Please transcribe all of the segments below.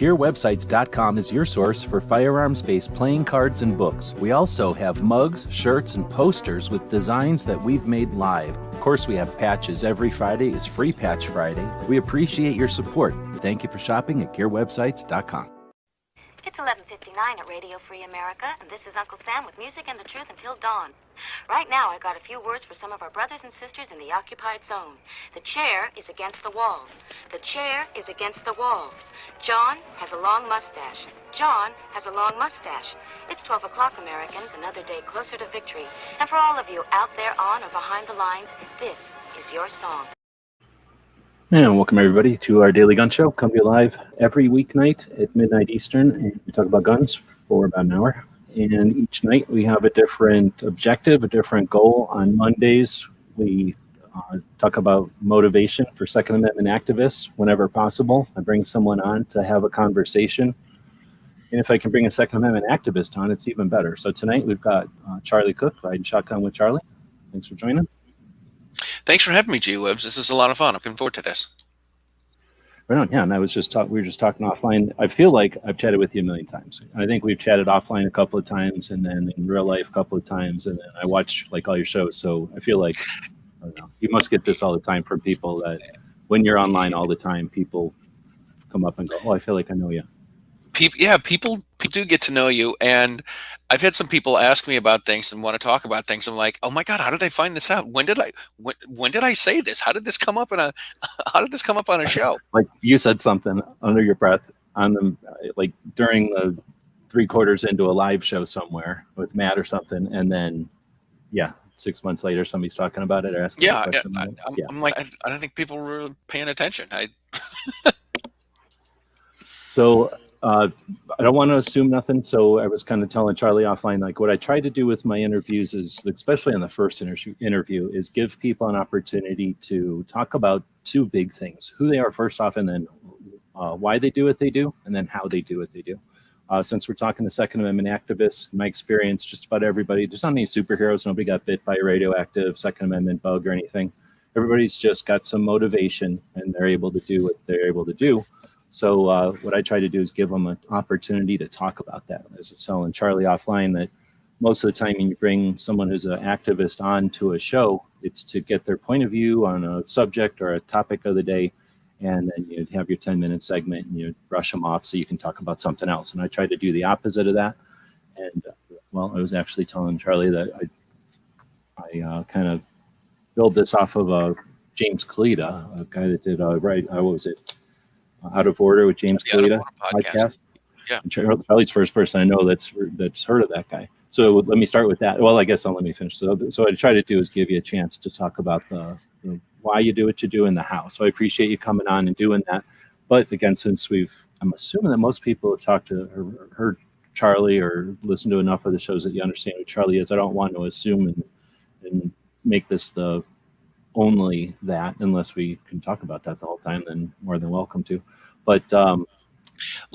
GearWebsites.com is your source for firearms-based playing cards and books. We also have mugs, shirts, and posters with designs that we've made live. Of course, we have patches. Every Friday is Free Patch Friday. We appreciate your support. Thank you for shopping at GearWebsites.com. It's 11:59 at Radio Free America, and this is Uncle Sam with music and the truth until dawn. Right now, I got a few words for some of our brothers and sisters in the occupied zone. The chair is against the wall. The chair is against the wall. John has a long mustache. John has a long mustache. It's 12 o'clock, Americans, another day closer to victory. And for all of you out there on or behind the lines, this is your song. And welcome everybody to our daily gun show. Come to you live every weeknight at midnight Eastern, and we talk about guns for about an hour. And each night we have a different objective, a different goal. On Mondays, we talk about motivation for Second Amendment activists whenever possible. I bring someone on to have a conversation. And if I can bring a Second Amendment activist on, it's even better. So tonight we've got Charlie Cook, riding shotgun with Charlie. Thanks for joining. Thanks for having me, G-Webs. This is a lot of fun. I'm looking forward to this. Right on. Yeah, and I was just we were just talking offline. I feel like I've chatted with you a million times. I think we've chatted offline a couple of times, and then in real life a couple of times, and then I watch like all your shows. So I feel like, I don't know, you must get this all the time from people that when you're online all the time, people come up and go, "Oh, I feel like I know you." People do get to know you, and I've had some people ask me about things and want to talk about things. I'm like, oh my god, how did I find this out? When did I say this? How did this come up on a show? Like you said something under your breath on them, like during the 3/4 into a live show somewhere with Matt or something, and then 6 months later somebody's talking about it or asking. I'm like, I don't think people were really paying attention. So I don't want to assume nothing. So I was kind of telling Charlie offline, like what I try to do with my interviews is, especially on the first interview, is give people an opportunity to talk about two big things: who they are first off, and then why they do what they do, and then how they do what they do. Since we're talking to Second Amendment activists, in my experience, just about everybody, there's not any superheroes. Nobody got bit by a radioactive Second Amendment bug or anything. Everybody's just got some motivation, and they're able to do what they're able to do. So what I try to do is give them an opportunity to talk about that. As I was telling Charlie offline, that most of the time when you bring someone who's an activist on to a show, it's to get their point of view on a subject or a topic of the day, and then you'd have your 10-minute segment and you'd brush them off so you can talk about something else. And I try to do the opposite of that. And I was actually telling Charlie that I kind of build this off of James Kalita, a guy that did what was it? Out of Order with James Kalita podcast. Yeah, and Charlie's the first person I know that's heard of that guy. So let me start with that. Well, I guess I'll let me finish. So what I try to do is give you a chance to talk about the why you do what you do in the house. So I appreciate you coming on and doing that. But again, since I'm assuming that most people have talked to or heard Charlie or listened to enough of the shows that you understand who Charlie is, I don't want to assume and make this the only that, unless we can talk about that the whole time, then more than welcome to. But I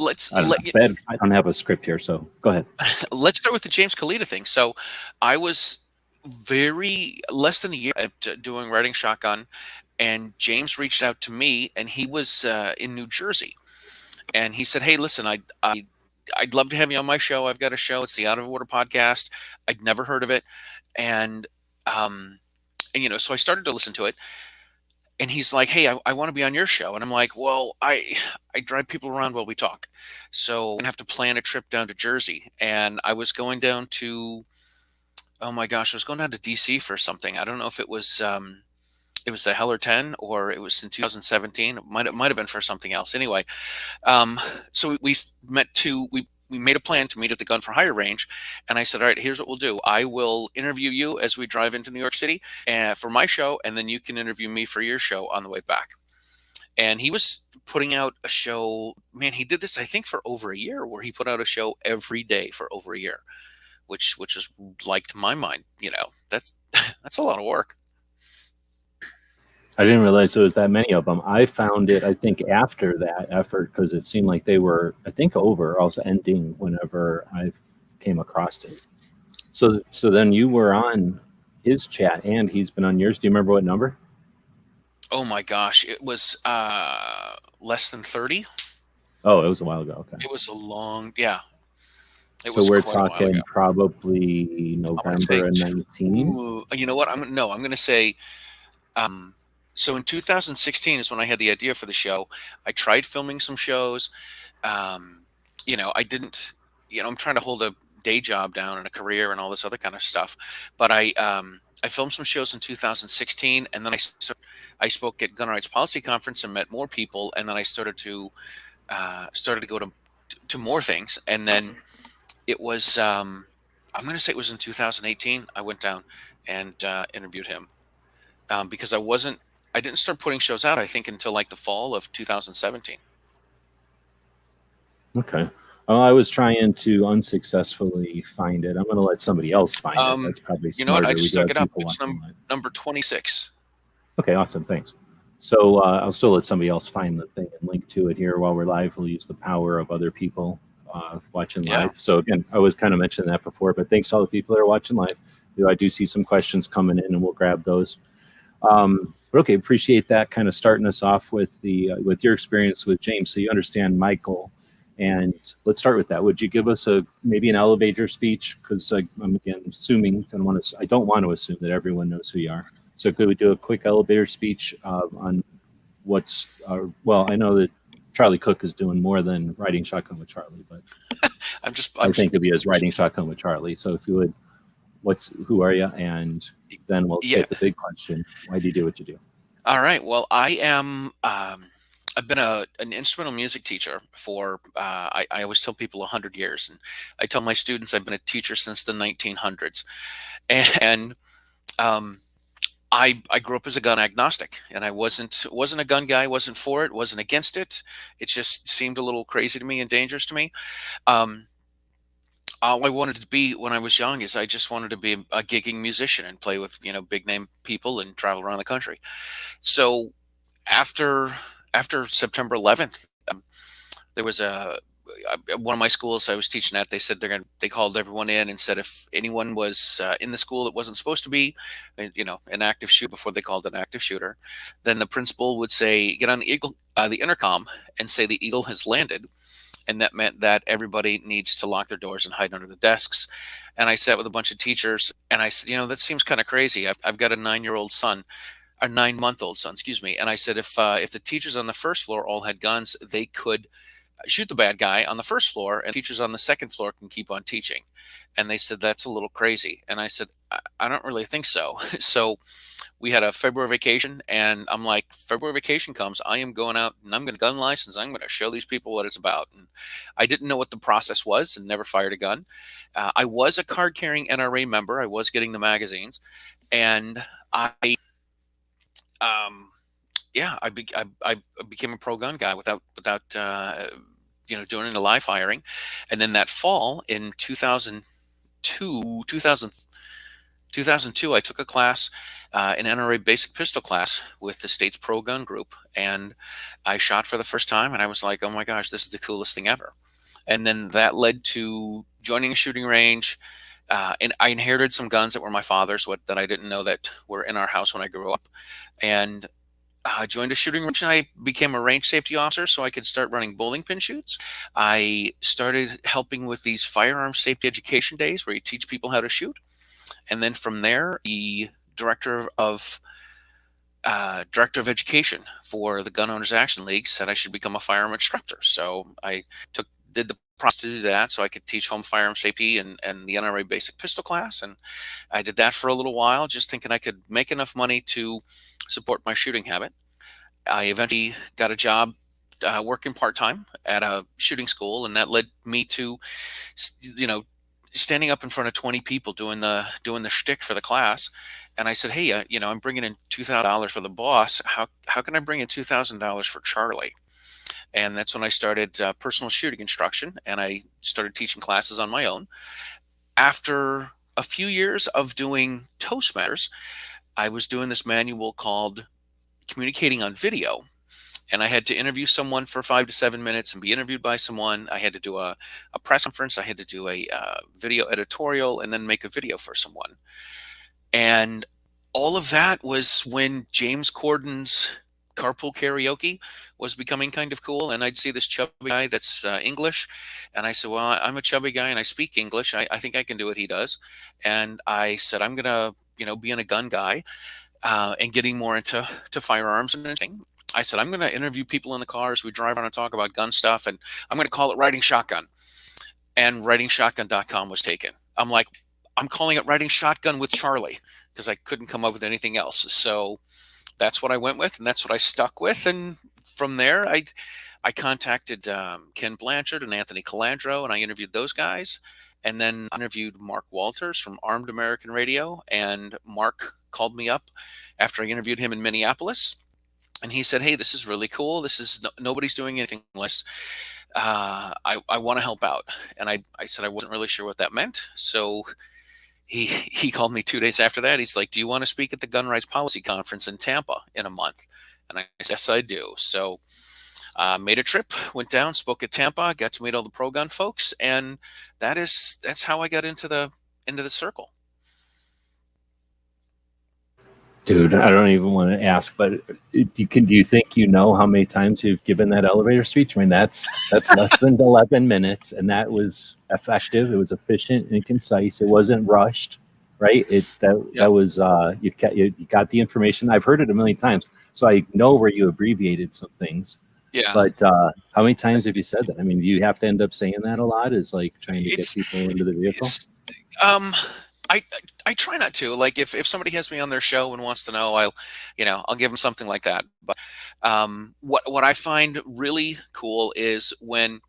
don't have a script here, so go ahead. Let's start with the James Kalita thing. So I was less than a year doing riding shotgun, and James reached out to me, and he was in New Jersey, and he said, hey, listen, I'd love to have you on my show. I've got a show. It's the Out of Order podcast. I'd never heard of it. And so I started to listen to it, and he's like, hey, I want to be on your show. And I'm like, well, I drive people around while we talk. So I'm going to have to plan a trip down to Jersey. And I was going down to, I was going down to DC for something. I don't know if it was the Heller 10 or it was in 2017. It might have been for something else. Anyway, so we made a plan to meet at the Gun for Hire range, and I said, all right, here's what we'll do. I will interview you as we drive into New York City for my show, and then you can interview me for your show on the way back. And he was putting out a show. Man, he did this, I think, for over a year, where he put out a show every day for over a year, which is like, to my mind, that's a lot of work. I didn't realize there was that many of them. I found it, I think, after that effort, because it seemed like they were, I think, over, also ending whenever I came across it. So then you were on his chat, and he's been on yours. Do you remember what number? Oh my gosh, it was less than 30. Oh, it was a while ago. Okay. It was a long, yeah, it So was we're quite a while ago. talking probably I want to say, November of 19. ooh, you know what? I'm going to say, um, so in 2016 is when I had the idea for the show. I tried filming some shows. Um, I didn't, I'm trying to hold a day job down and a career and all this other kind of stuff. But I filmed some shows in 2016, and then I spoke at Gun Rights Policy Conference and met more people, and then I started to go to more things, and then it was I'm going to say it was in 2018 I went down and interviewed him, because I didn't start putting shows out, I think, until like the fall of 2017. Okay. Well, I was trying to unsuccessfully find it. I'm going to let somebody else find it. Um, That's probably you know what? I smarter. We just do dug have it up. people It's watching live. number 26. Okay, awesome. Thanks. So I'll still let somebody else find the thing and link to it here while we're live. We'll use the power of other people watching Yeah. live. So again, I was kind of mentioning that before, but thanks to all the people that are watching live. I do see some questions coming in, and we'll grab those. But okay, appreciate that kind of starting us off with the with your experience with James, so you understand Michael. And let's start with that. Would you give us maybe an elevator speech? Because I'm again assuming I don't want to assume that everyone knows who you are. So could we do a quick elevator speech on what's well? I know that Charlie Cook is doing more than riding shotgun with Charlie, but I think of you as riding shotgun with Charlie. So if you would, who are you? And then we'll Yeah. get the big question: why do you do what you do? All right. Well, I am. I've been an instrumental music teacher for. I always tell people 100 years, and I tell my students I've been a teacher since the 1900s. And I grew up as a gun agnostic, and I wasn't a gun guy. Wasn't for it. Wasn't against it. It just seemed a little crazy to me and dangerous to me. Um, all I wanted to be when I was young is I just wanted to be a gigging musician and play with big name people and travel around the country. So after September 11th, there was one of my schools I was teaching at. They said they called everyone in and said if anyone was in the school that wasn't supposed to be, an active shooter, before they called it an active shooter, then the principal would say, get on the intercom and say the eagle has landed. And that meant that everybody needs to lock their doors and hide under the desks. And I sat with a bunch of teachers, and I said, that seems kind of crazy. I've got a 9-year-old son, a 9-month-old son, excuse me. And I said, if the teachers on the first floor all had guns, they could shoot the bad guy on the first floor, and teachers on the second floor can keep on teaching. And they said, that's a little crazy. And I said, I don't really think so. So we had a February vacation, and I'm like, February vacation comes, I am going out and I'm going to gun license. I'm going to show these people what it's about. And I didn't know what the process was and never fired a gun. I was a card carrying NRA member. I was getting the magazines, and I became a pro gun guy without doing any live firing. And then that fall in 2002, I took a class, an NRA basic pistol class with the state's pro gun group, and I shot for the first time, and I was like, oh my gosh, this is the coolest thing ever. And then that led to joining a shooting range. And I inherited some guns that were my father's, that I didn't know that were in our house when I grew up. And I joined a shooting range, and I became a range safety officer so I could start running bowling pin shoots. I started helping with these firearm safety education days where you teach people how to shoot. And then from there, the director of education for the Gun Owners Action League said I should become a firearm instructor. So I did the process to do that so I could teach home firearm safety and the NRA basic pistol class. And I did that for a little while, just thinking I could make enough money to support my shooting habit. I eventually got a job working part-time at a shooting school, and that led me to, standing up in front of 20 people doing the shtick for the class. And I said, hey, I'm bringing in $2,000 for the boss. How can I bring in $2,000 for Charlie? And that's when I started personal shooting instruction, and I started teaching classes on my own. After a few years of doing Toastmasters, I was doing this manual called Communicating on Video. And I had to interview someone for 5 to 7 minutes and be interviewed by someone. I had to do a press conference. I had to do a video editorial and then make a video for someone. And all of that was when James Corden's carpool karaoke was becoming kind of cool, and I'd see this chubby guy that's English, and I said, "Well, I'm a chubby guy and I speak English. I think I can do what he does." And I said, "I'm gonna, being a gun guy and getting more into firearms and everything." I said, "I'm gonna interview people in the cars. We drive around and talk about gun stuff, and I'm gonna call it Riding Shotgun." And writingshotgun.com was taken. I'm like, I'm calling it Riding Shotgun with Charlie because I couldn't come up with anything else. So that's what I went with, and that's what I stuck with. And from there, I contacted Ken Blanchard and Anthony Calandro, and I interviewed those guys. And then I interviewed Mark Walters from Armed American Radio, and Mark called me up after I interviewed him in Minneapolis, and he said, "Hey, this is really cool. This is nobody's doing anything less. I want to help out." And I said I wasn't really sure what that meant. So he called me 2 days after that. He's like, "Do you want to speak at the Gun Rights Policy Conference in Tampa in a month?" And I said, "Yes, I do." So made a trip, went down, spoke at Tampa, got to meet all the pro gun folks, and that's how I got into the circle. Dude, I don't even want to ask, but do you think how many times you've given that elevator speech? I mean, that's less than 11 minutes, and that was effective. It was efficient and concise. It wasn't rushed, right? That was you got the information. I've heard it a million times, so I know where you abbreviated some things. Yeah. But how many times have you said that? I mean, do you have to end up saying that a lot? Is like trying to get people into the vehicle? I try not to. Like if somebody has me on their show and wants to know, I'll give them something like that. But what I find really cool is when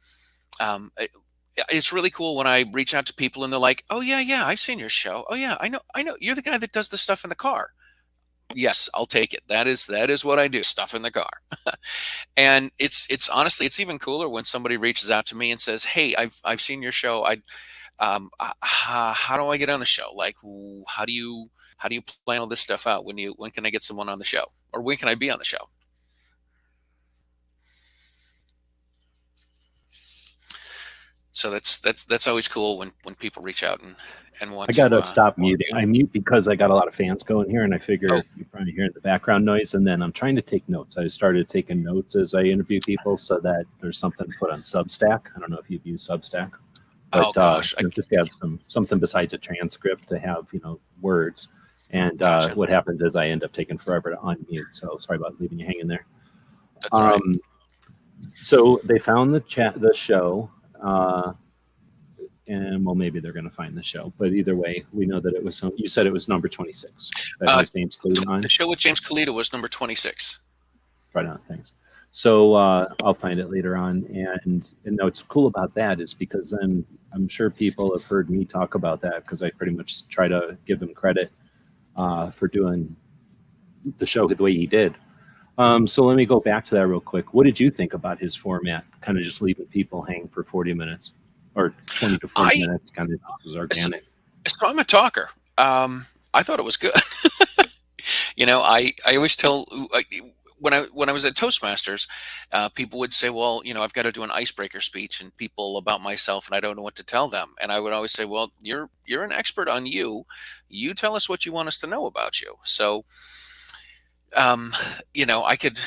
it's really cool when I reach out to people and they're like, "Oh yeah, I've seen your show. Oh yeah, I know you're the guy that does the stuff in the car." Yes, I'll take it. That is what I do, stuff in the car. And it's honestly, it's even cooler when somebody reaches out to me and says, "Hey, I've seen your show. How do I get on the show? Like, how do you plan all this stuff out? When can I get someone on the show, or when can I be on the show?" So that's always cool when people reach out and want. I gotta stop muting. I mute because I got a lot of fans going here, and I figure you're probably hearing the background noise. And then I'm trying to take notes. I started taking notes as I interview people, so that there's something to put on Substack. I don't know if you've used Substack. But gosh, just have something besides a transcript to have words. And Gotcha. What happens is I end up taking forever to unmute. So sorry about leaving you hanging there. That's right. So they found the show, and well, maybe they're going to find the show. But either way, we know that it was you said it was number 26. That was James Kalita on. The show with James Kalita was number 26. Right on. Thanks. So I'll find it later on. And what's cool about that is because then I'm sure people have heard me talk about that because I pretty much try to give him credit for doing the show the way he did. So let me go back to that real quick. What did you think about his format? Kind of just leaving people hang for 40 minutes or 20 to 40 minutes, kind of was organic. So I'm a talker. I thought it was good. I always tell when I was at Toastmasters, people would say, "Well, I've got to do an icebreaker speech and people about myself, and I don't know what to tell them." And I would always say, "Well, you're an expert on you. You tell us what you want us to know about you." So, I could,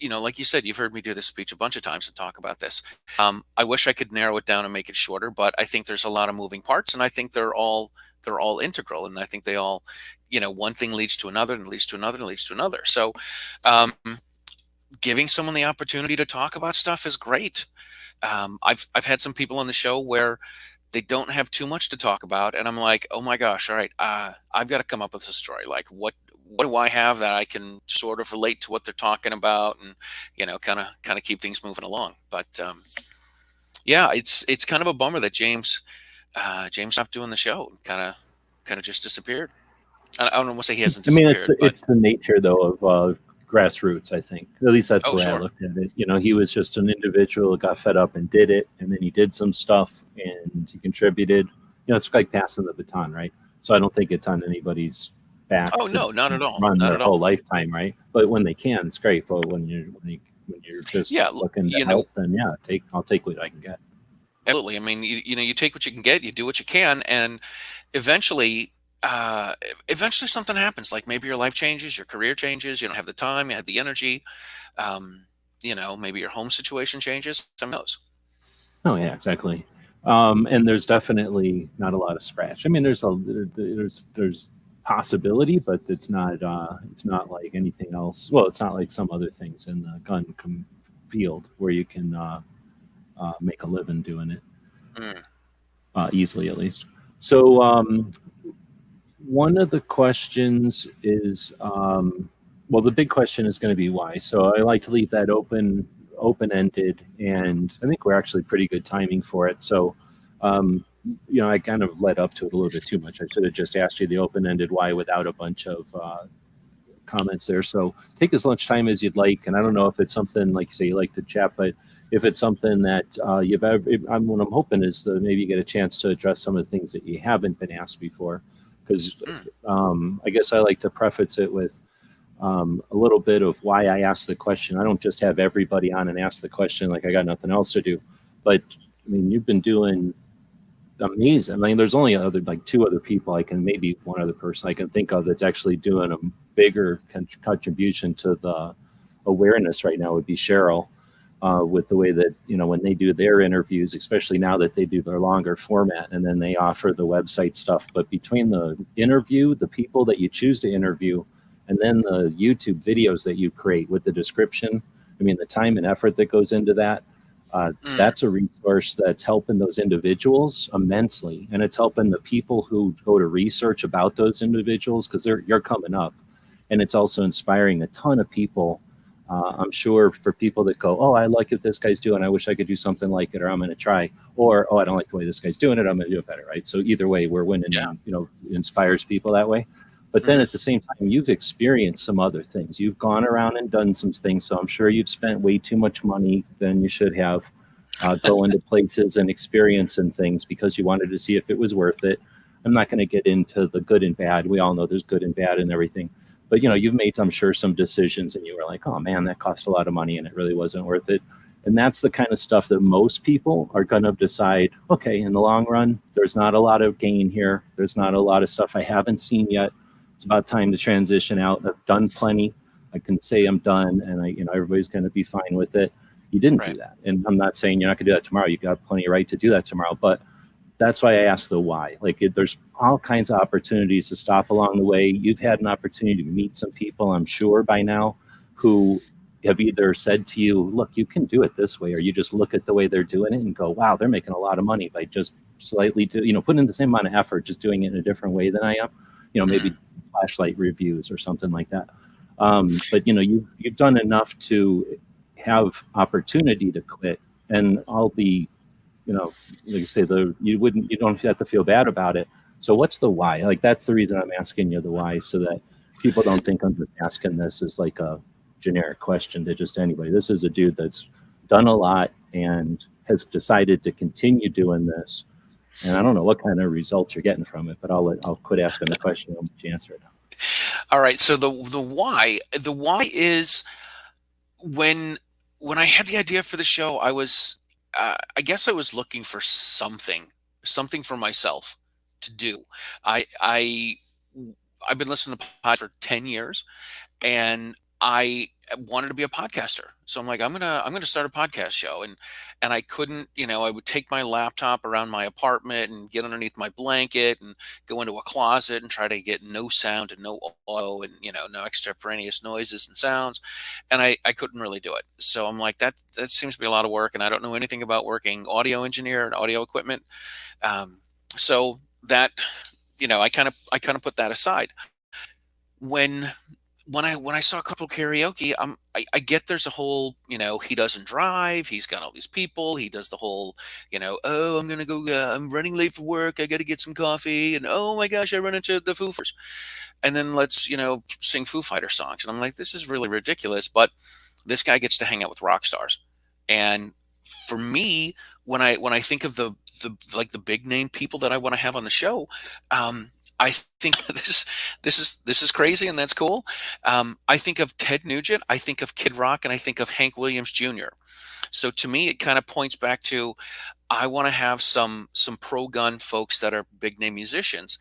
like you said, you've heard me do this speech a bunch of times and talk about this. I wish I could narrow it down and make it shorter, but I think there's a lot of moving parts, and I think they're all integral, and I think they all, one thing leads to another and leads to another and leads to another. So giving someone the opportunity to talk about stuff is great. I've had some people on the show where they don't have too much to talk about, and I'm like, "Oh my gosh, all right, I've got to come up with a story. Like, what do I have that I can sort of relate to what they're talking about, and kind of keep things moving along." But yeah, it's kind of a bummer that James stopped doing the show, kind of just disappeared. I don't want to say he hasn't disappeared. It's the nature though of grassroots. I think at least that's the way I looked at it. He was just an individual that got fed up and did it, and then he did some stuff and he contributed. It's like passing the baton, right? So I don't think it's on anybody's back. Oh no, not at all. Run not their at whole all. lifetime, right? But when they can, it's great. But when you're just looking to help, then I'll take what I can get. Absolutely. I mean, you take what you can get, you do what you can, and eventually, uh, eventually something happens. Like maybe your life changes, your career changes, you don't have the time, you have the energy. Um, maybe your home situation changes. Who knows? Oh yeah, exactly. And there's definitely not a lot of scratch. I mean, there's possibility, but it's not like anything else. Well, it's not like some other things in the field where you can make a living doing it Mm, easily, at least. So one of the questions is, well, the big question is going to be why. So I like to leave that open ended, and I think we're actually pretty good timing for it. So, I kind of led up to it a little bit too much. I should have just asked you the open ended why without a bunch of comments there. So take as much time as you'd like. And I don't know if it's something like you say you like to chat, but if it's something that you've ever, what I'm hoping is that maybe you get a chance to address some of the things that you haven't been asked before. Because mm, I guess I like to preface it with a little bit of why I asked the question. I don't just have everybody on and ask the question like I got nothing else to do. But I mean, you've been doing amazing. I mean, there's only other like two other people I can maybe one other person I can think of that's actually doing a bigger contribution to the awareness right now would be Cheryl. With the way that when they do their interviews, especially now that they do their longer format and then they offer the website stuff. But between the interview, the people that you choose to interview, and then the YouTube videos that you create with the description, I mean, the time and effort that goes into that, mm, that's a resource that's helping those individuals immensely, and it's helping the people who go to research about those individuals because you're coming up, and it's also inspiring a ton of people. I'm sure for people that go, oh, I like what this guy's doing, I wish I could do something like it, or I'm going to try, or oh, I don't like the way this guy's doing it, I'm going to do it better, right? So either way, we're winning, yeah. and it inspires people that way. But then Hmm. at the same time, you've experienced some other things. You've gone around and done some things, so I'm sure you've spent way too much money than you should have going to places and experiencing things because you wanted to see if it was worth it. I'm not going to get into the good and bad. We all know there's good and bad and everything. But you've made, I'm sure, some decisions and you were like, oh man, that cost a lot of money and it really wasn't worth it. And that's the kind of stuff that most people are going to decide, okay, in the long run, there's not a lot of gain here. There's not a lot of stuff I haven't seen yet. It's about time to transition out. I've done plenty. I can say I'm done and everybody's going to be fine with it. You didn't do Right. that. And I'm not saying you're not going to do that tomorrow. You've got plenty of right to do that tomorrow. But that's why I asked the why. Like, there's all kinds of opportunities to stop along the way. You've had an opportunity to meet some people, I'm sure, by now, who have either said to you, look, you can do it this way, or you just look at the way they're doing it and go, wow, they're making a lot of money by just slightly, putting in the same amount of effort, just doing it in a different way than I am. Maybe Mm, flashlight reviews or something like that. But you've done enough to have opportunity to quit, and all the like I say, you don't have to feel bad about it. So what's the why? Like, that's the reason I'm asking you the why, so that people don't think I'm just asking this as like a generic question to just anybody. This is a dude that's done a lot and has decided to continue doing this. And I don't know what kind of results you're getting from it, but I'll quit asking the question and let you answer it. all right. So the why is when when I had the idea for the show, I guess I was looking for something for myself to do. I I I've been listening to podcasts for 10 years, and I wanted to be a podcaster. So I'm gonna start a podcast show, and I couldn't. I would take my laptop around my apartment and get underneath my blanket and go into a closet and try to get no sound and no audio and no extemporaneous noises and sounds, and I couldn't really do it. So I'm like that seems to be a lot of work, and I don't know anything about working audio engineer and audio equipment. So that I kind of put that aside when when I saw a couple karaoke, I get there's a whole, he doesn't drive, he's got all these people, he does the whole, oh, I'm gonna go, I'm running late for work, I got to get some coffee, and oh my gosh, I run into the Foo Fighters, and then let's sing Foo Fighter songs, and I'm like, this is really ridiculous, but this guy gets to hang out with rock stars, and for me, when I think of the like the big name people that I want to have on the show, um, I think this is crazy and that's cool. I think of Ted Nugent, I think of Kid Rock, and I think of Hank Williams Jr. So to me, it kind of points back to I want to have some pro gun folks that are big name musicians,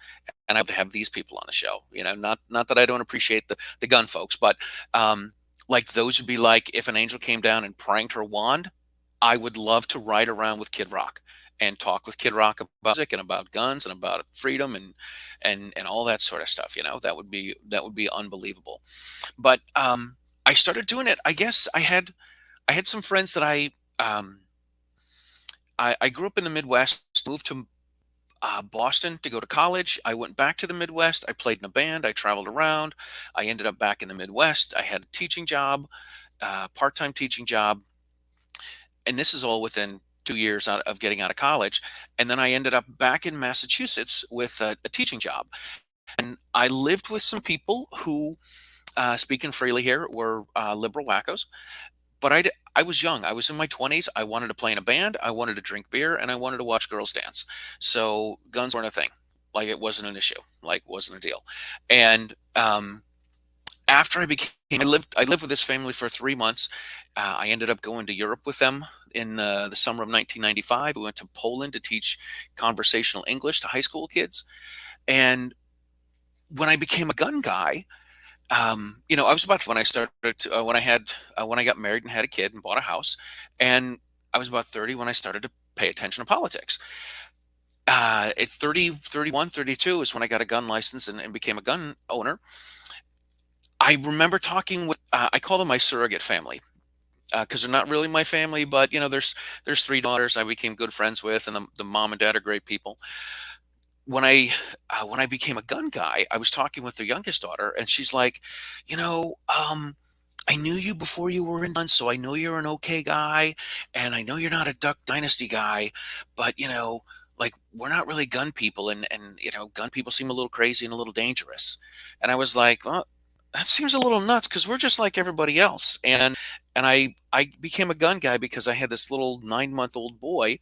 and I would have these people on the show. Not that I don't appreciate the gun folks, but like those would be like if an angel came down and pranked her wand, I would love to ride around with Kid Rock and talk with Kid Rock about music and about guns and about freedom and all that sort of stuff. That would be unbelievable. But I started doing it. I guess I had some friends that I grew up in the Midwest, moved to Boston to go to college. I went back to the Midwest. I played in a band. I traveled around. I ended up back in the Midwest. I had a teaching job, part-time teaching job, and this is all within 2 years of getting out of college. And then I ended up back in Massachusetts with a teaching job. And I lived with some people who, speaking freely here, were liberal wackos. But I was young. I was in my 20s. I wanted to play in a band. I wanted to drink beer, and I wanted to watch girls dance. So guns weren't a thing. Like it wasn't an issue. Like wasn't a deal. And after I lived with this family for 3 months. I ended up going to Europe with them in the summer of 1995. We went to Poland to teach conversational English to high school kids. And when I became a gun guy, I was about when I started when I got married and had a kid and bought a house, and I was about 30 when I started to pay attention to politics. At 30, 31, 32 is when I got a gun license and became a gun owner. I remember talking with I call them my surrogate family because they're not really my family, but there's three daughters I became good friends with, and the mom and dad are great people. When I became a gun guy, I was talking with their youngest daughter, and she's like, I knew you before you were in guns, so I know you're an okay guy, and I know you're not a Duck Dynasty guy, but like we're not really gun people, and gun people seem a little crazy and a little dangerous. And I was like, well, that seems a little nuts because we're just like everybody else. And I became a gun guy because I had this little 9-month-old boy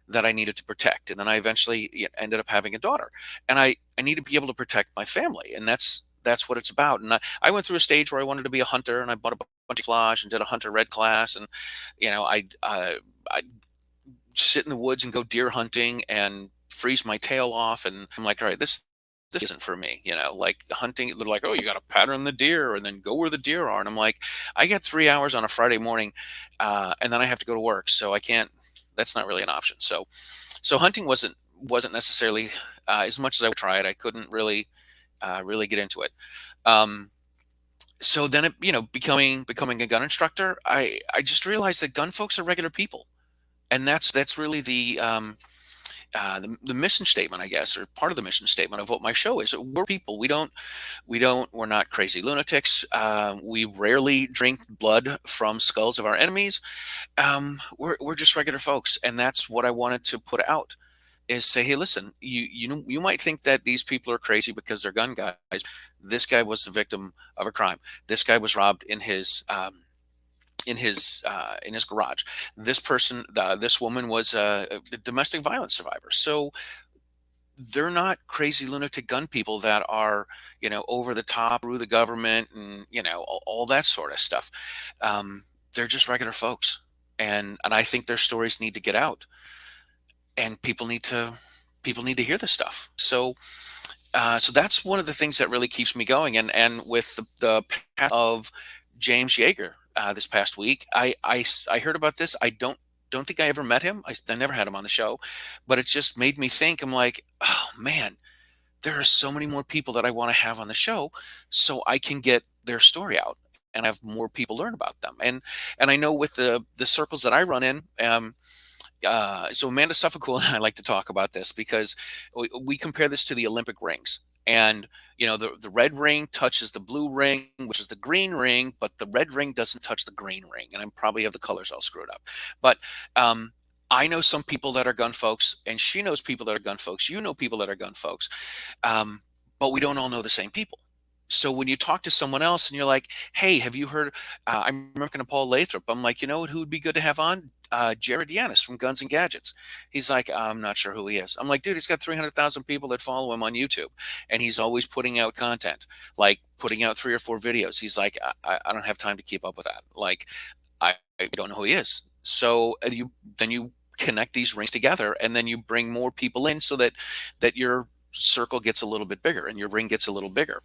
that I needed to protect. And then I eventually ended up having a daughter. And I need to be able to protect my family. And that's what it's about. And I went through a stage where I wanted to be a hunter, and I bought a bunch of camouflage and did a hunter red class. And, I sit in the woods and go deer hunting and freeze my tail off. And I'm like, all right, this isn't for me, like hunting. They're like, oh, you got to pattern the deer and then go where the deer are. And I'm like, I get 3 hours on a Friday morning, and then I have to go to work. So I can't, that's not really an option. So hunting wasn't necessarily as much as I tried. I couldn't really get into it. So then becoming a gun instructor, I just realized that gun folks are regular people. And that's really the mission statement, I guess, or part of the mission statement of what my show is. We're people. We're not crazy lunatics. We rarely drink blood from skulls of our enemies. We're just regular folks, and that's what I wanted to put out. Is say, hey, listen, you might think that these people are crazy because they're gun guys. This guy was the victim of a crime. This guy was robbed in his garage. This woman was a domestic violence survivor. So they're not crazy lunatic gun people that are over the top through the government and all that sort of stuff. They're just regular folks, and I think their stories need to get out, and people need to hear this stuff. So that's one of the things that really keeps me going. And with the path of James Yeager this past week, I heard about this. I don't think I ever met him. I never had him on the show, but it just made me think. I'm like, oh man, there are so many more people that I want to have on the show, so I can get their story out and have more people learn about them. And I know with the circles that I run in. So Amanda Suffolk and I like to talk about this because we compare this to the Olympic rings. And the red ring touches the blue ring, which is the green ring, but the red ring doesn't touch the green ring. And I probably have the colors all screwed up. But I know some people that are gun folks, and she knows people that are gun folks. You know people that are gun folks, but we don't all know the same people. So when you talk to someone else and you're like, hey, have you heard? I'm talking to Paul Lathrop. I'm like, who would be good to have on? Jared Yanis from Guns and Gadgets. He's like, I'm not sure who he is. I'm like, dude, he's got 300,000 people that follow him on YouTube, and he's always putting out content, like putting out 3 or 4 videos. He's like, I don't have time to keep up with that. Like, I don't know who he is. So you connect these rings together, and then you bring more people in so that your circle gets a little bit bigger and your ring gets a little bigger.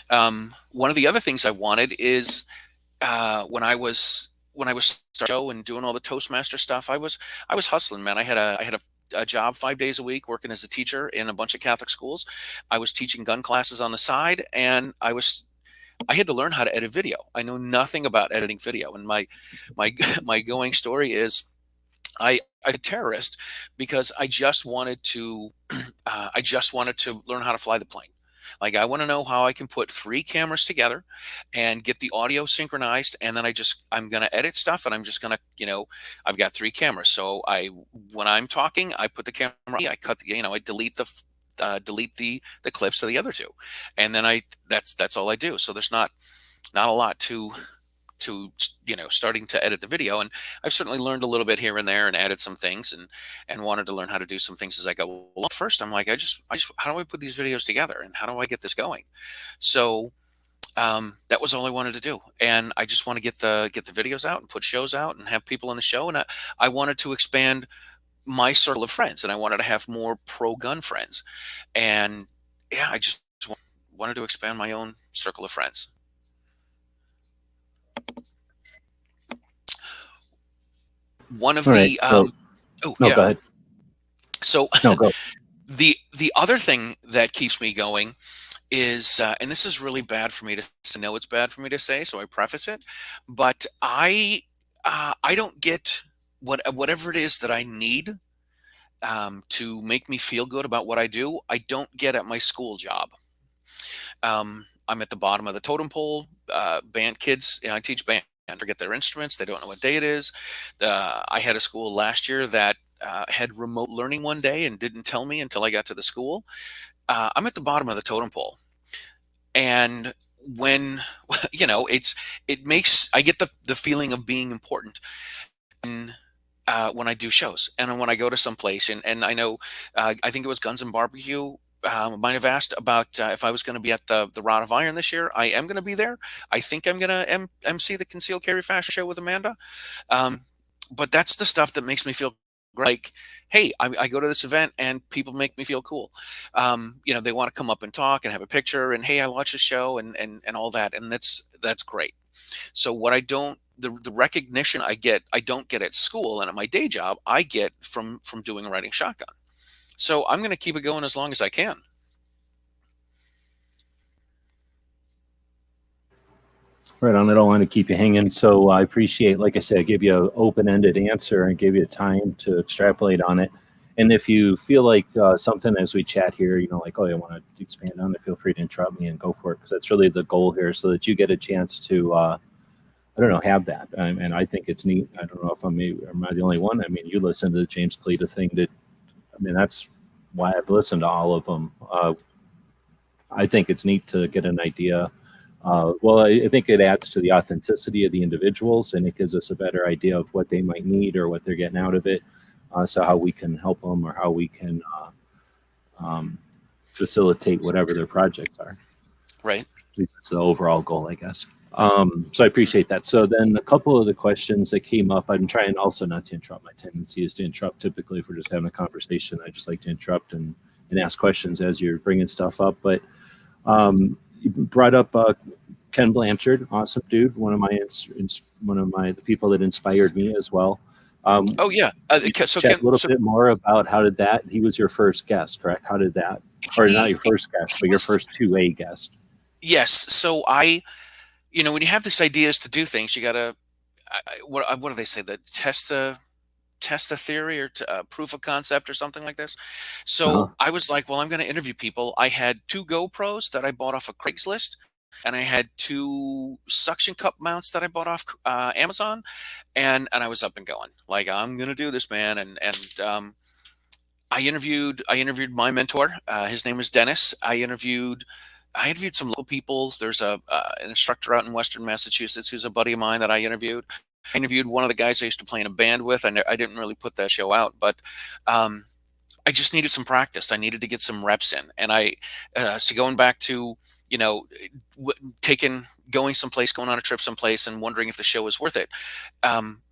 One of the other things I wanted is when I was starting the show and doing all the Toastmaster stuff, I was hustling, man. I had a job 5 days a week working as a teacher in a bunch of Catholic schools. I was teaching gun classes on the side, and I had to learn how to edit video. I know nothing about editing video, and my my going story is I'm a terrorist because I just wanted to learn how to fly the plane. Like, I want to know how I can put three cameras together and get the audio synchronized, and then I'm gonna edit stuff, and I'm just gonna, I've got three cameras. So when I'm talking, I put the camera, I cut I delete the clips of the other two, and then that's all I do. So there's not a lot to starting to edit the video, and I've certainly learned a little bit here and there and added some things, and wanted to learn how to do some things as I go along. First, I'm like, I just how do I put these videos together, and how do I get this going? So that was all I wanted to do, and I just want to get the videos out and put shows out and have people on the show, and I wanted to expand my circle of friends, and I wanted to have more pro gun friends, and yeah, I just wanted to expand my own circle of friends. One of All right. the So, oh no, go yeah, ahead. so No, go. the other thing that keeps me going is, and this is really bad for me to know, it's bad for me to say, so I preface it, but I don't get whatever it is that I need to make me feel good about what I do. I don't get at my school job. I'm at the bottom of the totem pole. Band kids, I teach band. Forget their instruments. They don't know what day it is. I had a school last year that had remote learning one day and didn't tell me until I got to the school. I'm at the bottom of the totem pole, and when it makes I get the feeling of being important when I do shows, and when I go to some place, and I know, I think it was Guns and Barbecue. Might have asked about if I was going to be at the Rod of Iron this year. I am going to be there. I think I'm going to MC the Concealed Carry Fashion Show with Amanda. But that's the stuff that makes me feel great. Like, hey, I go to this event and people make me feel cool. They want to come up and talk and have a picture, and hey, I watch the show, and all that, and that's great. So what I don't the recognition I don't get at school and at my day job, I get from doing Riding Shotgun. So I'm going to keep it going as long as I can. Right on. I don't want to keep you hanging. So I appreciate, like I said, I give you an open-ended answer and give you time to extrapolate on it. And if you feel like something as we chat here, like, oh, I want to expand on it, feel free to interrupt me and go for it, because that's really the goal here, so that you get a chance to, I don't know, have that. And I think it's neat. I don't know if am I the only one. I mean, you listen to the James Kalita thing. That's why I've listened to all of them. I think it's neat to get an idea. Well, I think it adds to the authenticity of the individuals, and it gives us a better idea of what they might need or what they're getting out of it. So how we can help them, or how we can facilitate whatever their projects are. Right. That's the overall goal, I guess. So I appreciate that. So then a couple of the questions that came up, I'm trying also not to interrupt. My tendency is to interrupt typically if we're just having a conversation. I just like to interrupt and ask questions as you're bringing stuff up. But you brought up Ken Blanchard, awesome dude, one of the people that inspired me as well. Oh yeah. So chat a little bit more about he was your first guest, correct? How did that, or not your first guest, but your first 2A guest? Yes. So when you have these ideas to do things, you gotta, what do they say? That test the theory, or proof of concept, or something like this. So I was like, well, I'm going to interview people. I had 2 GoPros that I bought off of Craigslist, and I had 2 suction cup mounts that I bought off Amazon, and I was up and going. Like, I'm going to do this, man. And I interviewed my mentor. His name is Dennis. I interviewed some local people. There's an instructor out in Western Massachusetts who's a buddy of mine that I interviewed. I interviewed one of the guys I used to play in a band with. I didn't really put that show out, but I just needed some practice. I needed to get some reps in. And so going back to, going someplace, going on a trip someplace, and wondering if the show is worth it.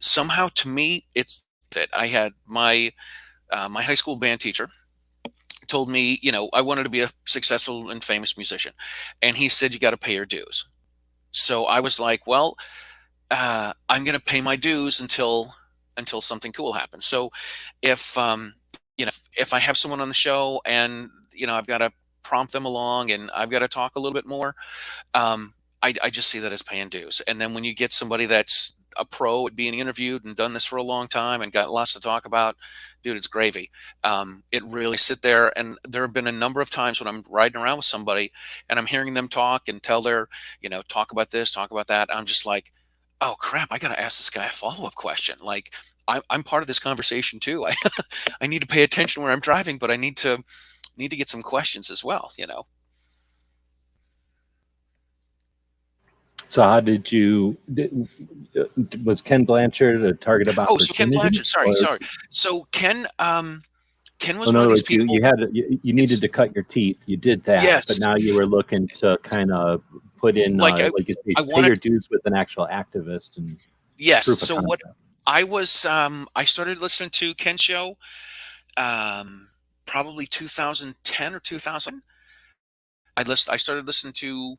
Somehow, to me, it's that I had my high school band teacher told me, I wanted to be a successful and famous musician, and he said you got to pay your dues. So I was like, well, I'm going to pay my dues until something cool happens. So if if I have someone on the show and I've got to prompt them along and I've got to talk a little bit more, um, I just see that as paying dues. And then when you get somebody that's a pro at being interviewed and done this for a long time and got lots to talk about, dude, it's gravy. It really sit there. And there have been a number of times when I'm riding around with somebody and I'm hearing them talk and tell their, talk about this, talk about that. I'm just like, oh crap, I got to ask this guy a follow-up question. Like, I'm part of this conversation too. I need to pay attention when I'm driving, but I need to get some questions as well. So how did you? Was Ken Blanchard a target of Oh, so Ken opportunity? Blanchard. Sorry, Or sorry. So Ken was in one of other these words, people. you needed It's to cut your teeth. You did that, but yes, now you were looking to kind of put in, like like you say, I pay your wanted. dues with an actual activist and Yes. proof of So what concept. I started listening to Ken's show, probably 2010 or 2000. I started listening to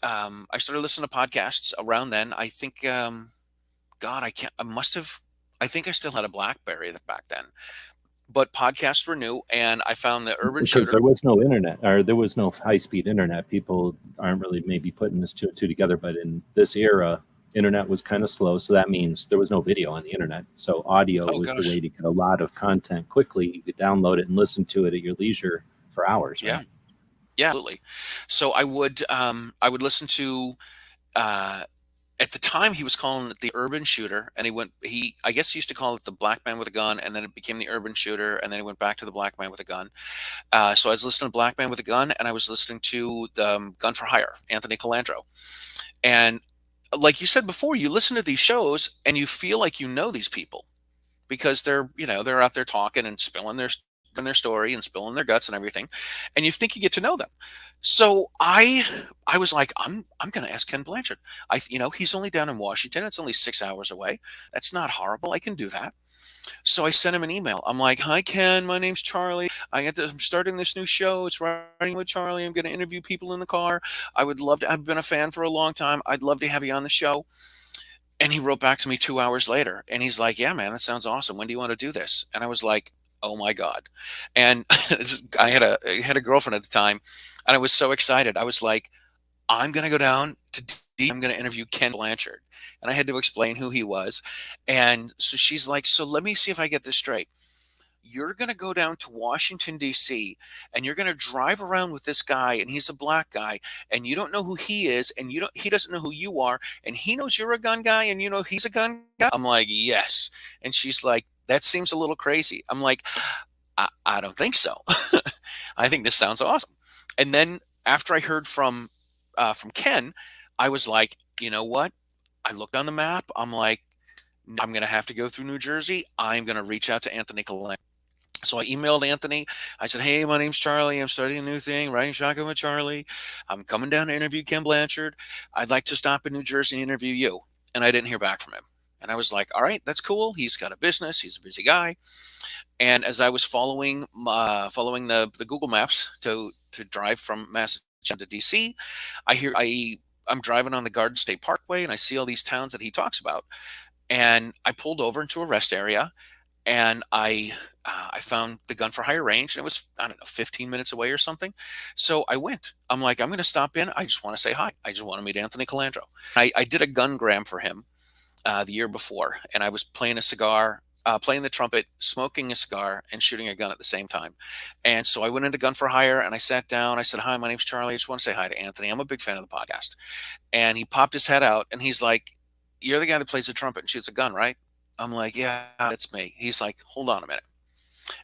podcasts around then. I think God, I can't. I must have. I think I still had a BlackBerry back then, but podcasts were new, and I found the Urban Because Shooter. there was no internet, or there was no high-speed internet. People aren't really maybe putting this two and two together, but in this era, internet was kind of slow. So that means there was no video on the internet. So audio Oh was the way gosh, to get a lot of content quickly. You could download it and listen to it at your leisure for hours, right? yeah, yeah, absolutely. So I would listen to. Uh, at the time, he was calling it the Urban Shooter, and I guess he used to call it the Black Man with a Gun, and then it became the Urban Shooter, and then he went back to the Black Man with a Gun. So I was listening to Black Man with a Gun, and I was listening to Gun for Hire, Anthony Calandro. And like you said before, you listen to these shows and you feel like you know these people because they're out there talking and spilling their story and spilling their guts and everything, and you think you get to know them. So I was like, I'm going to ask Ken Blanchard. He's only down in Washington. It's only 6 hours away. That's not horrible. I can do that. So I sent him an email. I'm like, "Hi Ken, my name's Charlie. I'm starting this new show. It's Riding with Charlie. I'm going to interview people in the car. I would love to. I've been a fan for a long time. I'd love to have you on the show." And he wrote back to me 2 hours later, and he's like, "Yeah, man, that sounds awesome. When do you want to do this?" And I was like, "Oh my god!" And I had a girlfriend at the time, and I was so excited. I was like, "I'm going to go down to I'm going to interview Ken Blanchard," and I had to explain who he was. And so she's like, "So let me see if I get this straight. You're going to go down to Washington, D.C., and you're going to drive around with this guy, and he's a black guy, and you don't know who he is, and he doesn't know who you are, and he knows you're a gun guy, and you know he's a gun guy?" I'm like, "Yes." And she's like, "That seems a little crazy." I'm like, I don't think so. I think this sounds awesome. And then after I heard from Ken, I was like, you know what? I looked on the map. I'm like, I'm going to have to go through New Jersey. I'm going to reach out to Anthony Calandra. So I emailed Anthony. I said, "Hey, my name's Charlie. I'm starting a new thing, Riding Shotgun with Charlie. I'm coming down to interview Ken Blanchard. I'd like to stop in New Jersey and interview you." And I didn't hear back from him. And I was like, "All right, that's cool. He's got a business. He's a busy guy." And as I was following the Google Maps to drive from Massachusetts to DC, I'm driving on the Garden State Parkway, and I see all these towns that he talks about. And I pulled over into a rest area, and I found the Gun for Hire range, and it was, I don't know, 15 minutes away or something. So I went. I'm like, I'm going to stop in. I just want to say hi. I just want to meet Anthony Calandro. I did a gun gram for him the year before, and I was playing a cigar, playing the trumpet, smoking a cigar, and shooting a gun at the same time. And so I went into Gun for Hire, and I sat down. I said, "Hi, my name's Charlie. I just want to say hi to Anthony. I'm a big fan of the podcast." And he popped his head out, and he's like, "You're the guy that plays the trumpet and shoots a gun, right?" I'm like, "Yeah, that's me." He's like, "Hold on a minute."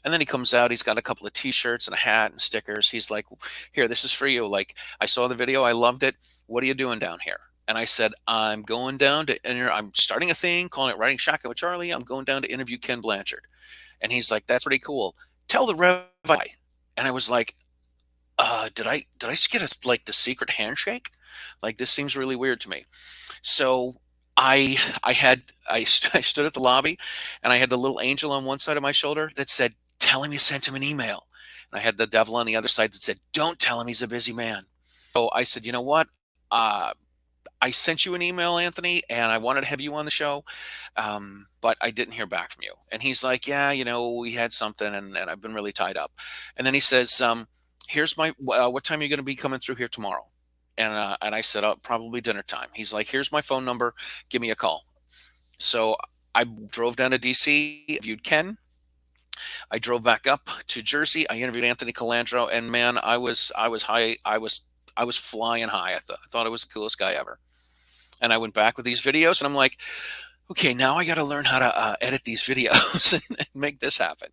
And then he comes out, he's got a couple of t-shirts and a hat and stickers. He's like, "Here, this is for you. Like, I saw the video, I loved it. What are you doing down here?" And I said, "I'm going down to I'm starting a thing, calling it Riding Shotgun with Charlie. I'm going down to interview Ken Blanchard." And he's like, "That's pretty cool. Tell the Rev I." And I was like, did I just get like the secret handshake? Like, this seems really weird to me. So I stood at the lobby, and I had the little angel on one side of my shoulder that said, "Tell him you sent him an email," and I had the devil on the other side that said, "Don't tell him he's a busy man." So I said, "You know what? Uh, I sent you an email, Anthony, and I wanted to have you on the show, but I didn't hear back from you." And he's like, "Yeah, we had something, and I've been really tied up." And then he says, "Here's what time are you going to be coming through here tomorrow?" And I said, "Probably dinner time." He's like, "Here's my phone number. Give me a call." So I drove down to DC, interviewed Ken. I drove back up to Jersey. I interviewed Anthony Colandro, and man, I was high. I was flying high. I thought I was the coolest guy ever. And I went back with these videos, and I'm like, okay, now I got to learn how to edit these videos and make this happen.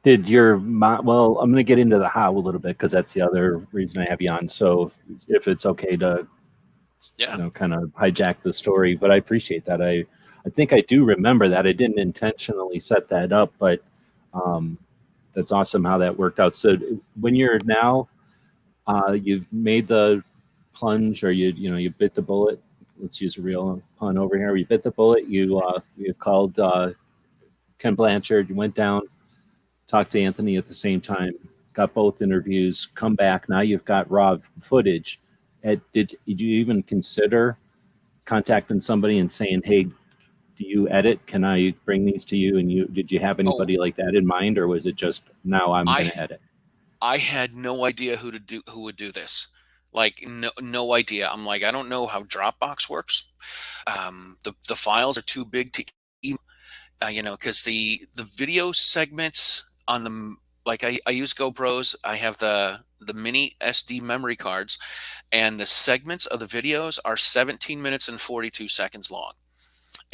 Did your mom? Well, I'm going to get into the how a little bit because that's the other reason I have you on. So if it's okay to, Yeah. kind of hijack the story, but I appreciate that. I think I do remember that. I didn't intentionally set that up, but um, that's awesome how that worked out. So when you're now, you've made the plunge, or you bit the bullet. Let's use a real pun over here. You bit the bullet. You called Ken Blanchard. You went down, talked to Anthony at the same time, got both interviews, come back. Now you've got raw footage. Did you even consider contacting somebody and saying, "Hey, do you edit? Can I bring these to you?" And did you have Oh, anybody like that in mind, or was it just now I'm going I to edit? I had no idea who would do this. Like no idea. I'm like, I don't know how Dropbox works. The files are too big to because the video segments on like I use GoPros. I have the mini SD memory cards, and the segments of the videos are 17 minutes and 42 seconds long.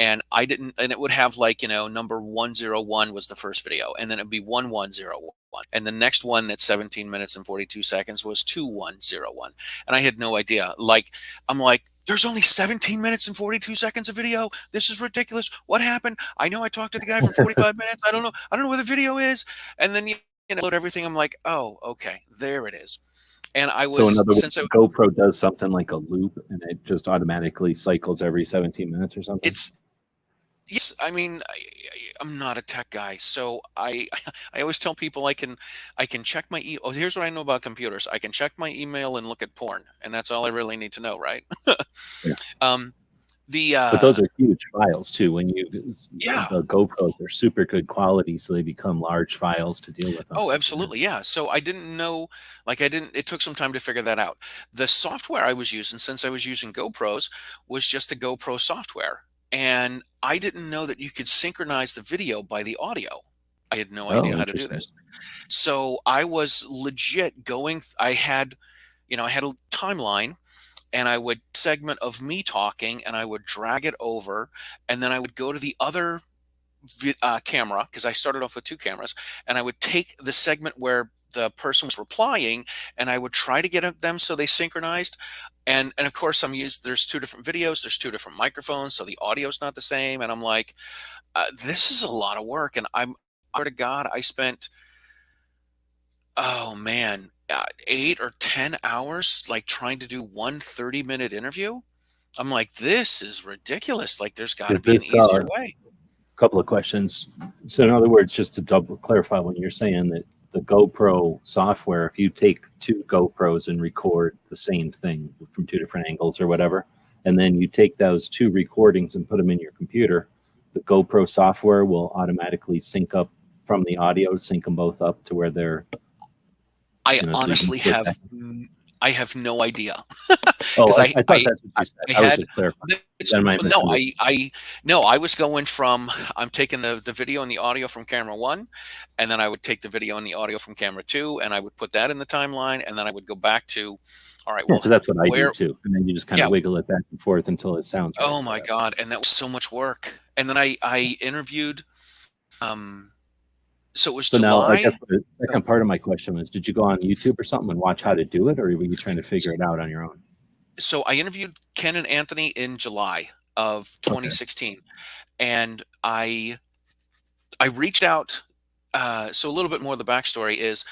And I didn't, and it would have like, number 101 was the first video, and then it'd be 1101. And the next one that's 17 minutes and 42 seconds was 2101. And I had no idea. Like, I'm like, there's only 17 minutes and 42 seconds of video. This is ridiculous. What happened? I know I talked to the guy for 45 minutes. I don't know. I don't know where the video is. And then load everything. I'm like, oh, okay, there it is. And So in other words, since I, GoPro does something like a loop, and it just automatically cycles every 17 minutes or something. it's, yes, I mean, I'm not a tech guy, so I always tell people I can check my oh, here's what I know about computers. I can check my email and look at porn, and that's all I really need to know, right? Yeah. um, the But those are huge files too. When Yeah. the GoPros are super good quality, so they become large files to deal with them. Oh, absolutely, yeah. So I didn't know, like I didn't. It took some time to figure that out. The software I was using, since I was using GoPros, was just the GoPro software, and I didn't know that you could synchronize the video by the audio. I had no Oh, idea how to do interesting. this. So I was legit going. I had a timeline, and I would segment of me talking, and I would drag it over, and then I would go to the other camera, because I started off with two cameras, and I would take the segment where the person was replying, and I would try to get them so they synchronized. And of course, there's two different videos, there's two different microphones, so the audio's not the same. And I'm like, this is a lot of work. And I swear to God, I spent, oh man, 8 or 10 hours like trying to do one 30-minute interview. I'm like, this is ridiculous. Like, there's got to Is be an this easier way. couple of questions? So in other words, just to double clarify, when you're saying that the GoPro software, if you take two GoPros and record the same thing from two different angles or whatever, and then you take those two recordings and put them in your computer, the GoPro software will automatically sync up from the audio, sync them both up to where they're, I so you can honestly split that. I have no idea. Oh, Because I thought that's what you said. I I was had just clarifying. it's Then my no, misunderstanding. I was going from, I'm taking the video and the audio from camera one, and then I would take the video and the audio from camera two, and I would put that in the timeline, and then I would go back to, all right, Yeah, well, because that's what I do where, too. And then you just kind of yeah, wiggle it back and forth until it sounds right oh or my whatever. God, and that was so much work. And then I interviewed, um, so it was So now I guess July. the second part of my question was, did you go on YouTube or something and watch how to do it, or were you trying to figure it out on your own? So I interviewed Ken and Anthony in July of Okay. 2016, and I reached out. So a little bit more of the backstory is,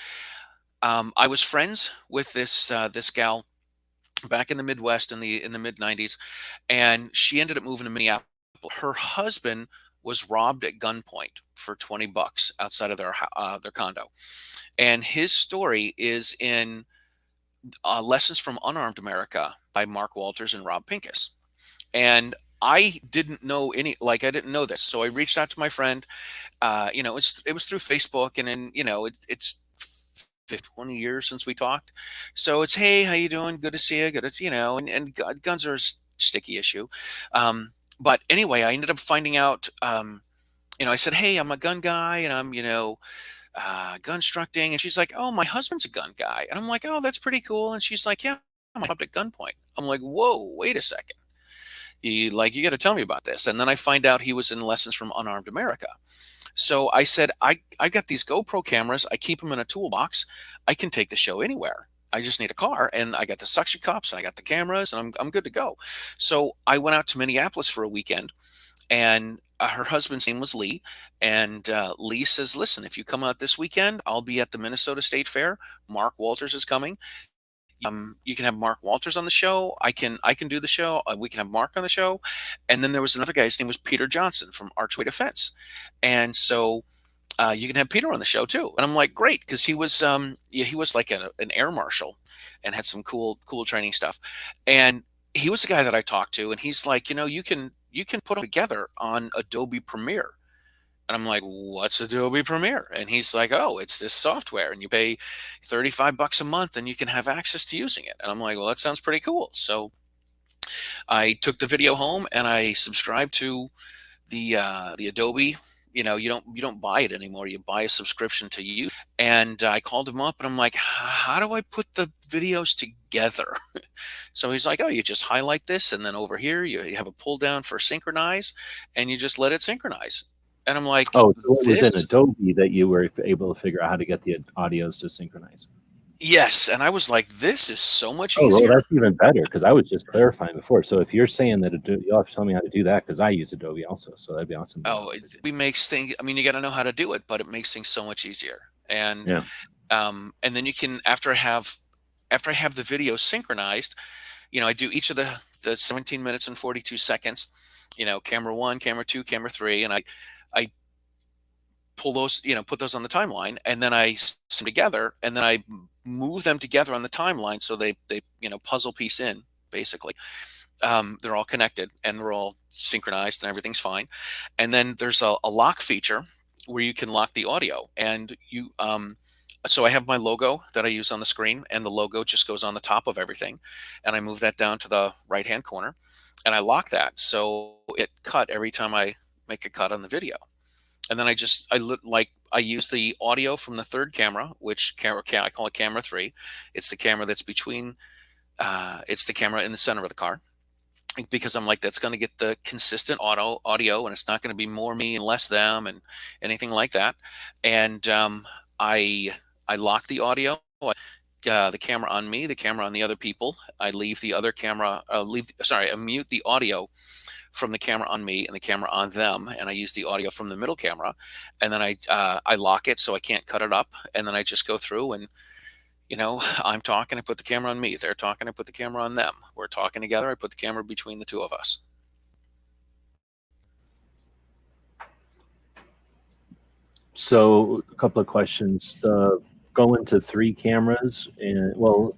I was friends with this gal back in the Midwest in the mid '90s, and she ended up moving to Minneapolis. Her husband was robbed at gunpoint for 20 bucks outside of their condo, and his story is in Lessons from Unarmed America by Mark Walters and Rob Pincus. And I didn't know I didn't know this. So I reached out to my friend. It was through Facebook, and then, it's 20 years since we talked. So it's, hey, how you doing? Good to see you. Good to, and guns are a sticky issue. But anyway, I ended up finding out, I said, hey, I'm a gun guy, and I'm, gun instructing. And she's like, oh, my husband's a gun guy. And I'm like, oh, that's pretty cool. And she's like, yeah, I'm up at gunpoint. I'm like, whoa, wait a second. You got to tell me about this. And then I find out he was in Lessons from Unarmed America. So I said, I got these GoPro cameras. I keep them in a toolbox. I can take the show anywhere. I just need a car, and I got the suction cups, and I got the cameras, and I'm good to go. So I went out to Minneapolis for a weekend, and her husband's name was Lee. And Lee says, listen, if you come out this weekend, I'll be at the Minnesota State Fair. Mark Walters is coming. You can have Mark Walters on the show. I can do the show. We can have Mark on the show. And then there was another guy. His name was Peter Johnson from Archway Defense. And so you can have Peter on the show too. And I'm like, great, because he was like an air marshal and had some cool training stuff. And he was the guy that I talked to, and he's like, you can put them together on Adobe Premiere. And I'm like, what's Adobe Premiere? And he's like, oh, it's this software, and you pay 35 bucks a month and you can have access to using it. And I'm like, well, that sounds pretty cool. So I took the video home and I subscribed to the Adobe. You don't buy it anymore. You buy a subscription to use. And I called him up and I'm like, how do I put the videos together? So he's like, oh, you just highlight this, and then over here you have a pull down for synchronize, and you just let it synchronize. And I'm like, Oh, so it was in this? Adobe that you were able to figure out how to get the audios to synchronize. Yes. And I was like, this is so much Oh, well, easier. that's even better, because I was just clarifying before. So if you're saying that you'll have to tell me how to do that, because I use Adobe also. So that'd be awesome. Oh, we makes things. I mean, you got to know how to do it, but it makes things so much easier. And Yeah. and then you can, after I have the video synchronized, I do each of the 17 minutes and 42 seconds. Camera one, camera two, camera three, and I pull those, put those on the timeline, and then I them together, and then I move them together on the timeline, so they puzzle piece in basically. They're all connected and they're all synchronized and everything's fine. And then there's a lock feature where you can lock the audio, and so I have my logo that I use on the screen, and the logo just goes on the top of everything, and I move that down to the right hand corner, and I lock that so it cut every time I make a cut on the video. And then I use the audio from the third camera, which I call it camera 3. It's the camera that's between it's the camera in the center of the car, because I'm like, that's going to get the consistent audio, and it's not going to be more me and less them and anything like that. And I lock the audio, the camera on me, the camera on the other people. I leave the other camera, I mute the audio from the camera on me and the camera on them, and I use the audio from the middle camera, and then I lock it so I can't cut it up, and then I just go through and I'm talking, I put the camera on me. They're talking, I put the camera on them. We're talking together, I put the camera between the two of us. So a couple of questions. Going to 3 cameras, and well,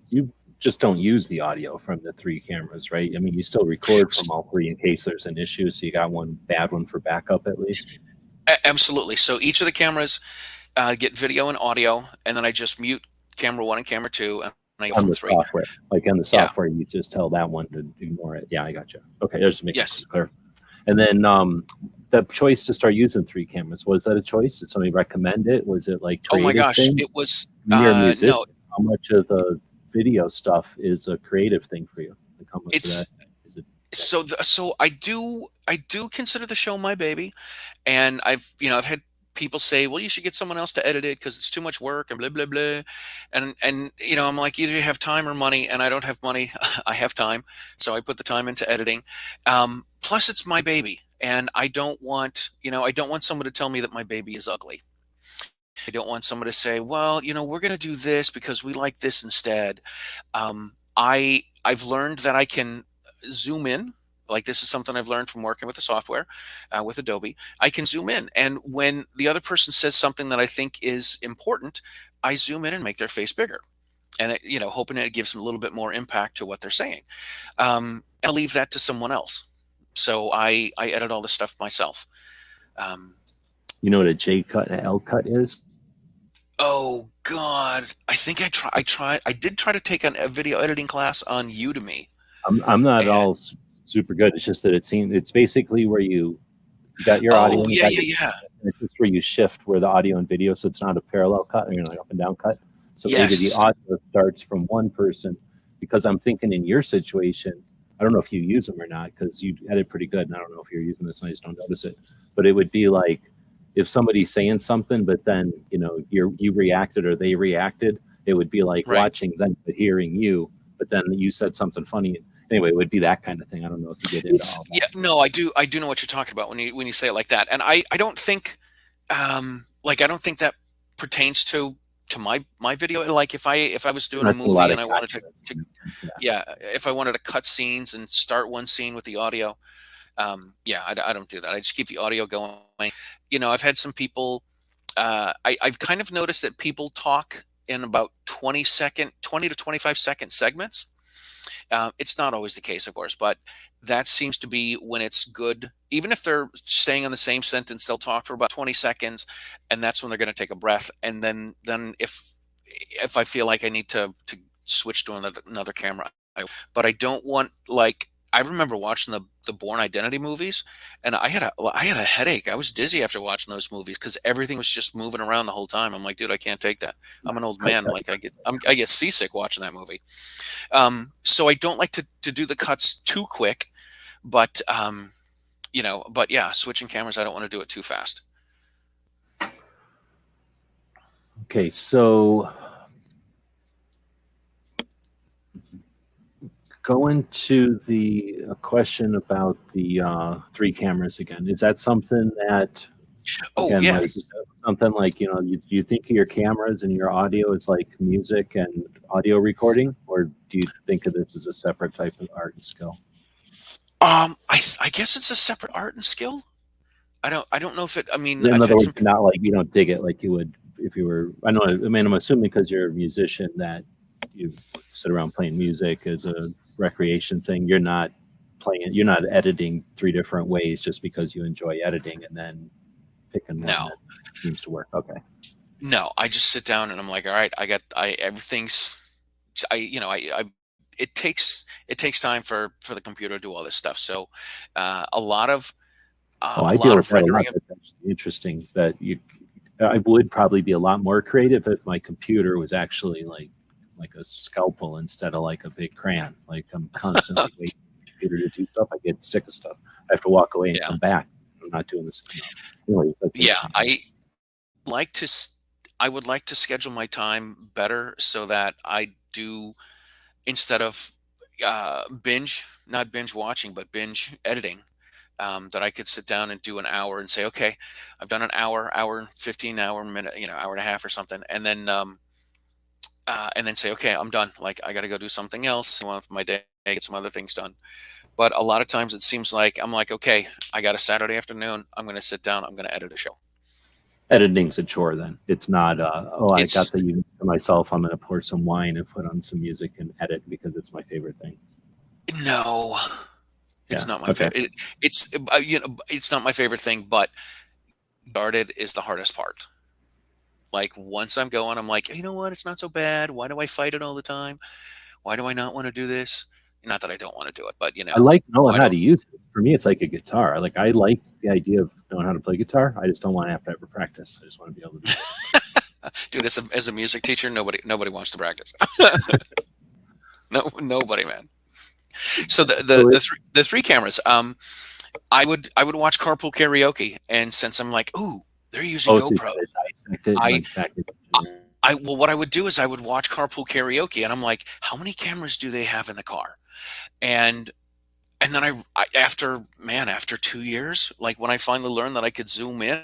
you just don't use the audio from the 3 cameras, right? I mean, you still record from all 3 in case there's an issue. So you got one bad one for backup at least. Absolutely. So each of the cameras get video and audio, and then I just mute camera 1 and camera 2, and I go On from the 3. software, like on the Yeah. software, you just tell that one to ignore it. Yeah, I got you. Okay, there's to make Yes. it clear. And then the choice to start using 3 cameras, was that a choice? Did somebody recommend it? Was it like Oh my creative gosh, thing? it was You're a musician. no, How much of the video stuff is a creative thing for you? Like how much of it's that is it? so I do consider the show my baby, and I've had people say, well, you should get someone else to edit it because it's too much work and blah blah blah, and I'm like, either you have time or money, and I don't have money. I have time, so I put the time into editing. Plus, it's my baby, and I don't want someone to tell me that my baby is ugly. I don't want someone to say, well, we're going to do this because we like this instead. I've learned that I can zoom in. Like, this is something I've learned from working with the software, with Adobe. I can zoom in, and when the other person says something that I think is important, I zoom in and make their face bigger, and hoping it gives them a little bit more impact to what they're saying. And I leave that to someone else. So I edit all this stuff myself. Um, You know what a J cut and L cut is? oh God, I think I did try to take a video editing class on Udemy. I'm not at And all super good. It's just that it's basically where you got your audio oh and you yeah, got yeah, your, yeah. and it's just where you shift where the audio and video, so it's not a parallel cut, like up and down cut. So maybe the Yes. audio starts from one person, because I'm thinking in your situation, I don't know if you use them or not, because you edit pretty good, and I don't know if you're using this and I just don't notice it. But it would be like if somebody's saying something, but then you reacted or they reacted, it would be like Right. watching them but hearing you, but then you said something funny. Anyway, it would be that kind of thing. I don't know if you get into all that. Yeah, no, I do know what you're talking about when you say it like that. And I don't think I don't think that pertains to my video. Like, if I was doing a That's a lot movie of and I wanted to yeah. yeah, if I wanted to cut scenes and start one scene with the audio, yeah, I don't do that. I just keep the audio going. I've had some people, I've kind of noticed that people talk in about 20 to 25-second segments. It's not always the case, of course, but that seems to be when it's good. Even if they're staying on the same sentence, they'll talk for about 20 seconds, and that's when they're going to take a breath. And then if I feel like I need to switch to another camera, but I don't want, like, I remember watching the Born Identity movies, and I had a headache. I was dizzy after watching those movies because everything was just moving around the whole time. I'm like, dude, I can't take that. I'm an old man. Like, I get seasick watching that movie. So I don't like to do the cuts too quick, but but yeah, switching cameras, I don't want to do it too fast. Okay, so going to the question about the 3 cameras again. Is that something that, Oh again, yeah. like, is that something like, you think of your cameras and your audio as like music and audio recording, or do you think of this as a separate type of art and skill? I guess it's a separate art and skill. I don't know if it. I mean, In I've other had words, some. not like you don't dig it like you would if you were. I know. I mean, I'm assuming because you're a musician that you sit around playing music as a recreation thing. You're not playing. You're not editing 3 different ways just because you enjoy editing and then picking one No, that seems to work. Okay. no. I just sit down and I'm like, all right, everything's. I it takes time for the computer to do all this stuff. So, a lot of Oh, a I deal lot with of that a lot. rendering. That's actually interesting. That you, I would probably be a lot more creative if my computer was actually like a scalpel instead of like a big crayon. Like, I'm constantly waiting for the computer to do stuff. I get sick of stuff. I have to walk away and Yeah, come back. I'm not doing this. Anyway, that's yeah. interesting. Like to. I would like to schedule my time better so that I do, instead of not binge watching, but binge editing. That I could sit down and do an hour and say, okay, I've done an hour and 15 hour minute, hour and a half or something, and then say, okay, I'm done. Like, I got to go do something else. I want my day, get some other things done. But a lot of times it seems like I'm like, okay, I got a Saturday afternoon. I'm going to sit down. I'm going to edit a show. Editing's a chore then. It's not, oh, I got It's the evening to myself. I'm going to pour some wine and put on some music and edit because it's my favorite thing. no, Yeah. it's not my Okay. favorite. It's not my favorite thing, but started is the hardest part. Like, once I'm going, I'm like, you know what? It's not so bad. Why do I fight it all the time? Why do I not want to do this? Not that I don't want to do it, but I like knowing why how do to use it. For me, it's like a guitar. Like, I like the idea of knowing how to play guitar. I just don't want to have to ever practice. I just want to be able to do it. dude, as a music teacher, nobody wants to practice. No, nobody, man. So So the 3 cameras, I would watch Carpool Karaoke, and since I'm like, ooh, they're using so you GoPros, gotta dissect it and I like back it. well, what I would do is I would watch Carpool Karaoke, and I'm like, how many cameras do they have in the car? And then after 2 years, like, when I finally learned that I could zoom in,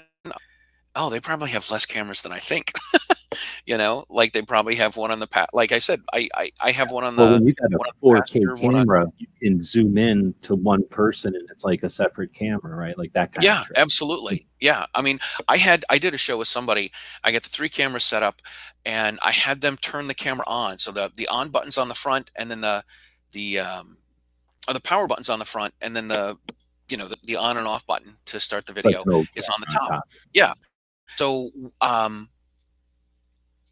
oh, they probably have less cameras than I think. Like they probably have one on the like I said, I have one on Well, the when you got a one on the 4K passenger, one on. camera, you can zoom in to one person and it's like a separate camera, right? Like that kind of Yeah, trick. absolutely. Yeah. I mean, I did a show with somebody. I got the three cameras set up and I had them turn the camera on. So the on button's on the front and then the the power button's on the front and then the on and off button to start the It's like video an old is on the camera on top. top. Yeah. So um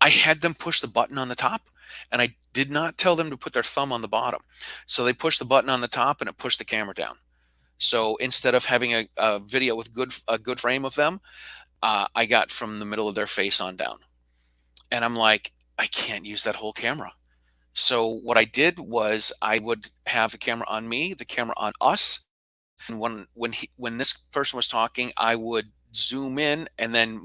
I had them push the button on the top and I did not tell them to put their thumb on the bottom. So they pushed the button on the top and it pushed the camera down. So instead of having a video with a good frame of them, I got from the middle of their face on down. And I'm like, I can't use that whole camera. So what I did was I would have the camera on me, the camera on us, and when this person was talking, I would zoom in and then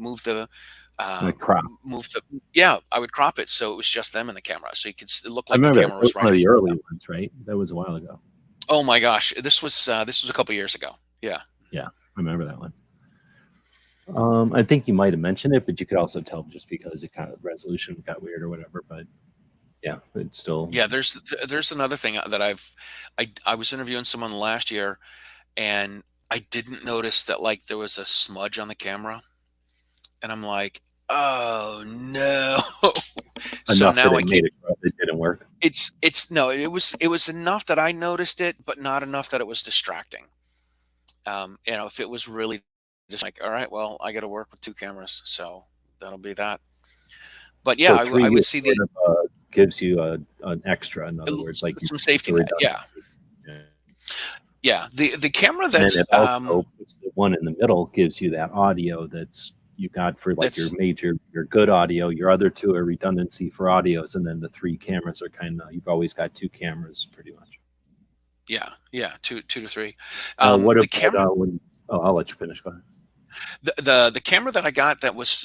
uh, Like crop. move the yeah, I would crop it so it was just them in the camera, so it looked I like the remember that. camera That was was right one of in the front of early them. ones, right? That was a while ago. Oh my gosh, this was a couple years ago. Yeah. Yeah, I remember that one. I think you might have mentioned it, but you could also tell just because it kind of resolution got weird or whatever. But yeah, it's still Yeah, there's another thing that I was interviewing someone last year and I didn't notice that like there was a smudge on the camera and I'm like, "Oh no." So enough that now I it can't. made it didn't work. It's no, it was enough that I noticed it, but not enough that it was distracting. If it was really just like, all right, well, I got to work with two cameras, so that'll be that. But yeah, So I 3 would is see sort of gives you an extra. In other words, like you some it's a safety net. Yeah, redundancy. Yeah. yeah. The camera And then it that's also puts the one in the middle gives you that audio that's you got for like that's your good audio. Your other two are redundancy for audios, and then the 3 cameras are kind of you've always got 2 cameras pretty much. yeah, two to three. What The about camera when? Oh, I'll let you finish. Go ahead. the camera that I got that was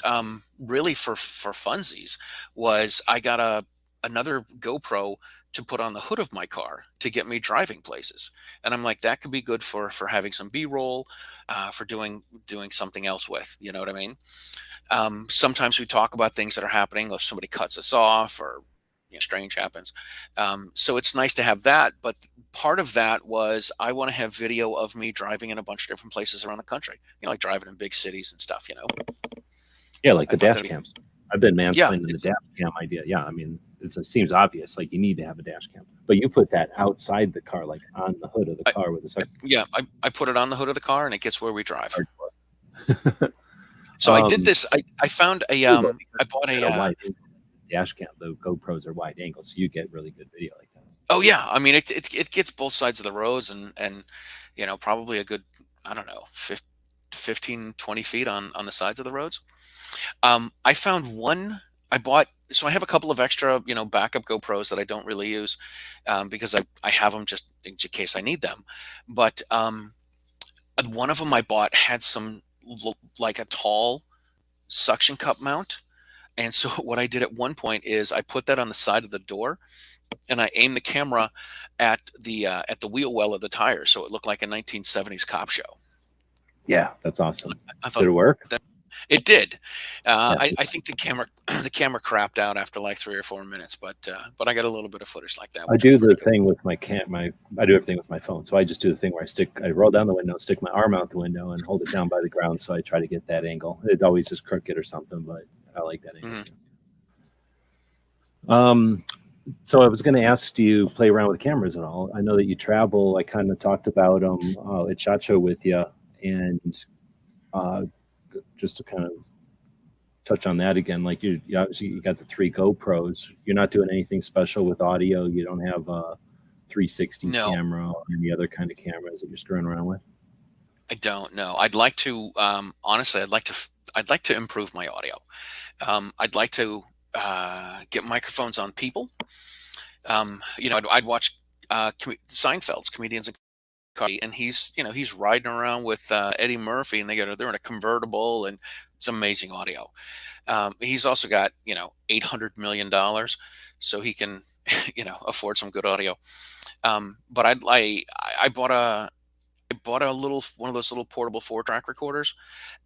really for funsies was I got another GoPro to put on the hood of my car to get me driving places, and I'm like that could be good for having some B-roll, for doing something else with. You know what I mean? Sometimes we talk about things that are happening, if somebody cuts us off or strange happens. So it's nice to have that. But part of that was I want to have video of me driving in a bunch of different places around the country, like driving in big cities and stuff. Yeah, like I the thought dash that, cams. I've been yeah, mansplaining the dash cam idea. Yeah, I mean, it seems obvious. Like you need to have a dash cam, but you put that outside the car, like on the hood of the I, car with a second. yeah, I put it on the hood of the car and it gets where we drive. Hardcore. So I did this. I found Cool, though, I because bought you got a a wide angle dash cam. The GoPros are wide angle, so you get really good video like that. oh yeah, I mean it gets both sides of the roads and probably a good, I don't know, 15, 20 feet on the sides of the roads. I found one. So I have a couple of extra, backup GoPros that I don't really use, because I have them just in case I need them. But one of them I bought had some like a tall suction cup mount. And so what I did at one point is I put that on the side of the door and I aimed the camera at the wheel well of the tire, so it looked like a 1970s cop show. Yeah, that's awesome. I Did thought it work? that it did. Yeah, I think the camera the camera crapped out after like 3 or 4 minutes, but I got a little bit of footage like that, I which was do the pretty cool. thing with I do everything with my phone. So I just do the thing where I roll down the window, stick my arm out the window, and hold it down by the ground. So I try to get that angle. It always is crooked or something, but I like that angle. So I was going to ask, do you play around with cameras at all? I know that you travel. I kind of talked about at SHOT Show with you, and uh, just to kind of touch on that again, like you obviously you got the 3 GoPros. You're not doing anything special with audio. You don't have a 360 No, camera or any other kind of cameras that you're screwing around with. I don't know. I'd like to, honestly, I'd like to improve my audio. I'd like to get microphones on people. I'd watch Seinfeld's Comedians in Cars, and he's riding around with Eddie Murphy, and they're in a convertible, and it's amazing audio. He's also got $800 million, so he can afford some good audio. But I bought a little one of those little portable 4-track recorders,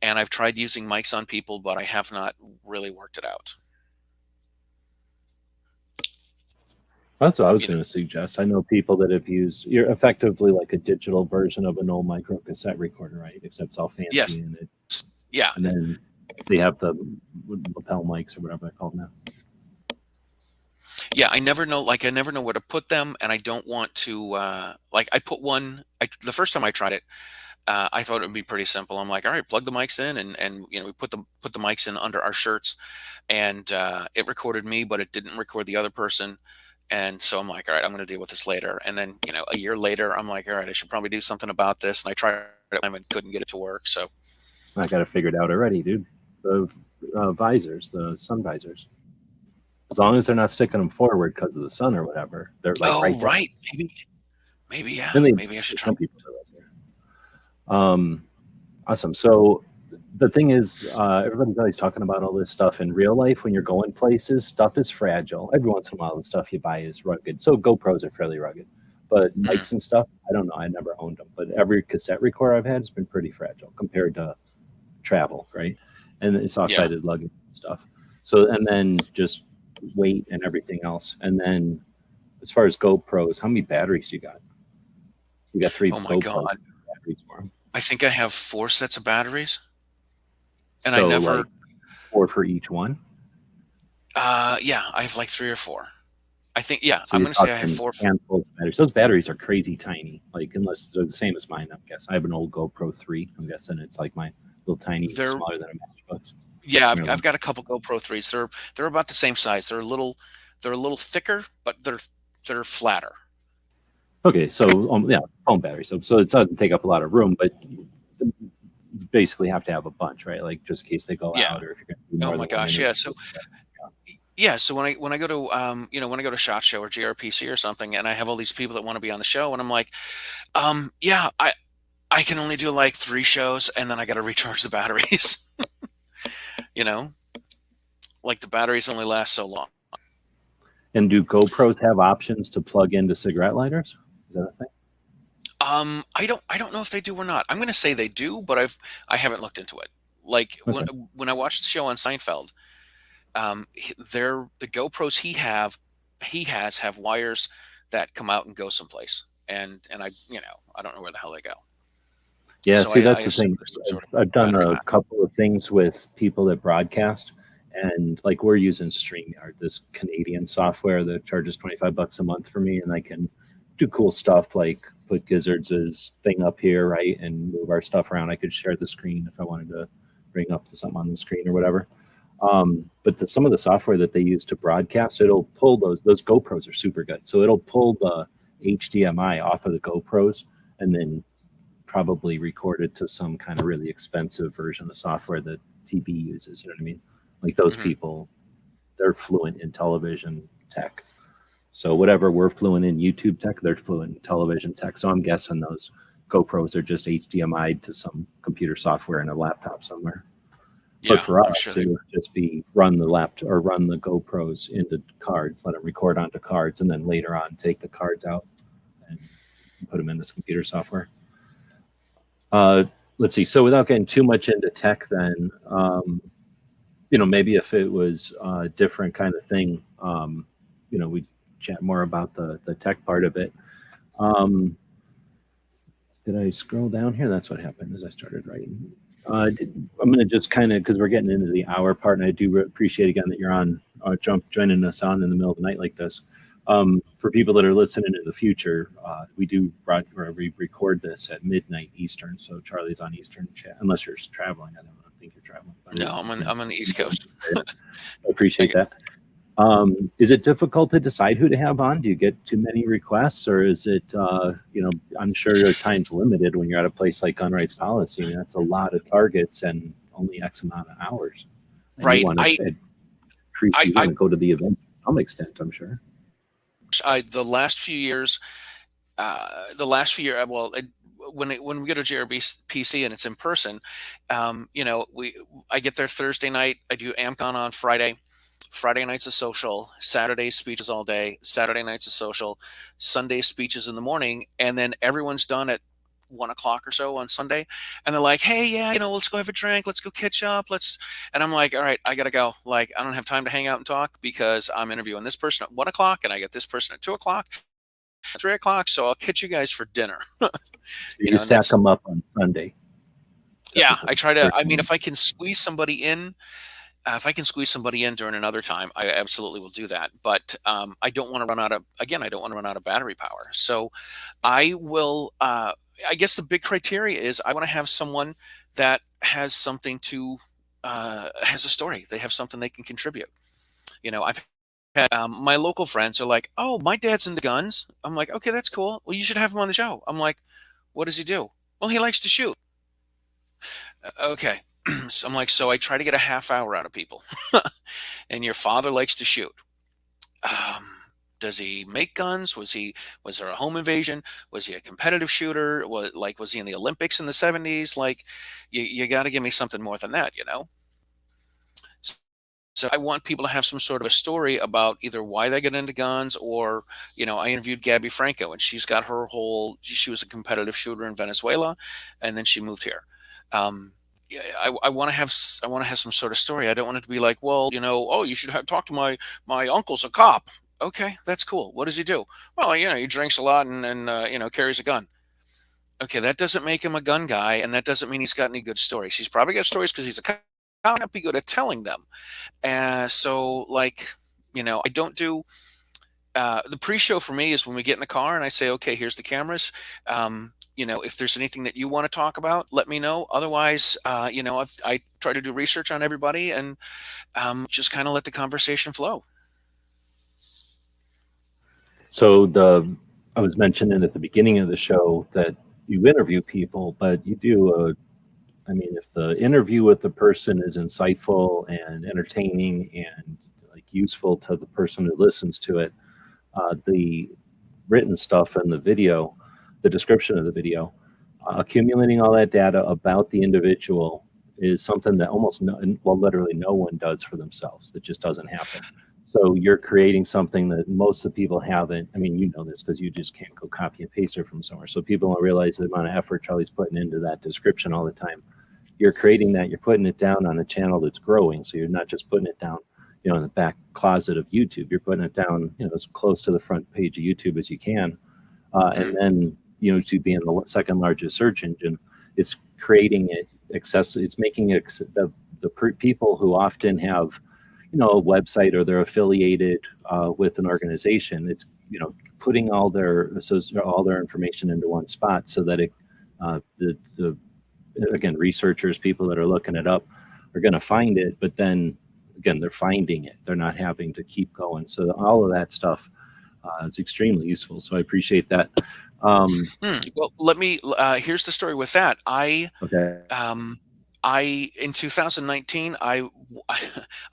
and I've tried using mics on people, but I have not really worked it out. That's what I was You going know, to suggest. I know people that have used you're effectively like a digital version of an old micro cassette recorder, right? Except it's all fancy yes, and it, yeah, and then they have the lapel mics or whatever they're called now. yeah. I never know where to put them, and I don't want to. Like, I put one. The first time I tried it, I thought it would be pretty simple. I'm like, all right, plug the mics in, and we put the mics in under our shirts, and it recorded me, but it didn't record the other person. And so I'm like, all right, I'm going to deal with this later. And then, a year later, I'm like, all right, I should probably do something about this. And I tried it and couldn't get it to work. So, I got it figured out already, dude. The visors, the sun visors. As long as they're not sticking them forward because of the sun or whatever, they're like oh, right there. right. Maybe, yeah. And they, Maybe I should try. some people are right there. Awesome. So the thing is, everybody's always talking about all this stuff in real life. When you're going places, stuff is fragile. Every once in a while, the stuff you buy is rugged. So GoPros are fairly rugged, but Mhm. mics and stuff, I don't know. I never owned them, but every cassette recorder I've had has been pretty fragile compared to travel, right? And it's Yeah. off-sided luggage and stuff. So, and then just weight and everything else. And then as far as GoPros, how many batteries you got? You got three Oh, my GoPros God. batteries for them. I think I have 4 sets of batteries. And I So never, like 4 for each one. yeah, I have like 3 or 4. I think, yeah, So I'm you're going to say I have talking 4. handfuls of batteries. Those batteries are crazy tiny. Like unless they're the same as mine, I guess. I have an old GoPro 3. I'm guessing it's like my little tiny, They're, smaller than a matchbox. yeah, Really. I've got a couple GoPro 3s. They're about the same size. They're a little thicker, but they're flatter. Okay, so yeah, phone batteries. So it doesn't take up a lot of room, but you basically have to have a bunch, right? Like just in case they go Yeah. out, or if you're going to do Oh more my than one gosh. interview. Yeah. So yeah. So when I go to when I go to SHOT Show or GRPC or something, and I have all these people that want to be on the show, and I'm like, yeah, I can only do like 3 shows, and then I got to recharge the batteries. you know, like the batteries only last so long. And do GoPros have options to plug into cigarette lighters? Is that a thing? I don't know if they do or not. I'm going to say they do, but I haven't looked into it. Like Okay. when I watched the show on Seinfeld, the GoPros he has have wires that come out and go someplace, and I don't know where the hell they go. Yeah, So see, I that's the assume thing. there's some sort of I've done battery a pack. couple of things with people that broadcast, and like we're using StreamYard, this Canadian software that charges $25 a month for me, and I can do cool stuff like put Gizzards' thing up here, right, and move our stuff around. I could share the screen if I wanted to bring up something on the screen or whatever. But some of the software that they use to broadcast, it'll pull those GoPros are super good. So it'll pull the HDMI off of the GoPros and then probably recorded to some kind of really expensive version of software that TV uses. You know what I mean? Like those hmm people, they're fluent in television tech. So whatever we're fluent in YouTube tech, they're fluent in television tech. So I'm guessing those GoPros are just HDMI'd to some computer software in a laptop somewhere. But Yeah, for I'm sure us, they. it would just be run the laptop or run the GoPros into cards, let them record onto cards, and then later on take the cards out and put them in this computer software. Uh, let's see. So without getting too much into tech, then maybe if it was a different kind of thing, we chat more about the tech part of it. Um, did I scroll down here? That's what happened as I started writing. I'm going to just kind of, because we're getting into the hour part, and I do appreciate again that you're on, joining us on in the middle of the night like this. For people that are listening in the future, we record this at midnight Eastern. So Charlie's on Eastern chat, unless you're traveling. I don't think you're traveling. But No, I'm on the East Coast. I appreciate that. Is it difficult to decide who to have on? Do you get too many requests, or is it, I'm sure your time's limited when you're at a place like Gun Rights Policy. I mean, that's a lot of targets and only X amount of hours. And you Right. want to treat, you want I, to go to the event to some extent, I'm sure. the last few years, well, when we go to GRPC and it's in person, I get there Thursday night. I do AmCon on Friday. Friday night's a social. Saturday speeches all day. Saturday night's a social. Sunday speeches in the morning, and then everyone's done at 1 o'clock or so on Sunday, and they're like, "Hey, yeah, let's go have a drink, let's go catch up, let's." And I'm like, "All right, I gotta go. Like, I don't have time to hang out and talk because I'm interviewing this person at 1 o'clock, and I get this person at 2 o'clock, 3 o'clock. So I'll catch you guys for dinner." So you And stack that's them up on Sunday. yeah. I Typically, try to. first I mean, one. if I can squeeze somebody in, if I can squeeze somebody in during another time, I absolutely will do that. But I don't want to run out of. Again, I don't want to run out of battery power. So I will. I guess the big criteria is I want to have someone that has something to has a story. They have something they can contribute. I've had my local friends are like, "Oh, my dad's into guns." I'm like, "Okay, that's cool. Well, you should have him on the show." I'm like, "What does he do?" "Well, he likes to shoot." Okay. So I'm like, so I try to get a half hour out of people. And your father likes to shoot. Um, does he make guns? Was there a home invasion? Was he a competitive shooter? Was he in the Olympics in the 70s? Like, you got to give me something more than that. So I want people to have some sort of a story about either why they got into guns, or, I interviewed Gabby Franco, and she's got her she was a competitive shooter in Venezuela, and then she moved here. Um, yeah, I want to I want to have some sort of story. I don't want it to be like, well, oh, you should talk to my uncle's a cop. Okay, that's cool. What does he do? Well, he drinks a lot and carries a gun. Okay, that doesn't make him a gun guy, and that doesn't mean he's got any good stories. He's probably got stories because he's a cop. Not be good at telling them. So, like, I don't do the pre-show. For me is when we get in the car and I say, okay, here's the cameras. If there's anything that you want to talk about, let me know. Otherwise, I try to do research on everybody and just kind of let the conversation flow. So I was mentioning at the beginning of the show that you interview people, but you do I mean, if the interview with the person is insightful and entertaining and like useful to the person who listens to it, the written stuff and the video, the description of the video, accumulating all that data about the individual is something that literally no one does for themselves. It just doesn't happen. So you're creating something that most of the people haven't. I mean, you know this because you just can't go copy and paste it from somewhere. So people don't realize the amount of effort Charlie's putting into that description all the time. You're creating that, you're putting it down on a channel that's growing. So you're not just putting it down, in the back closet of YouTube. You're putting it down, as close to the front page of YouTube as you can. And then, to being the second largest search engine, it's creating it accessible. It's making it people who often have, a website or they're affiliated with an organization. It's, putting all their information into one spot so that the again, researchers, people that are looking it up are going to find it, but then again, they're finding it. They're not having to keep going. So all of that stuff is extremely useful. So I appreciate that. Well, let me. Here's the story with that. Okay. In 2019, I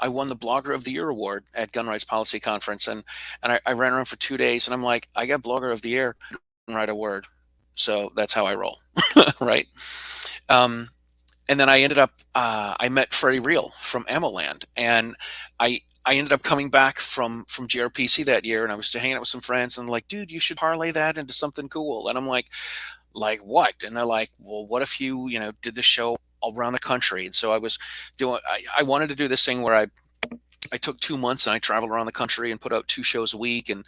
won the Blogger of the Year award at Gun Rights Policy Conference, and I ran around for 2 days, and I'm like, I got Blogger of the Year, and write a word. So that's how I roll, right? And then I ended up, I met Freddie Real from Ammoland, and I ended up coming back from GRPC that year, and I was hanging out with some friends, and like, dude, you should parlay that into something cool. And I'm like what? And they're like, well, what if you did the show all around the country? And so I was I wanted to do this thing where I took 2 months and I traveled around the country and put out 2 shows a week, and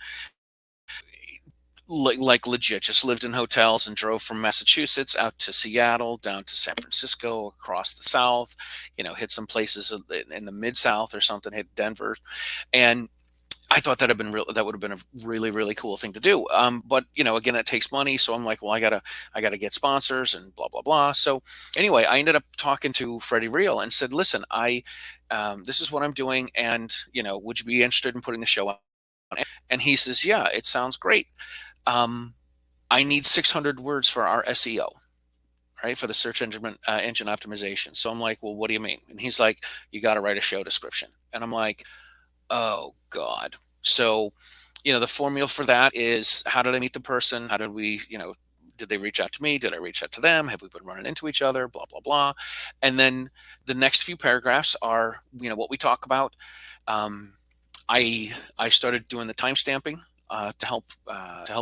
like legit just lived in hotels and drove from Massachusetts out to Seattle, down to San Francisco, across the South, hit some places in the Mid-South or something, hit Denver. And I thought that would have been a really, really cool thing to do. But again, it takes money. So I'm like, well, I gotta get sponsors and blah, blah, blah. So anyway, I ended up talking to Freddie Real and said, listen, this is what I'm doing. And, would you be interested in putting the show on? And he says, yeah, it sounds great. I need 600 words for our SEO, right? For the search engine optimization. So I'm like, well, what do you mean? And he's like, you got to write a show description. And I'm like, oh God. So, the formula for that is, how did I meet the person? How did we, did they reach out to me? Did I reach out to them? Have we been running into each other? Blah, blah, blah. And then the next few paragraphs are, what we talk about. I started doing the timestamping to help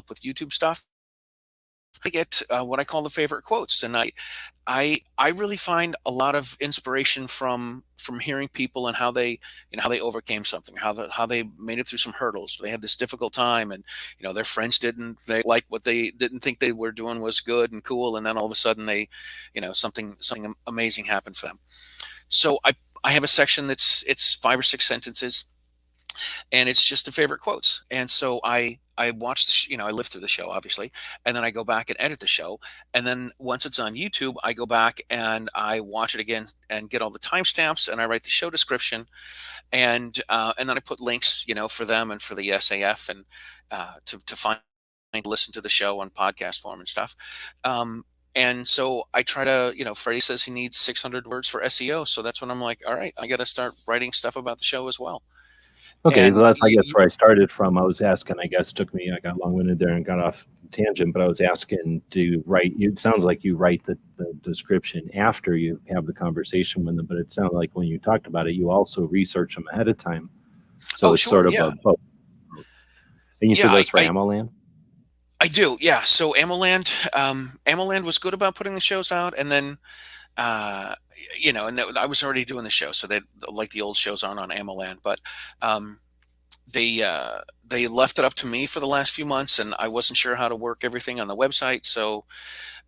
with YouTube stuff. I get what I call the favorite quotes, and I really find a lot of inspiration from hearing people and how they how they overcame something, how they made it through some hurdles. They had this difficult time, and their friends didn't they like what they didn't think they were doing was good and cool, and then all of a sudden they something amazing happened for them. So I have a section it's 5 or 6 sentences, and it's just the favorite quotes. And so I watch I live through the show obviously, and then I go back and edit the show, and then once it's on YouTube, I go back and I watch it again and get all the timestamps, and I write the show description, and then I put links, for them and for the SAF, and to find listen to the show on podcast form and stuff. And so I try to, Freddie says he needs 600 words for SEO, so that's when I'm like, all right, I got to start writing stuff about the show as well. Okay, well, And that's I guess where I started from. I was asking. I guess took me. I got long-winded there and got off tangent. But I was asking, do you write? It sounds like you write the description after you have the conversation with them. But it sounded like when you talked about it, you also research them ahead of time. So it's sure, sort of yeah. a both. And you said Yeah, that's for AmmoLand? I do, yeah. So AmmoLand was good about putting the shows out, and then I was already doing the show, so they like the old shows aren't on AmmoLand, but they left it up to me for the last few months, and I wasn't sure how to work everything on the website. So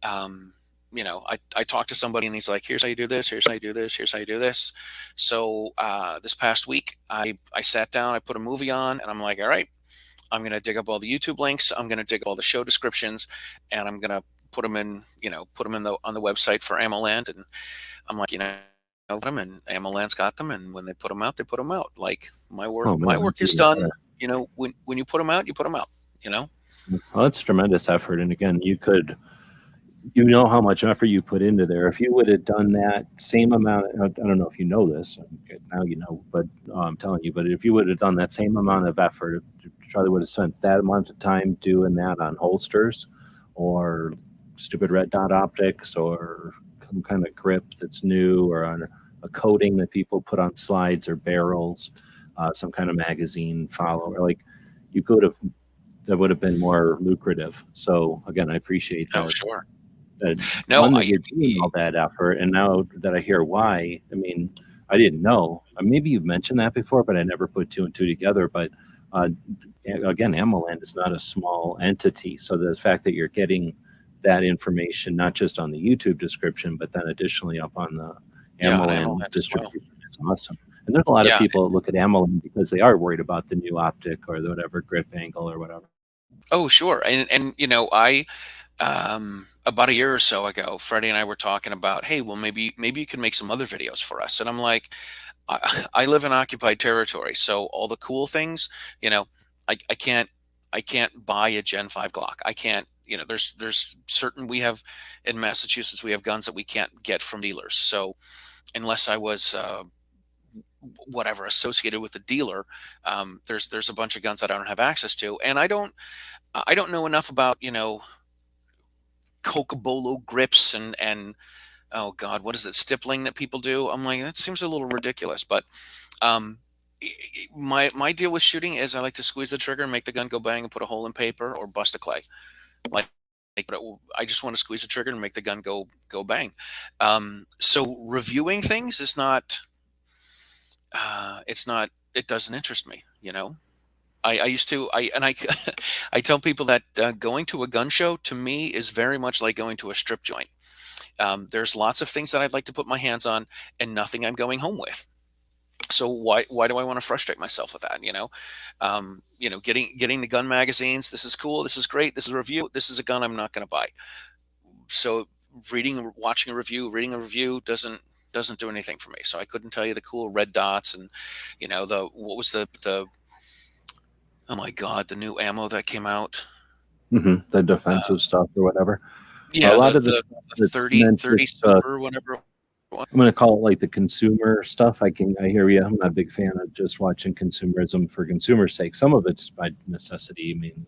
I talked to somebody, and he's like, here's how you do this, here's how you do this, here's how you do this. So this past week I sat down, I put a movie on, and I'm like, all right, I'm going to dig up all the YouTube links, I'm going to dig up all the show descriptions, and I'm going to put them in on the website for AmmoLand. And I'm like, them, and AmmoLand's got them, and when they put them out, they put them out. Like my work is done. When you put them out, you put them out. Well, that's tremendous effort. And again, you know how much effort you put into there. If you would have done that same amount, I don't know if you know this, now you know, but I'm telling you, but if you would have done that same amount of effort, Charlie would have spent that amount of time doing that on holsters or stupid red dot optics or some kind of grip that's new, or on a coating that people put on slides or barrels, some kind of magazine follower, like that would have been more lucrative. So again, I appreciate that. Oh, sure. You're doing all that effort, and now that I hear why, I mean, I didn't know. Maybe you've mentioned that before, but I never put two and two together. But again, AmmoLand is not a small entity, so the fact that you're getting that information not just on the YouTube description, but then additionally up on the AmmoLand distribution is awesome. And there's a lot of people that look at AmmoLand because they are worried about the new optic or the whatever grip angle or whatever. Oh, sure. And I about a year or so ago, Freddie and I were talking about, hey, well, maybe you can make some other videos for us. And I'm like, I live in occupied territory, so all the cool things, I can't buy a Gen 5 Glock. I can't, there's certain, we have in Massachusetts, we have guns that we can't get from dealers. So unless I was whatever associated with the dealer, there's a bunch of guns that I don't have access to, and I don't know enough about Cocobolo grips and oh God, what is it, stippling that people do? I'm like, that seems a little ridiculous. But my deal with shooting is I like to squeeze the trigger and make the gun go bang and put a hole in paper or bust a clay. Like I just want to squeeze the trigger and make the gun go bang. So reviewing things is not. It doesn't interest me. I used to, I tell people that going to a gun show to me is very much like going to a strip joint. There's lots of things that I'd like to put my hands on and nothing I'm going home with. So why do I want to frustrate myself with that? Getting the gun magazines. This is cool. This is great. This is a review. This is a gun I'm not going to buy. So reading a review doesn't do anything for me. So I couldn't tell you the cool red dots and, what was the oh my God, the new ammo that came out. The defensive stuff or whatever. Yeah, a lot of the 30 super, whatever. I'm going to call it like the consumer stuff. I hear you. I'm not a big fan of just watching consumerism for consumer's sake. Some of it's by necessity. I mean,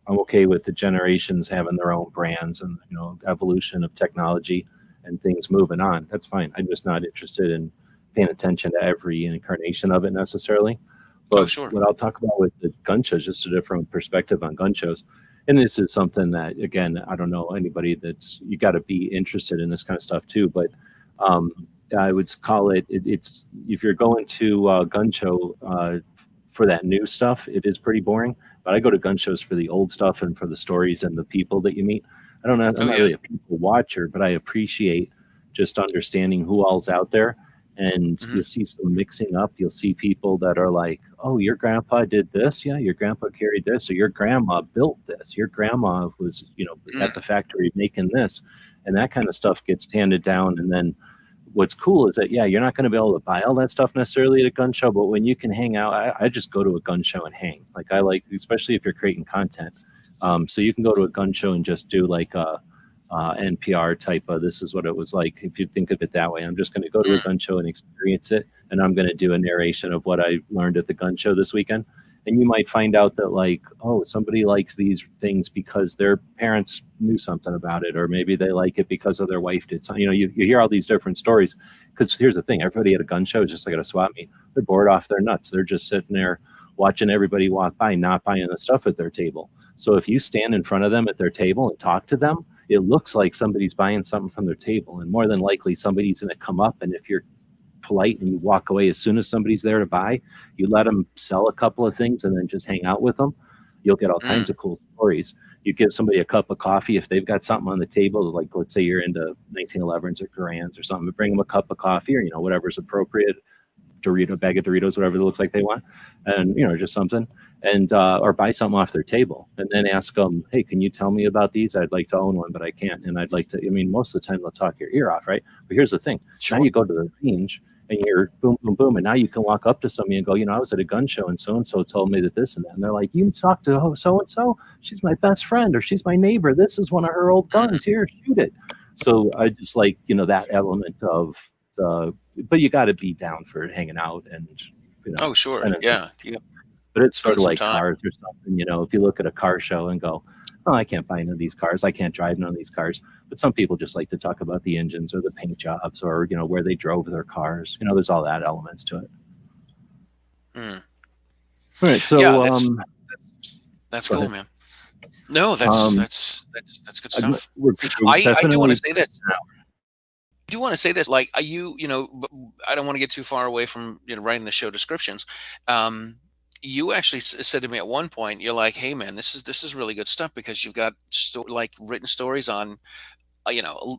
I'm okay with the generations having their own brands and evolution of technology and things moving on. That's fine. I'm just not interested in paying attention to every incarnation of it necessarily. But sure. What I'll talk about with the gun shows, just a different perspective on gun shows, And this is something that, again, I don't know anybody you got to be interested in this kind of stuff too. But I would call it's if you're going to a gun show for that new stuff, it is pretty boring. But I go to gun shows for the old stuff and for the stories and the people that you meet. I'm not really a people watcher, but I appreciate just understanding who all's out there. And you'll see some mixing up. You'll see people that are like, oh, your grandpa did this. Yeah, your grandpa carried this. Or your grandma built this. Your grandma was, at the factory making this. And that kind of stuff gets handed down. And then what's cool is that, yeah, you're not going to be able to buy all that stuff necessarily at a gun show. But when you can hang out, I just go to a gun show and hang. Like I like, especially if you're creating content. So you can go to a gun show and just do like a NPR type of, this is what it was like. If you think of it that way, I'm just going to go to a gun show and experience it. And I'm going to do a narration of what I learned at the gun show this weekend. And you might find out that like, oh, somebody likes these things because their parents knew something about it, or maybe they like it because of their wife did something. You hear all these different stories. Because here's the thing, everybody at a gun show is just like at a swap meet. They're bored off their nuts. They're just sitting there watching everybody walk by, not buying the stuff at their table. So if you stand in front of them at their table and talk to them, it looks like somebody's buying something from their table. And more than likely, somebody's going to come up. And if you're polite and you walk away as soon as somebody's there to buy, you let them sell a couple of things and then just hang out with them. You'll get all kinds of cool stories. You give somebody a cup of coffee if they've got something on the table, like let's say you're into 1911s or Garans or something, bring them a cup of coffee or, whatever's appropriate, bag of Doritos, whatever it looks like they want. And, just something. And or buy something off their table and then ask them, hey, can you tell me about these? I'd like to own one, but I can't. And I'd like to, most of the time they'll talk your ear off, right? But here's the thing. Sure. Now you go to the range and you're boom, boom, boom. And now you can walk up to somebody and go, I was at a gun show and so-and-so told me that this and that. And they're like, you talked to so-and-so? She's my best friend or she's my neighbor. This is one of her old guns. Here, shoot it. So I just like, that element of but you got to be down for hanging out and, Oh, sure. Yeah. But it's sort of like cars or something, if you look at a car show and go, oh, I can't buy none of these cars. I can't drive none of these cars. But some people just like to talk about the engines or the paint jobs or, where they drove their cars. There's all that elements to it. All right. So yeah, that's cool, man. No, that's good stuff. I do want to say this. I do want to say this, like I don't want to get too far away from writing the show descriptions. You actually said to me at one point, you're like, "Hey, man, this is really good stuff because you've got written stories on,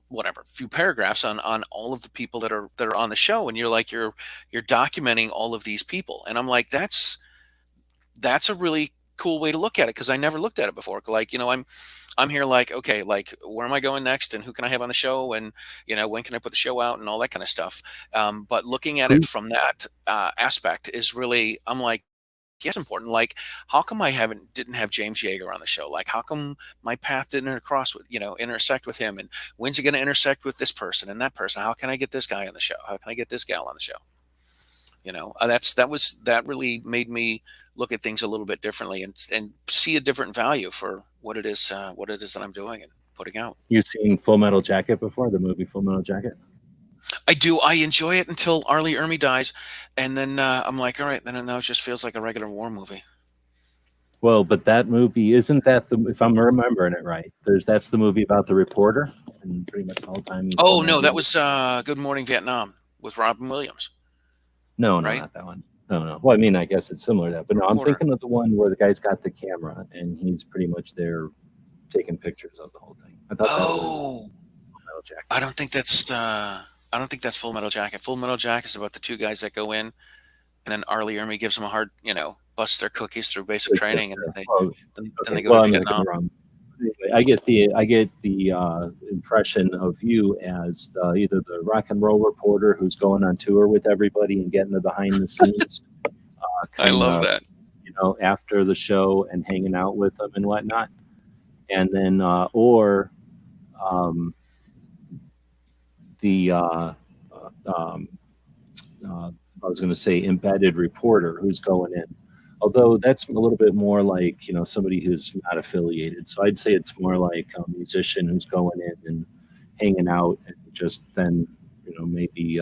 whatever, a few paragraphs on all of the people that are on the show, and you're documenting all of these people." And I'm like, that's a really cool way to look at it because I never looked at it before. Like, I'm here like, okay, like where am I going next and who can I have on the show and, when can I put the show out and all that kind of stuff. But looking at it from that aspect is really, I'm like, yes, important. Like, how come I didn't have James Yeager on the show? Like, how come my path didn't intersect with him? And when's it going to intersect with this person and that person? How can I get this guy on the show? How can I get this gal on the show? That really made me look at things a little bit differently and see a different value for what it is that I'm doing and putting out. You've seen Full Metal Jacket before, the movie Full Metal Jacket? I do. I enjoy it until Arlie Ermy dies, and then I'm like, all right, then now it just feels like a regular war movie. Well, but that movie, isn't that if I'm remembering it right, that's the movie about the reporter and pretty much all the time. Oh no, that was Good Morning Vietnam with Robin Williams. No, not that one. No. Well, I mean, I guess it's similar to that, but no, I'm thinking of the one where the guy's got the camera and he's pretty much there taking pictures of the whole thing. I thought that was Full Metal Jacket. I don't think that's Full Metal Jacket. Full Metal Jacket is about the two guys that go in, and then Arlie Ermy gives them a hard, busts their cookies through basic training, and then they go to Vietnam. Anyway, I get the impression of you as either the rock and roll reporter who's going on tour with everybody and getting the behind the scenes. I love that. After the show and hanging out with them and whatnot, and then or the I was going to say embedded reporter who's going in. Although that's a little bit more like, somebody who's not affiliated. So I'd say it's more like a musician who's going in and hanging out and just then, maybe,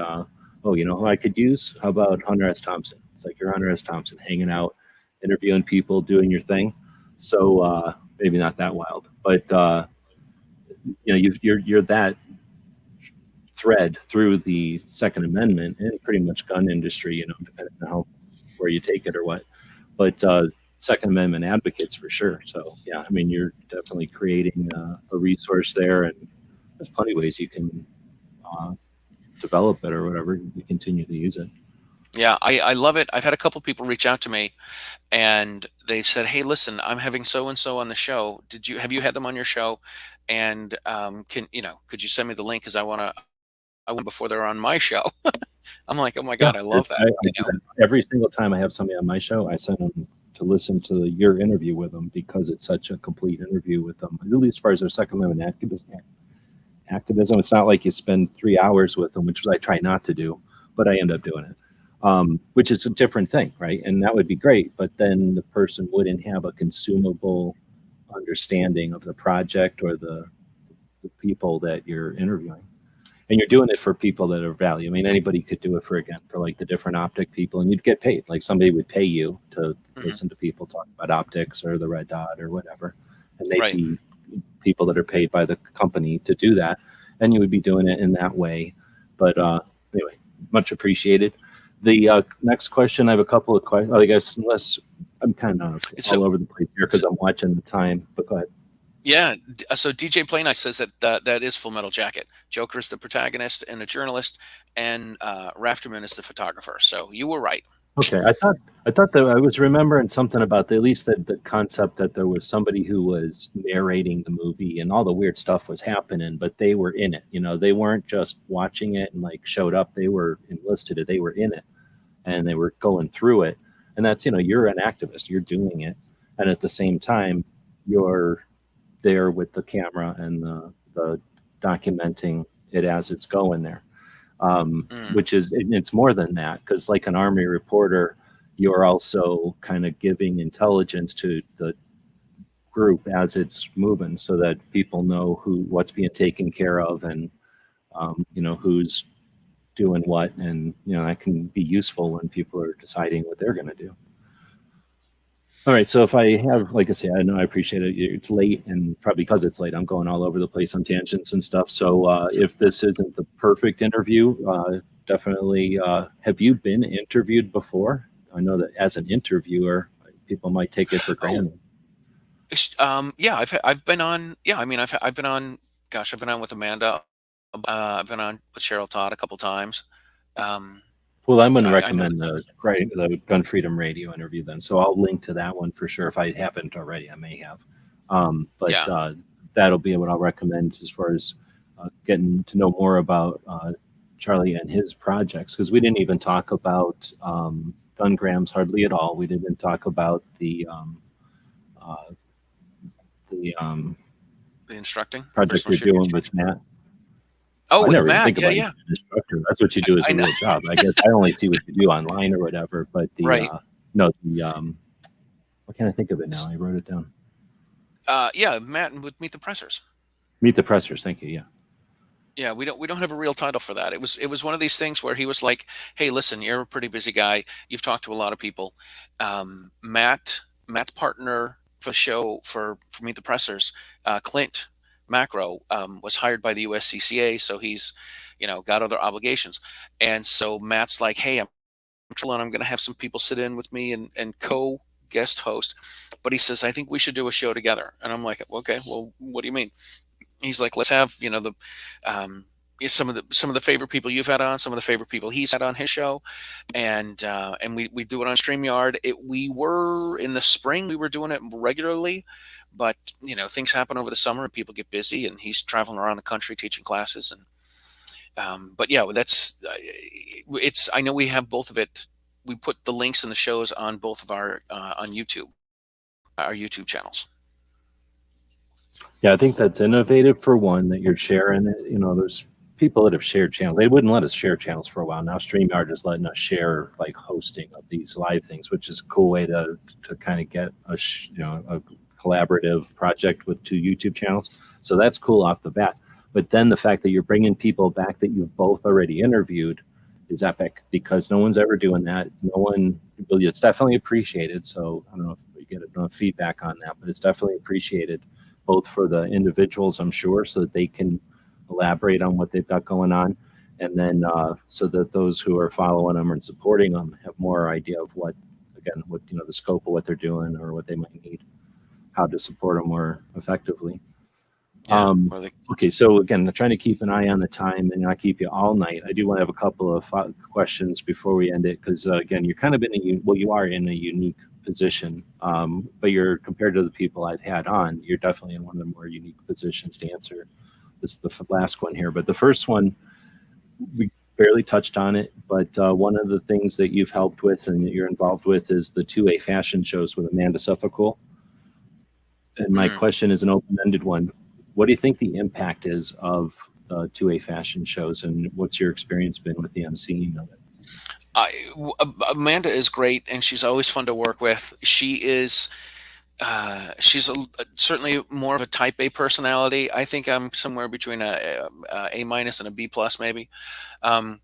who I could use? How about Hunter S. Thompson? It's like you're Hunter S. Thompson hanging out, interviewing people, doing your thing. So maybe not that wild, but you're that thread through the Second Amendment and pretty much gun industry, depending on where you take it or what. But Second Amendment advocates for sure. So yeah, I mean, you're definitely creating a resource there, and there's plenty of ways you can develop it or whatever. You continue to use it. Yeah, I love it. I've had a couple people reach out to me, and they said, "Hey, listen, I'm having so and so on the show. Have you had them on your show? And could you send me the link because I want before they're on my show." I'm like, "Oh my God, I love that." I do that. Every single time I have somebody on my show, I send them to listen to your interview with them because it's such a complete interview with them. At least as far as their Second Amendment activism, it's not like you spend 3 hours with them, which I try not to do, but I end up doing it. Which is a different thing, right? And that would be great, but then the person wouldn't have a consumable understanding of the project or the people that you're interviewing. And you're doing it for people that are value. I mean, anybody could do it for like the different optic people, and you'd get paid. Like somebody would pay you to listen to people talk about optics or the red dot or whatever, and they'd be people that are paid by the company to do that, and you would be doing it in that way. But anyway, much appreciated. The next question, I have a couple of questions. I guess unless I'm kind of all over the place here because I'm watching the time, but go ahead. Yeah, so DJ Play says that is Full Metal Jacket. Joker is the protagonist and the journalist, and Rafterman is the photographer. So you were right. Okay, I thought that I was remembering something about at least the concept that there was somebody who was narrating the movie and all the weird stuff was happening, but they were in it. They weren't just watching it and like showed up. They were enlisted. They were in it, and they were going through it. And that's you're an activist. You're doing it, and at the same time, you're there with the camera and the documenting it as it's going there, which is it's more than that because like an Army reporter, you're also kind of giving intelligence to the group as it's moving so that people know what's being taken care of and who's doing what, and that can be useful when people are deciding what they're going to do. All right, so if I have, like I say, I know I appreciate it. It's late, and probably because it's late, I'm going all over the place on tangents and stuff. So if this isn't the perfect interview, definitely, have you been interviewed before? I know that as an interviewer, people might take it for granted. Yeah, I've been on. Yeah, I mean, I've been on. Gosh, I've been on with Amanda. I've been on with Cheryl Todd a couple times. Well, I'm going to recommend the Gun Freedom Radio interview then. So I'll link to that one for sure. If I haven't already, I may have. That'll be what I'll recommend as far as getting to know more about Charlie and his projects. Because we didn't even talk about gun grams hardly at all. We didn't talk about the instructing project you're doing with Matt. Oh, with Matt, yeah. Instructor. That's what you do as a real job. I guess I only see what you do online or whatever. But what can I think of it now? I wrote it down. Yeah, Matt with Meet the Pressers. Meet the Pressers. Thank you. Yeah. Yeah, we don't have a real title for that. It was one of these things where he was like, "Hey, listen, you're a pretty busy guy. You've talked to a lot of people. Matt's partner for the show for Meet the Pressers, Clint Macro, was hired by the USCCA, so he's got other obligations, and so Matt's like, hey, I'm going to have some people sit in with me and co-guest host, but he says I think we should do a show together, and I'm like, okay, well, what do you mean? He's like, let's have some of the favorite people you've had on, some of the favorite people he's had on his show, and we do it on StreamYard. We were in the spring, we were doing it regularly, but things happen over the summer and people get busy, and he's traveling around the country teaching classes, and but yeah, that's it's. I know we have both of it. We put the links in the shows on both of our on YouTube, our YouTube channels. Yeah, I think that's innovative for one, that you're sharing it. There's people that have shared channels. They wouldn't let us share channels for a while. Now StreamYard is letting us share like hosting of these live things, which is a cool way to kind of get a collaborative project with 2 YouTube channels. So that's cool off the bat. But then the fact that you're bringing people back that you've both already interviewed is epic, because no one's ever doing that. No one, it's definitely appreciated. So I don't know if you get enough feedback on that, but it's definitely appreciated, both for the individuals, I'm sure, so that they can elaborate on what they've got going on, and then so that those who are following them and supporting them have more idea of what the scope of what they're doing or what they might need, how to support them more effectively. Yeah. Okay, so again, I'm trying to keep an eye on the time and not keep you all night. I do want to have a couple of questions before we end it, because again, you're kind of you are in a unique position, but you're, compared to the people I've had on, you're definitely in one of the more unique positions to answer. This is the last one here, but the first one, we barely touched on it, but one of the things that you've helped with and that you're involved with is the 2A fashion shows with Amanda Suffolk. And my question is an open-ended one. What do you think the impact is of 2A fashion shows, and what's your experience been with the emceeing of it? Amanda is great, and she's always fun to work with. She is certainly more of a type A personality. I think I'm somewhere between A minus and a B plus, maybe. So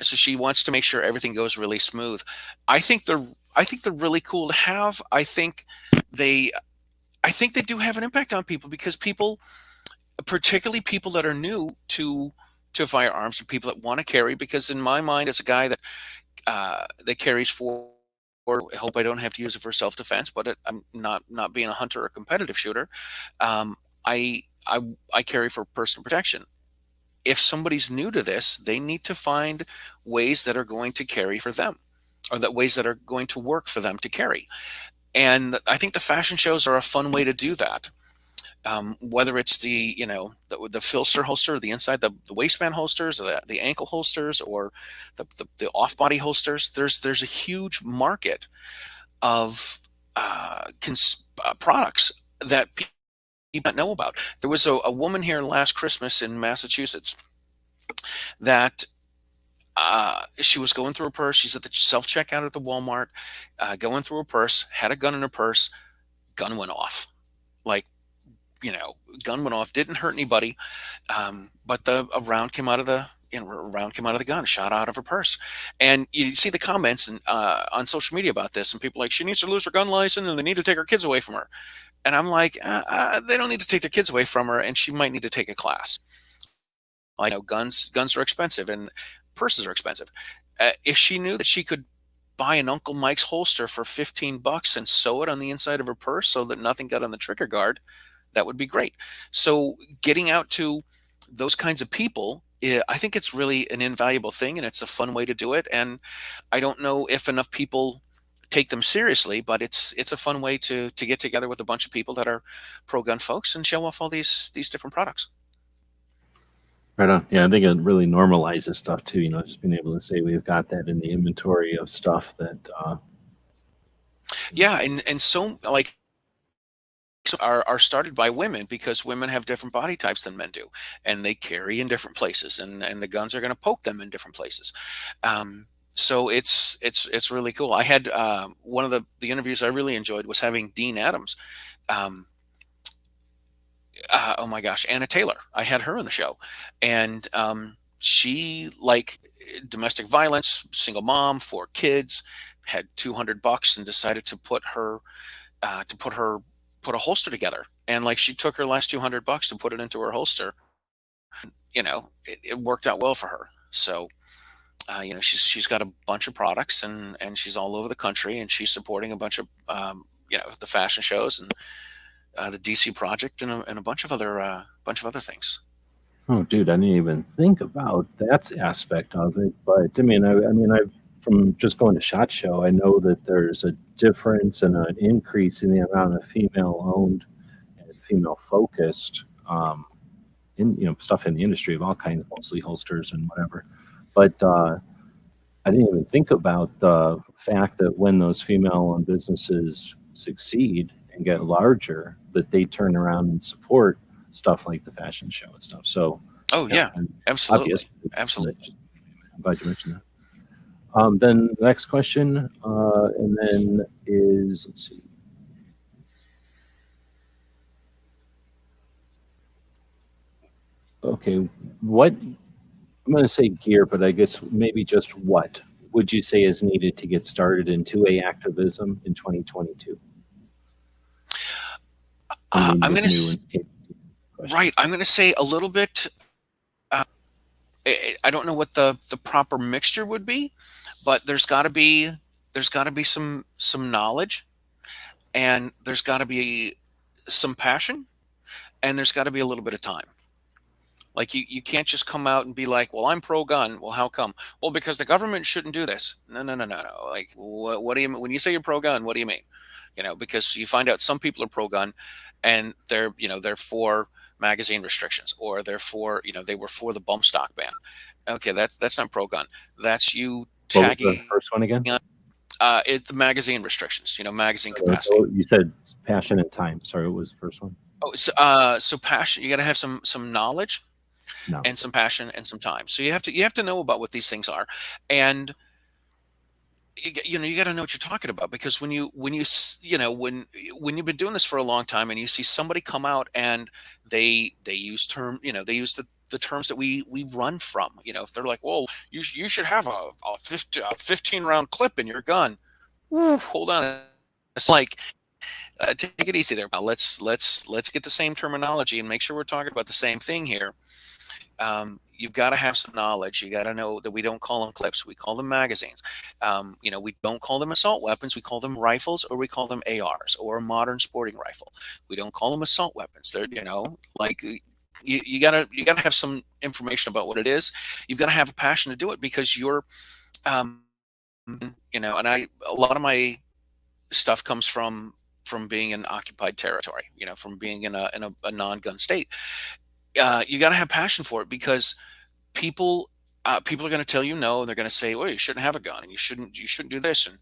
she wants to make sure everything goes really smooth. I think they're really cool to have. I think they do have an impact on people, because people, particularly people that are new to firearms, and people that want to carry, because in my mind, as a guy that carries for, I hope I don't have to use it for self-defense, but I'm not being a hunter or competitive shooter. I carry for personal protection. If somebody's new to this, they need to find ways that are going to carry for them, or that ways that are going to work for them to carry. And I think the fashion shows are a fun way to do that. Whether it's the filster holster, the inside the waistband holsters, or the ankle holsters, or the off-body holsters, there's a huge market of products that people don't know about. There was a woman here last Christmas in Massachusetts that she was going through her purse. She's at the self-checkout at the Walmart, going through her purse, had a gun in her purse, gun went off. Like, gun went off, didn't hurt anybody, but a round came out of the gun, shot out of her purse. And you see the comments on social media about this, and people like, she needs to lose her gun license, and they need to take her kids away from her. And I'm like, they don't need to take their kids away from her, and she might need to take a class. Like, guns are expensive, and purses are expensive. If she knew that she could buy an Uncle Mike's holster for $15 and sew it on the inside of her purse so that nothing got on the trigger guard, that would be great. So getting out to those kinds of people, I think it's really an invaluable thing, and it's a fun way to do it. And I don't know if enough people take them seriously, but it's a fun way to get together with a bunch of people that are pro-gun folks and show off all these different products. Right on. Yeah, I think it really normalizes stuff too. Just being able to say we've got that in the inventory of stuff that. Yeah, and so like. Are started by women, because women have different body types than men do, and they carry in different places, and the guns are going to poke them in different places. So it's really cool. I had one of the interviews I really enjoyed was having Dean Adams. Oh my gosh, Anna Taylor. I had her on the show, and she, like, domestic violence, single mom, 4 kids, had $200 and decided to put a holster together. And like, she took her last $200 to put it into her holster. It worked out well for her. So she's got a bunch of products, and she's all over the country, and she's supporting a bunch of the fashion shows, and the DC Project, and a bunch of other things. Oh, dude, I didn't even think about that aspect of it. But I mean, I from just going to SHOT Show, I know that there's a difference and an increase in the amount of female-owned and female-focused, stuff in the industry of all kinds, mostly holsters and whatever. But I didn't even think about the fact that when those female-owned businesses succeed and get larger, that they turn around and support stuff like the fashion show and stuff. So, absolutely, absolutely. I'm glad you mentioned that. Then the next question, and then is, let's see. Okay, what, I'm going to say gear, but I guess maybe just what would you say is needed to get started in 2A activism in 2022? I'm was going new to and came to question. right. I'm going to say a little bit. Uh, I don't know what the proper mixture would be, but there's got to be some knowledge, and there's got to be some passion, and there's got to be a little bit of time. Like you can't just come out and be like, well, I'm pro gun. Well, how come? Well, because the government shouldn't do this. No, no, no, no, no. Like, what do you when you say you're pro gun? What do you mean? Because you find out some people are pro gun, and they're for magazine restrictions, or they're for they were for the bump stock ban. Okay, that's not pro gun. That's you What was the tagging first one again? on the magazine restrictions. Magazine capacity. You said passion and time. Sorry, what was the first one? Oh, so passion. You got to have some knowledge and Knowledge. some passion and some time. So you have to know about what these things are, and you got to know what you're talking about, because when you've been doing this for a long time and you see somebody come out and they use they use the terms that we run from. If they're like, well, you should have a 15 round clip in your gun. Ooh, hold on. It's like, take it easy there. Now let's get the same terminology and make sure we're talking about the same thing here. You've got to have some knowledge. You got to know that we don't call them clips; we call them magazines. We don't call them assault weapons; we call them rifles, or we call them ARs, or a modern sporting rifle. We don't call them assault weapons. They're like you gotta have some information about what it is. You've got to have a passion to do it, because you're um, and a lot of my stuff comes from being in occupied territory. From being in a non-gun state. You got to have passion for it, because people are going to tell you no, and they're going to say, well, you shouldn't have a gun, and you shouldn't do this. And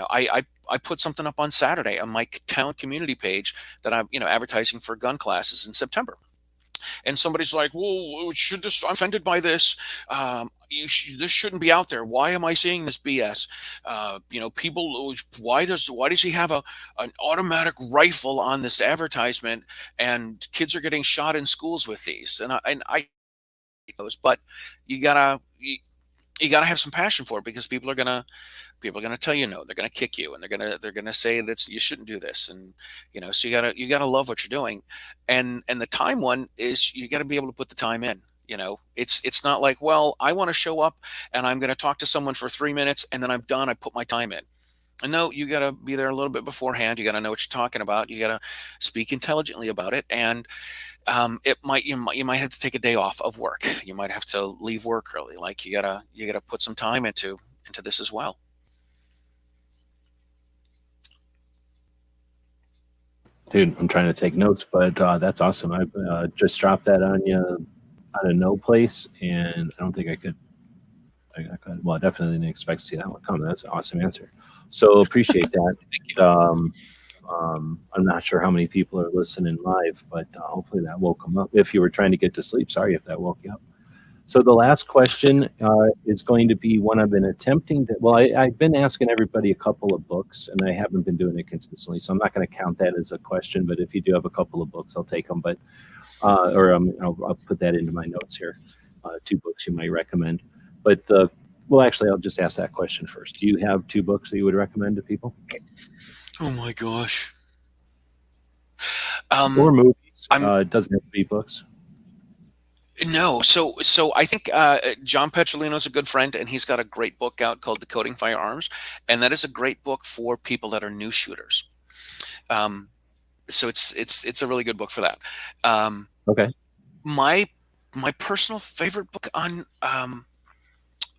I put something up on Saturday on my town community page that I'm advertising for gun classes in September. And somebody's like, well, should this I'm offended by this. This shouldn't be out there. Why am I seeing this BS? People, why does he have an automatic rifle on this advertisement, and kids are getting shot in schools with these? And I those, but you gotta you gotta have some passion for it, because people are gonna tell you no. They're gonna kick you, and they're gonna say that you shouldn't do this. And so you gotta love what you're doing. And the time one is, you gotta be able to put the time in. It's not like, well, I want to show up and I'm gonna talk to someone for 3 minutes and then I'm done. I put my time in. And no, you got to be there a little bit beforehand. You got to know what you're talking about. You got to speak intelligently about it. And you might have to take a day off of work. You might have to leave work early. Like, you gotta put some time into this as well. Dude, I'm trying to take notes, but that's awesome. I just dropped that on you out of no place, and I don't think I could. I could. Well, I definitely didn't expect to see that one coming. That's an awesome answer. So appreciate that. I'm not sure how many people are listening live, but hopefully that woke them up. If you were trying to get to sleep, sorry if that woke you up. So the last question is going to be one I've been attempting to. Well, I've been asking everybody a couple of books, and I haven't been doing it consistently, so I'm not going to count that as a question. But if you do have a couple of books, I'll take them. But I'll put that into my notes here. 2 books you might recommend. But well, actually, I'll just ask that question first. Do you have 2 books that you would recommend to people, Oh my gosh. or Um, movies? I'm It doesn't have to be books. No. So I think John Petrolino is a good friend, and he's got a great book out called Decoding Firearms, and that is a great book for people that are new shooters. Um, so it's a really good book for that. Um, Okay. my my personal favorite book on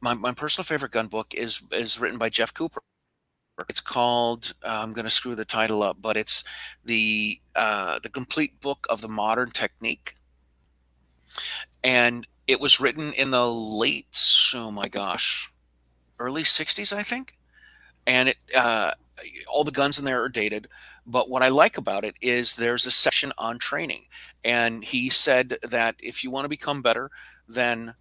my personal favorite gun book is written by Jeff Cooper. It's called, I'm going to screw the title up, but it's the complete book of the modern technique. And it was written in the late, oh my gosh, early 60s, I think. And all the guns in there are dated. But what I like about it is there's a section on training. And he said that if you want to become better than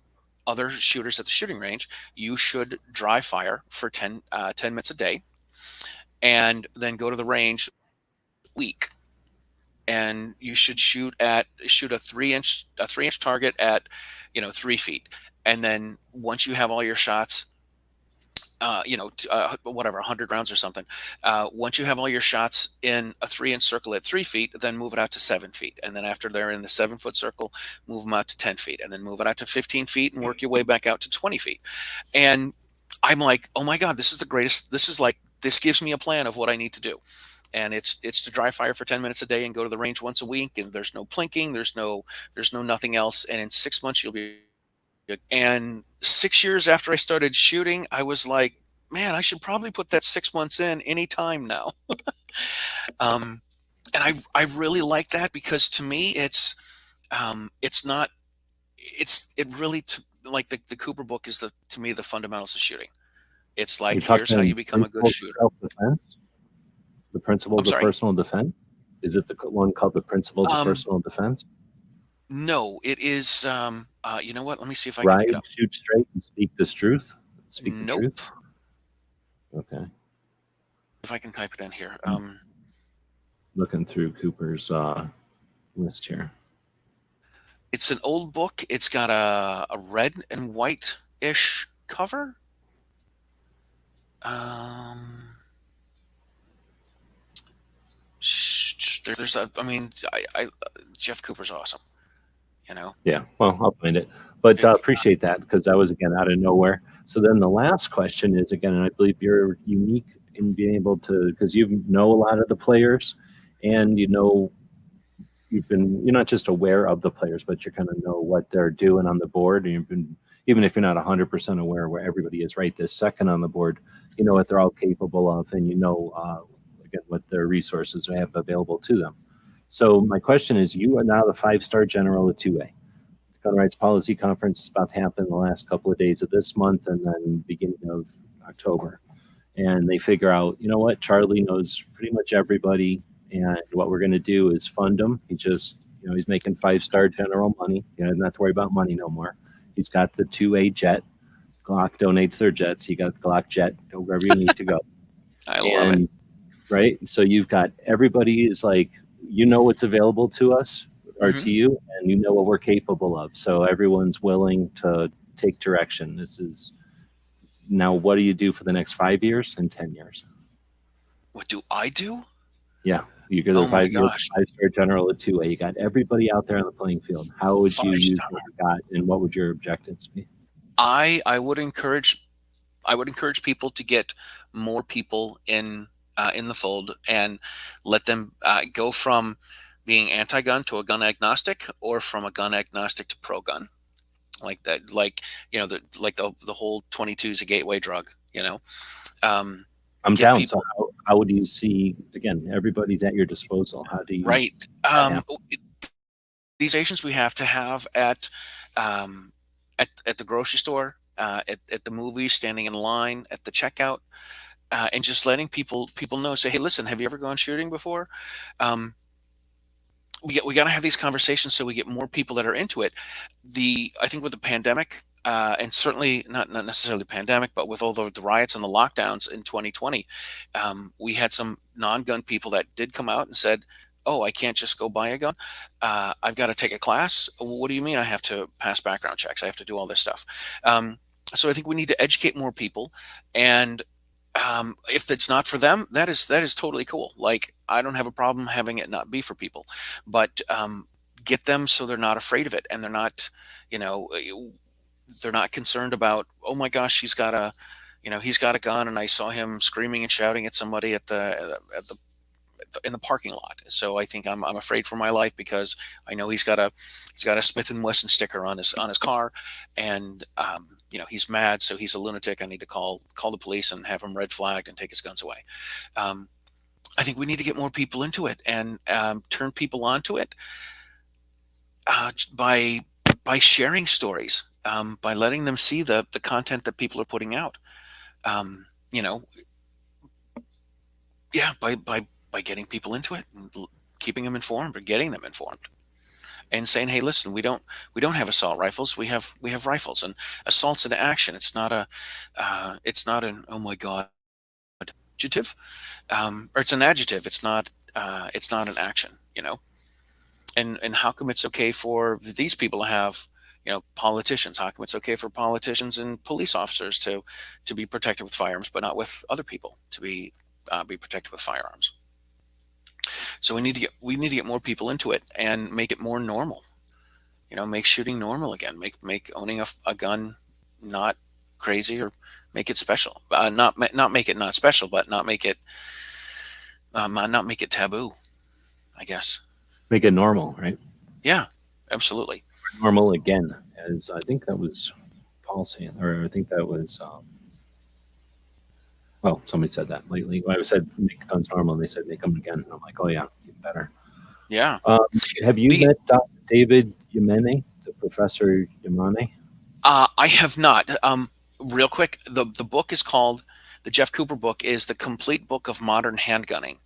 other shooters at the shooting range, you should dry fire for 10 minutes a day, and then go to the range week. And you should shoot a 3-inch target at 3 feet. And then once you have all your shots, whatever, 100 rounds or something. Once you have all your shots in a 3-inch circle at 3 feet, then move it out to 7 feet. And then after they're in the 7-foot circle, move them out to 10 feet. And then move it out to 15 feet and work your way back out to 20 feet. And I'm like, oh my God, this is the greatest. This gives me a plan of what I need to do. And it's to dry fire for 10 minutes a day and go to the range once a week. And there's no plinking, there's no nothing else. And in 6 months, you'll be good. And 6 years after I started shooting, I was like, man, I should probably put that 6 months in any time now. um, and I really like that, because to me, it's not, it really, like the Cooper book is to me, the fundamentals of shooting. It's You're like, here's how talking you become a good principles of shooter. self-defense? The I'm principles of sorry. personal defense? Is it the one called the principles of Um, personal defense? no, it is, you know what? Let me see if I can dig it Ride, up. shoot straight, and speak the truth. Speak the truth. Nope. Okay. If I can type it in here. Looking through Cooper's list here. It's an old book. It's got a red and white-ish cover. There's a, I mean, Jeff Cooper's awesome, you know? Yeah, well, I'll find it. But It, appreciate that, because that was, again, out of nowhere. So then the last question is, again, and I believe you're unique in being able to, because you know a lot of the players, and you're not just aware of the players, but you kind of know what they're doing on the board. And you've been, even if you're not 100% aware where everybody is right this second on the board, you know what they're all capable of, and again, what their resources they have available to them. So my question is, you are now the 5-star general at 2A. The Gun Rights Policy Conference is about to happen in the last couple of days of this month and then beginning of October. And they figure out, you know what, Charlie knows pretty much everybody, and what we're going to do is fund him. He's making 5-star general money. Not to worry about money no more. He's got the 2A jet. Glock donates their jets. You got the Glock jet. Go wherever you need to go. I love it. Right. So you've got everybody is like, what's available to us or Mhm. to you, and you know what we're capable of. So everyone's willing to take direction. This is now, what do you do for the next 5 years and 10 years? What do I do? Yeah. You're Oh the my 5-year gosh. 5-star general at 2A. You got everybody out there on the playing field. How would you use 5-star. what you got, and what would your objectives be? I would encourage people to get more people in the fold, and let them go from being anti-gun to a gun agnostic, or from a gun agnostic to pro-gun, like that. Like, the whole 22 is a gateway drug. Um, I'm get down. So people how would you see, again, everybody's at your disposal. How do you right. that happen? These stations we have to have um, at the grocery store, at the movies, standing in line at the checkout, and just letting people know. Say, hey, listen, have you ever gone shooting before? Um, we got to have these conversations so we get more people that are into it. I think with the pandemic, and certainly not necessarily the pandemic, but with all the riots and the lockdowns in 2020, we had some non-gun people that did come out and said, "Oh, I can't just go buy a gun. I've got to take a class." "Well, what do you mean I have to pass background checks? I have to do all this stuff." So I think we need to educate more people, and if it's not for them, that is totally cool. Like, I don't have a problem having it not be for people, but get them so they're not afraid of it, and you know, they're not concerned about, oh my gosh, he's got a gun, and I saw him screaming and shouting at somebody in the parking lot. So I think I'm afraid for my life, because I know he's got a Smith and Wesson sticker on his car, and he's mad, so he's a lunatic. I need to call the police and have him red flagged and take his guns away. Um, I think we need to get more people into it, and turn people onto it, by sharing stories, by letting them see the content that people are putting out. Um, you know, yeah, by getting people into it, and keeping them informed, or getting them informed, and saying, hey, listen, we don't have assault rifles, we have rifles, and assault's an action. It's not an, oh my god, adjective, or it's an adjective. It's not an action. And how come it's okay for these people to have politicians. How come it's okay for politicians and police officers to be protected with firearms, but not with other people to be protected with firearms? So we need to get more people into it and make it more normal. Make shooting normal again. Make owning a gun not crazy, or make it special. Not make it not special, but not make it taboo, I guess. Make it normal, right? Yeah, absolutely. Normal again, as I think that was Paul saying, or I think that was, well, somebody said that lately. I said make guns normal, and they said make them again. And I'm like, oh yeah, even better. Yeah. Have you met Dr. David Yamane, the Professor Yamane? I have not. Real quick, the book is called, the Jeff Cooper book is The Complete Book of Modern Handgunning.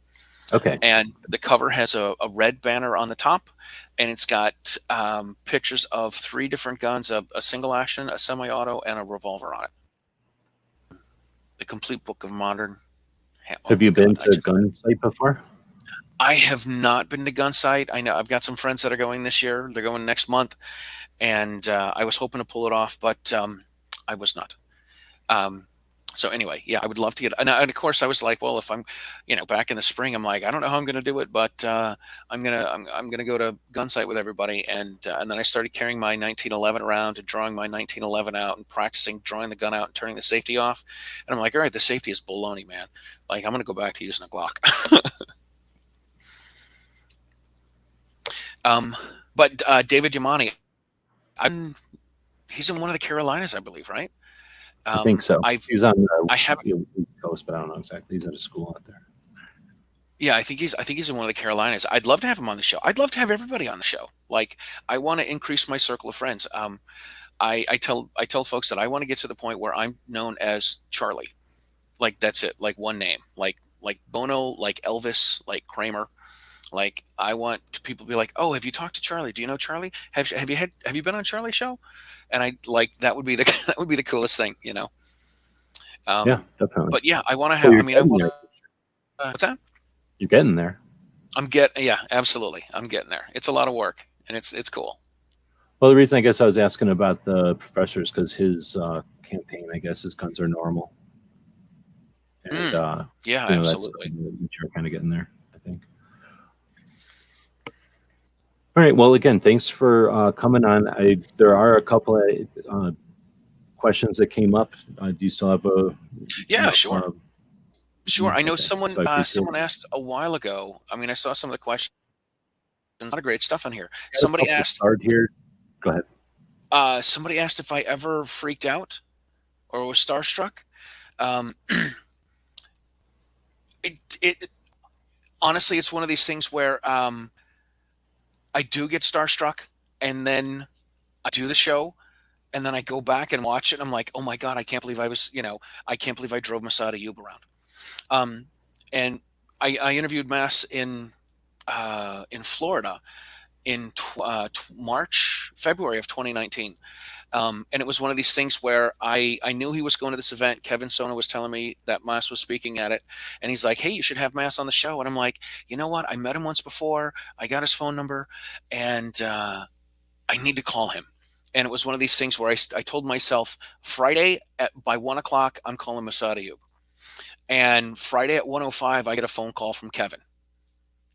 Okay. And the cover has a red banner on the top, and it's got pictures of 3 different guns, a single action, a semi-auto, and a revolver on it. The Complete Book of Modern. Have you been to a gun site before? I have not been to gun site. I know I've got some friends that are going this year. They're going next month, and I was hoping to pull it off, but I was not. So anyway, yeah, I would love to get. And of course, I was like, well, if I'm, back in the spring, I'm like, I don't know how I'm going to do it, but I'm gonna go to gun site with everybody, and then I started carrying my 1911 around and drawing my 1911 out and practicing drawing the gun out and turning the safety off. And I'm like, all right, the safety is baloney, man. Like, I'm gonna go back to using a Glock. But David Yamane, he's in one of the Carolinas, I believe, right? I think so. He's on the East Coast, but I don't know exactly. He's at a school out there. Yeah, I think he's in one of the Carolinas. I'd love to have him on the show. I'd love to have everybody on the show. Like, I want to increase my circle of friends. I tell folks that I want to get to the point where I'm known as Charlie. Like, that's it. Like, one name. Like Bono, like Elvis, like Kramer. Like, I want people to be like, oh, have you talked to Charlie? Do you know Charlie? Have you been on Charlie's show? And that would be the coolest thing, Yeah, definitely. But yeah, I want to have. I want to. What's that? You're getting there. Yeah, absolutely. I'm getting there. It's a lot of work, and it's cool. Well, the reason I guess I was asking about the professors, because his campaign, I guess, his guns are normal. And yeah, absolutely. You're kind of getting there, I think. All right. Well, again, thanks for coming on. There are a couple of questions that came up. Do you still have a? Yeah, sure. Sure. I know someone someone asked a while ago. I mean, I saw some of the questions. A lot of great stuff in here. Somebody asked. Start here. Go ahead. Somebody asked if I ever freaked out or was starstruck. Honestly, it's one of these things where I do get starstruck, and then I do the show, and then I go back and watch it, and I'm like, oh my God, I can't believe I can't believe I drove Masada Yub around. And I interviewed Mass in Florida in February of 2019. And it was one of these things where I knew he was going to this event. Kevin Sona was telling me that Mass was speaking at it, and he's like, hey, you should have Mass on the show. And I'm like, you know what? I met him once before. I got his phone number, and I need to call him. And it was one of these things where I told myself, Friday by 1 o'clock, I'm calling Masada Yub. And Friday at 1:05, I get a phone call from Kevin.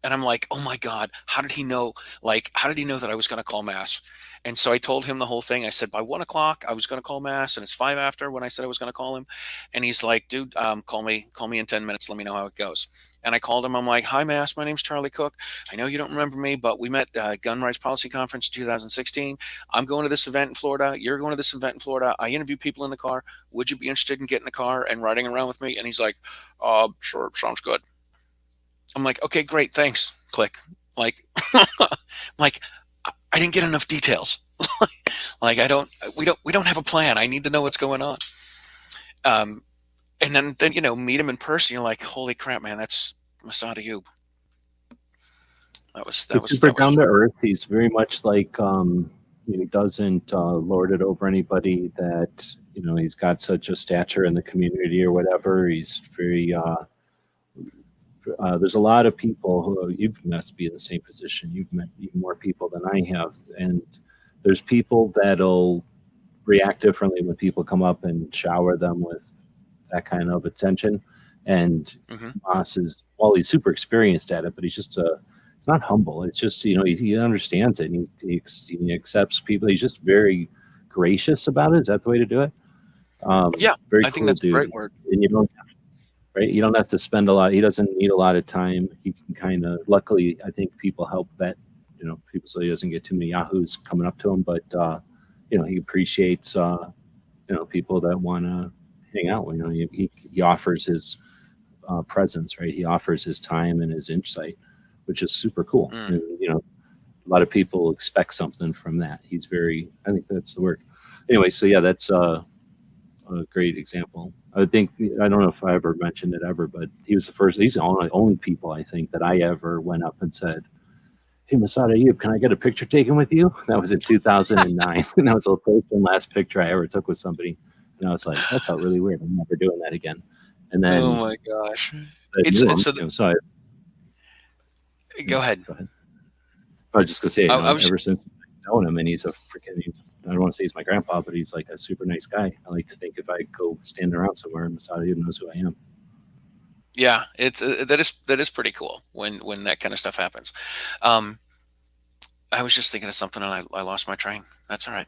And I'm like, oh my God, how did he know? Like, how did he know that I was going to call Mass? And so I told him the whole thing. I said, by 1 o'clock, I was going to call Mass, and it's 5 after when I said I was going to call him. And he's like, dude, call me in 10 minutes. Let me know how it goes. And I called him. I'm like, hi, Mass. My name's Charlie Cook. I know you don't remember me, but we met Gun Rights Policy Conference 2016. I'm going to this event in Florida. You're going to this event in Florida. I interview people in the car. Would you be interested in getting in the car and riding around with me? And he's like, sure, sounds good. I'm like, okay, great, thanks. Click. Like, like, I didn't get enough details. Like, we don't have a plan. I need to know what's going on. And then meet him in person. You're like, holy crap, man, that's Masada Yub. That was super down to earth. He's very much like he doesn't lord it over anybody. That he's got such a stature in the community or whatever. He's very. There's a lot of people who you must be in the same position. You've met even more people than I have, and there's people that'll react differently when people come up and shower them with that kind of attention. And Hmm. Moss is, well, he's super experienced at it, but he's just it's not humble. It's just, he understands it, and he accepts people. He's just very gracious about it. Is that the way to do it? Yeah, Very I think cool that's a dude. great word. And right? You don't have to spend a lot. He doesn't need a lot of time. He can kind of, luckily, I think people help vet, people, so he doesn't get too many yahoos coming up to him. But, he appreciates, people that want to hang out. He offers his presence, right? He offers his time and his insight, which is super cool. Mm. And, a lot of people expect something from that. I think that's the word. Anyway, so yeah, that's a great example. I don't know if I ever mentioned it ever, but he's the only people I think that I ever went up and said, "Hey, Masada Ayub, can I get a picture taken with you?" That was in 2009. And that was the first and last picture I ever took with somebody. And I was like, that felt really weird. I'm never doing that again. And Oh then my gosh. I knew It's him. so. So Go ahead. I was just gonna say, I was. ever since I've known him, and I don't want to say he's my grandpa, but he's like a super nice guy. I like to think if I go stand around somewhere, Masada Ayub knows who I am. Yeah, it's that is pretty cool when that kind of stuff happens. Um, I was just thinking of something and I lost my train. That's all right.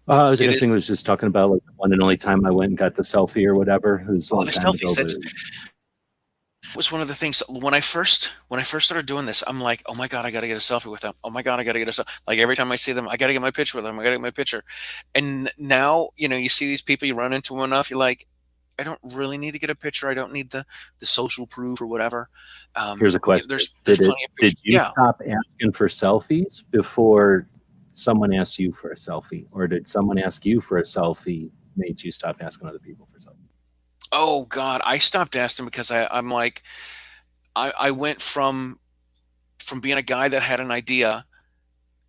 I was It guessing it is. was just talking about like the one and only time I went and got the selfie or whatever. It was a Oh, long the time ago, selfies. but That's was one of the things when I first started doing this. I'm like, oh my god, I got to get a selfie with them. Oh my god, I got to get a selfie. Like every time I see them, I got to get my picture with them. I got to get my picture. And now you see these people, you run into them enough. You're like, I don't really need to get a picture. I don't need the social proof or whatever. here's a question: There's plenty of Did pictures. you Yeah. stop asking for selfies before someone asked you for a selfie, or did someone ask you for a selfie made you stop asking other people for selfies? Oh God, I stopped asking because I'm like, I went from being a guy that had an idea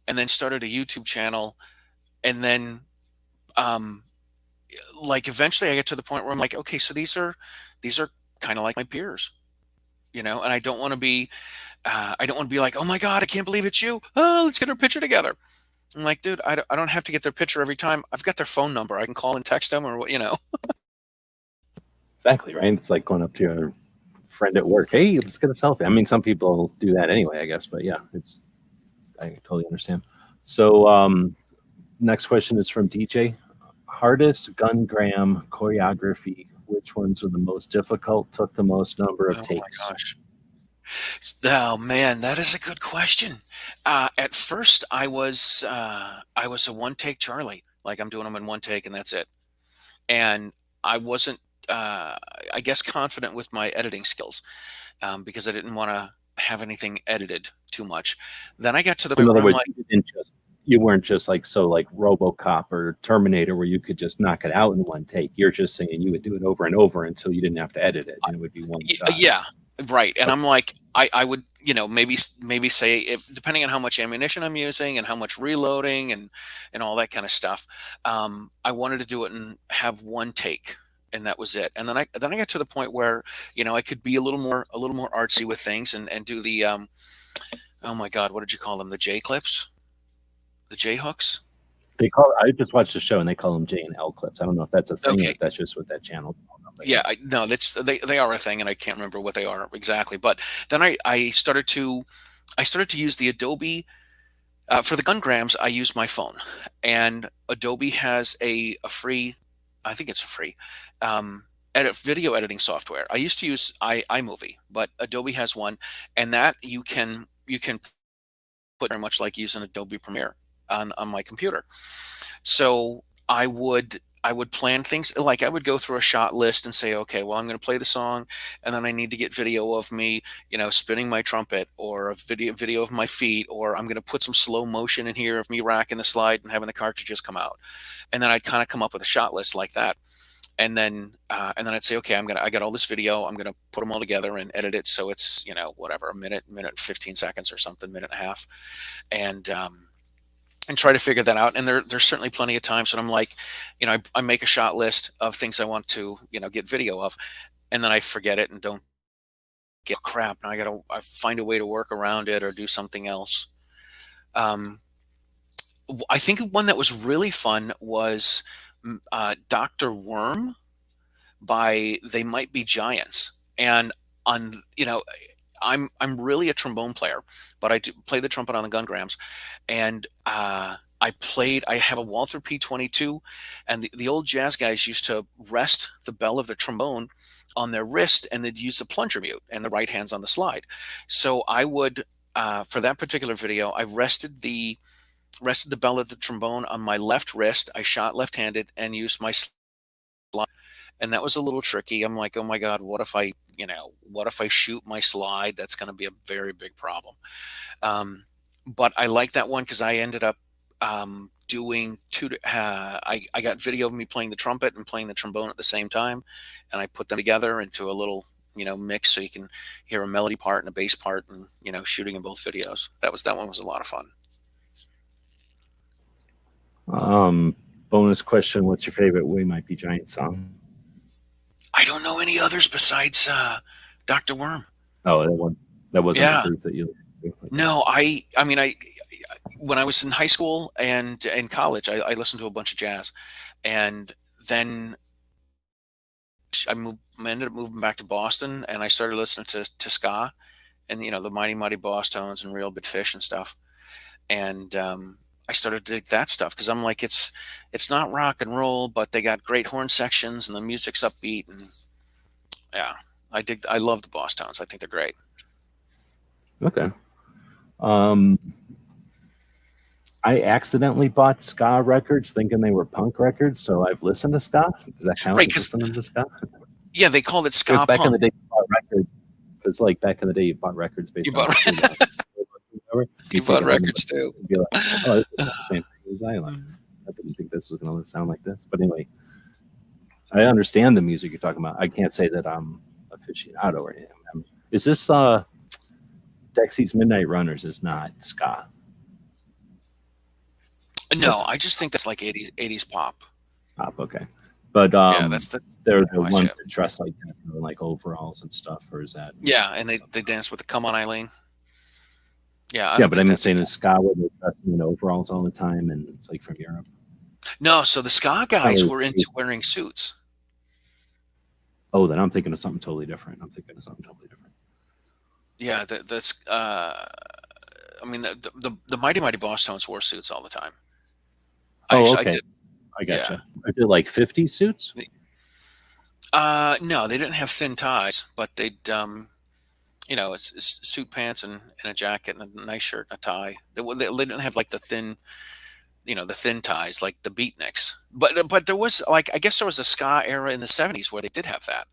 and then started a YouTube channel, and then um like eventually I get to the point where I'm like, okay, so these are kind of like my peers, and I don't want to be like, oh my god, I can't believe it's you. Oh, let's get our picture together. I'm like, dude, I don't have to get their picture every time. I've got their phone number. I can call and text them or what. Exactly, right. It's like going up to your friend at work. Hey, let's get a selfie. I mean, some people do that anyway, I guess, but yeah, I totally understand. So, next question is from DJ. Hardest gun gram choreography. Which ones were the most difficult? Took the most number of Oh my takes? gosh. Oh man, that is a good question. At first, I was a one take Charlie. Like I'm doing them in one take and that's it. And I wasn't, I guess, confident with my editing skills because I didn't want to have anything edited too much. Then I got to the In point other where I'm words, like, you weren't just like RoboCop or Terminator where you could just knock it out in one take. You're just saying you would do it over and over until you didn't have to edit it, and it would be one shot. Yeah, right. And Okay. I'm like, I would, maybe say if, depending on how much ammunition I'm using and how much reloading and all that kind of stuff, I wanted to do it and have one take, and that was it. And then I got to the point where I could be a little more artsy with things and do the oh my god, what did you call them? The J clips, the J hooks. I just watched the show and they call them J and L clips. I don't know if that's a thing or Okay. if that's just what that channel. But yeah. Yeah, no, they are a thing, and I can't remember what they are exactly. But then I started to use the Adobe for the gun grams. I use my phone, and Adobe has a free, I think it's a free, video editing software. I used to use iMovie, but Adobe has one, and that you can put very much like using Adobe Premiere on my computer. So I would plan things like I would go through a shot list and say, okay, well, I'm going to play the song, and then I need to get video of me, spinning my trumpet, or a video of my feet, or I'm going to put some slow motion in here of me racking the slide and having the cartridges come out, and then I'd kind of come up with a shot list like that, and then I'd say, okay, I got all this video, I'm gonna put them all together and edit it so it's whatever, a minute, 15 seconds or something, minute and a half, and try to figure that out. And there's certainly plenty of times when I'm like, I make a shot list of things I want to, get video of, and then I forget it and don't get crap. Now I find a way to work around it or do something else. I think one that was really fun was Dr. Worm by They Might Be Giants. And on, I'm really a trombone player, but I do play the trumpet on the gungrams. And I have a Walther P22, and the old jazz guys used to rest the bell of their trombone on their wrist, and they'd use the plunger mute, and the right hand's on the slide. So I would, for that particular video, I rested the bell of the trombone on my left wrist. I shot left-handed and used my slide, and that was a little tricky. I'm like, oh my god, what if I shoot my slide? That's going to be a very big problem. But I like that one because I ended up doing two. I got video of me playing the trumpet and playing the trombone at the same time, and I put them together into a little mix, so you can hear a melody part and a bass part, and shooting in both videos. That one was a lot of fun. Bonus question: what's your favorite We Might Be Giant song? I don't know any others besides Dr. Worm. Oh, that wasn't Yeah. the group that you. No, I mean, when I was in high school and in college, I listened to a bunch of jazz, and then I ended up moving back to Boston, and I started listening to ska, and the Mighty Mighty Boss Tones and Real Big Fish and stuff, and I started to dig that stuff because I'm like, it's not rock and roll, but they got great horn sections and the music's upbeat, and yeah, I love the Boss Tones. I think they're great. Okay. I accidentally bought ska records thinking they were punk records, so I've listened to ska. Does that count Right, as listening to ska? Yeah, they called it ska Because back punk. in the day, you bought records. Because like back in the day, you bought records based You on. bought you bought records too. Be like, oh, this is the same thing as I like. I didn't think this was going to sound like this, but anyway, I understand the music you're talking about. I can't say that I'm aficionado or anything. Is this Dexy's Midnight Runners? Is not ska. No, I just think that's like 80s pop. Pop, okay. But Yeah, that's they're how the I see ones it. that dress like that, like overalls and stuff, or is that? Yeah, and they dance with the "Come On, Eileen." Yeah, I Yeah, don't but think I'm that's saying is ska where they're dressing in overalls all the time, and it's like from Europe. no. So the ska guys Oh, were into wearing suits. Oh, then I'm thinking of something totally different. Yeah, I mean, the Mighty Mighty Boss Tones wore suits all the time. Oh, I okay. did. I gotcha. Is it like 50 suits? No, they didn't have thin ties, but they'd it's suit pants and a jacket and a nice shirt and a tie. They didn't have like the thin ties like the beatniks. But there was, like, I guess there was a ska era in the 70s where they did have that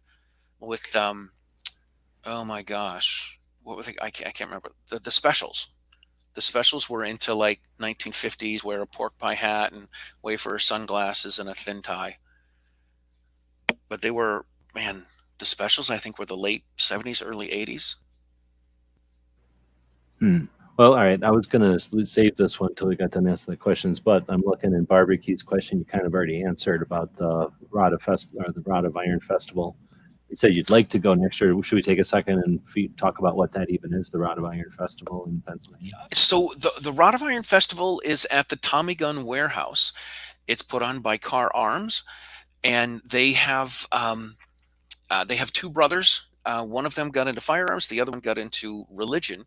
with oh my gosh, what were they? I can't remember the Specials. The Specials were into like 1950s, wear a pork pie hat and wafer sunglasses and a thin tie. But they were, man, the Specials I think were the late 70s, early 80s. Well, all right. I was gonna save this one until we got to ask the questions, but I'm looking in Barbecue's question. You kind of already answered about the Rod of Iron Festival. You said you'd like to go next year. Should we take a second and talk about what that even is, the Rod of Iron Festival in Pennsylvania? So the Rod of Iron Festival is at the Tommy Gun Warehouse. It's put on by Car Arms, and they have two brothers. One of them got into firearms, the other one got into religion,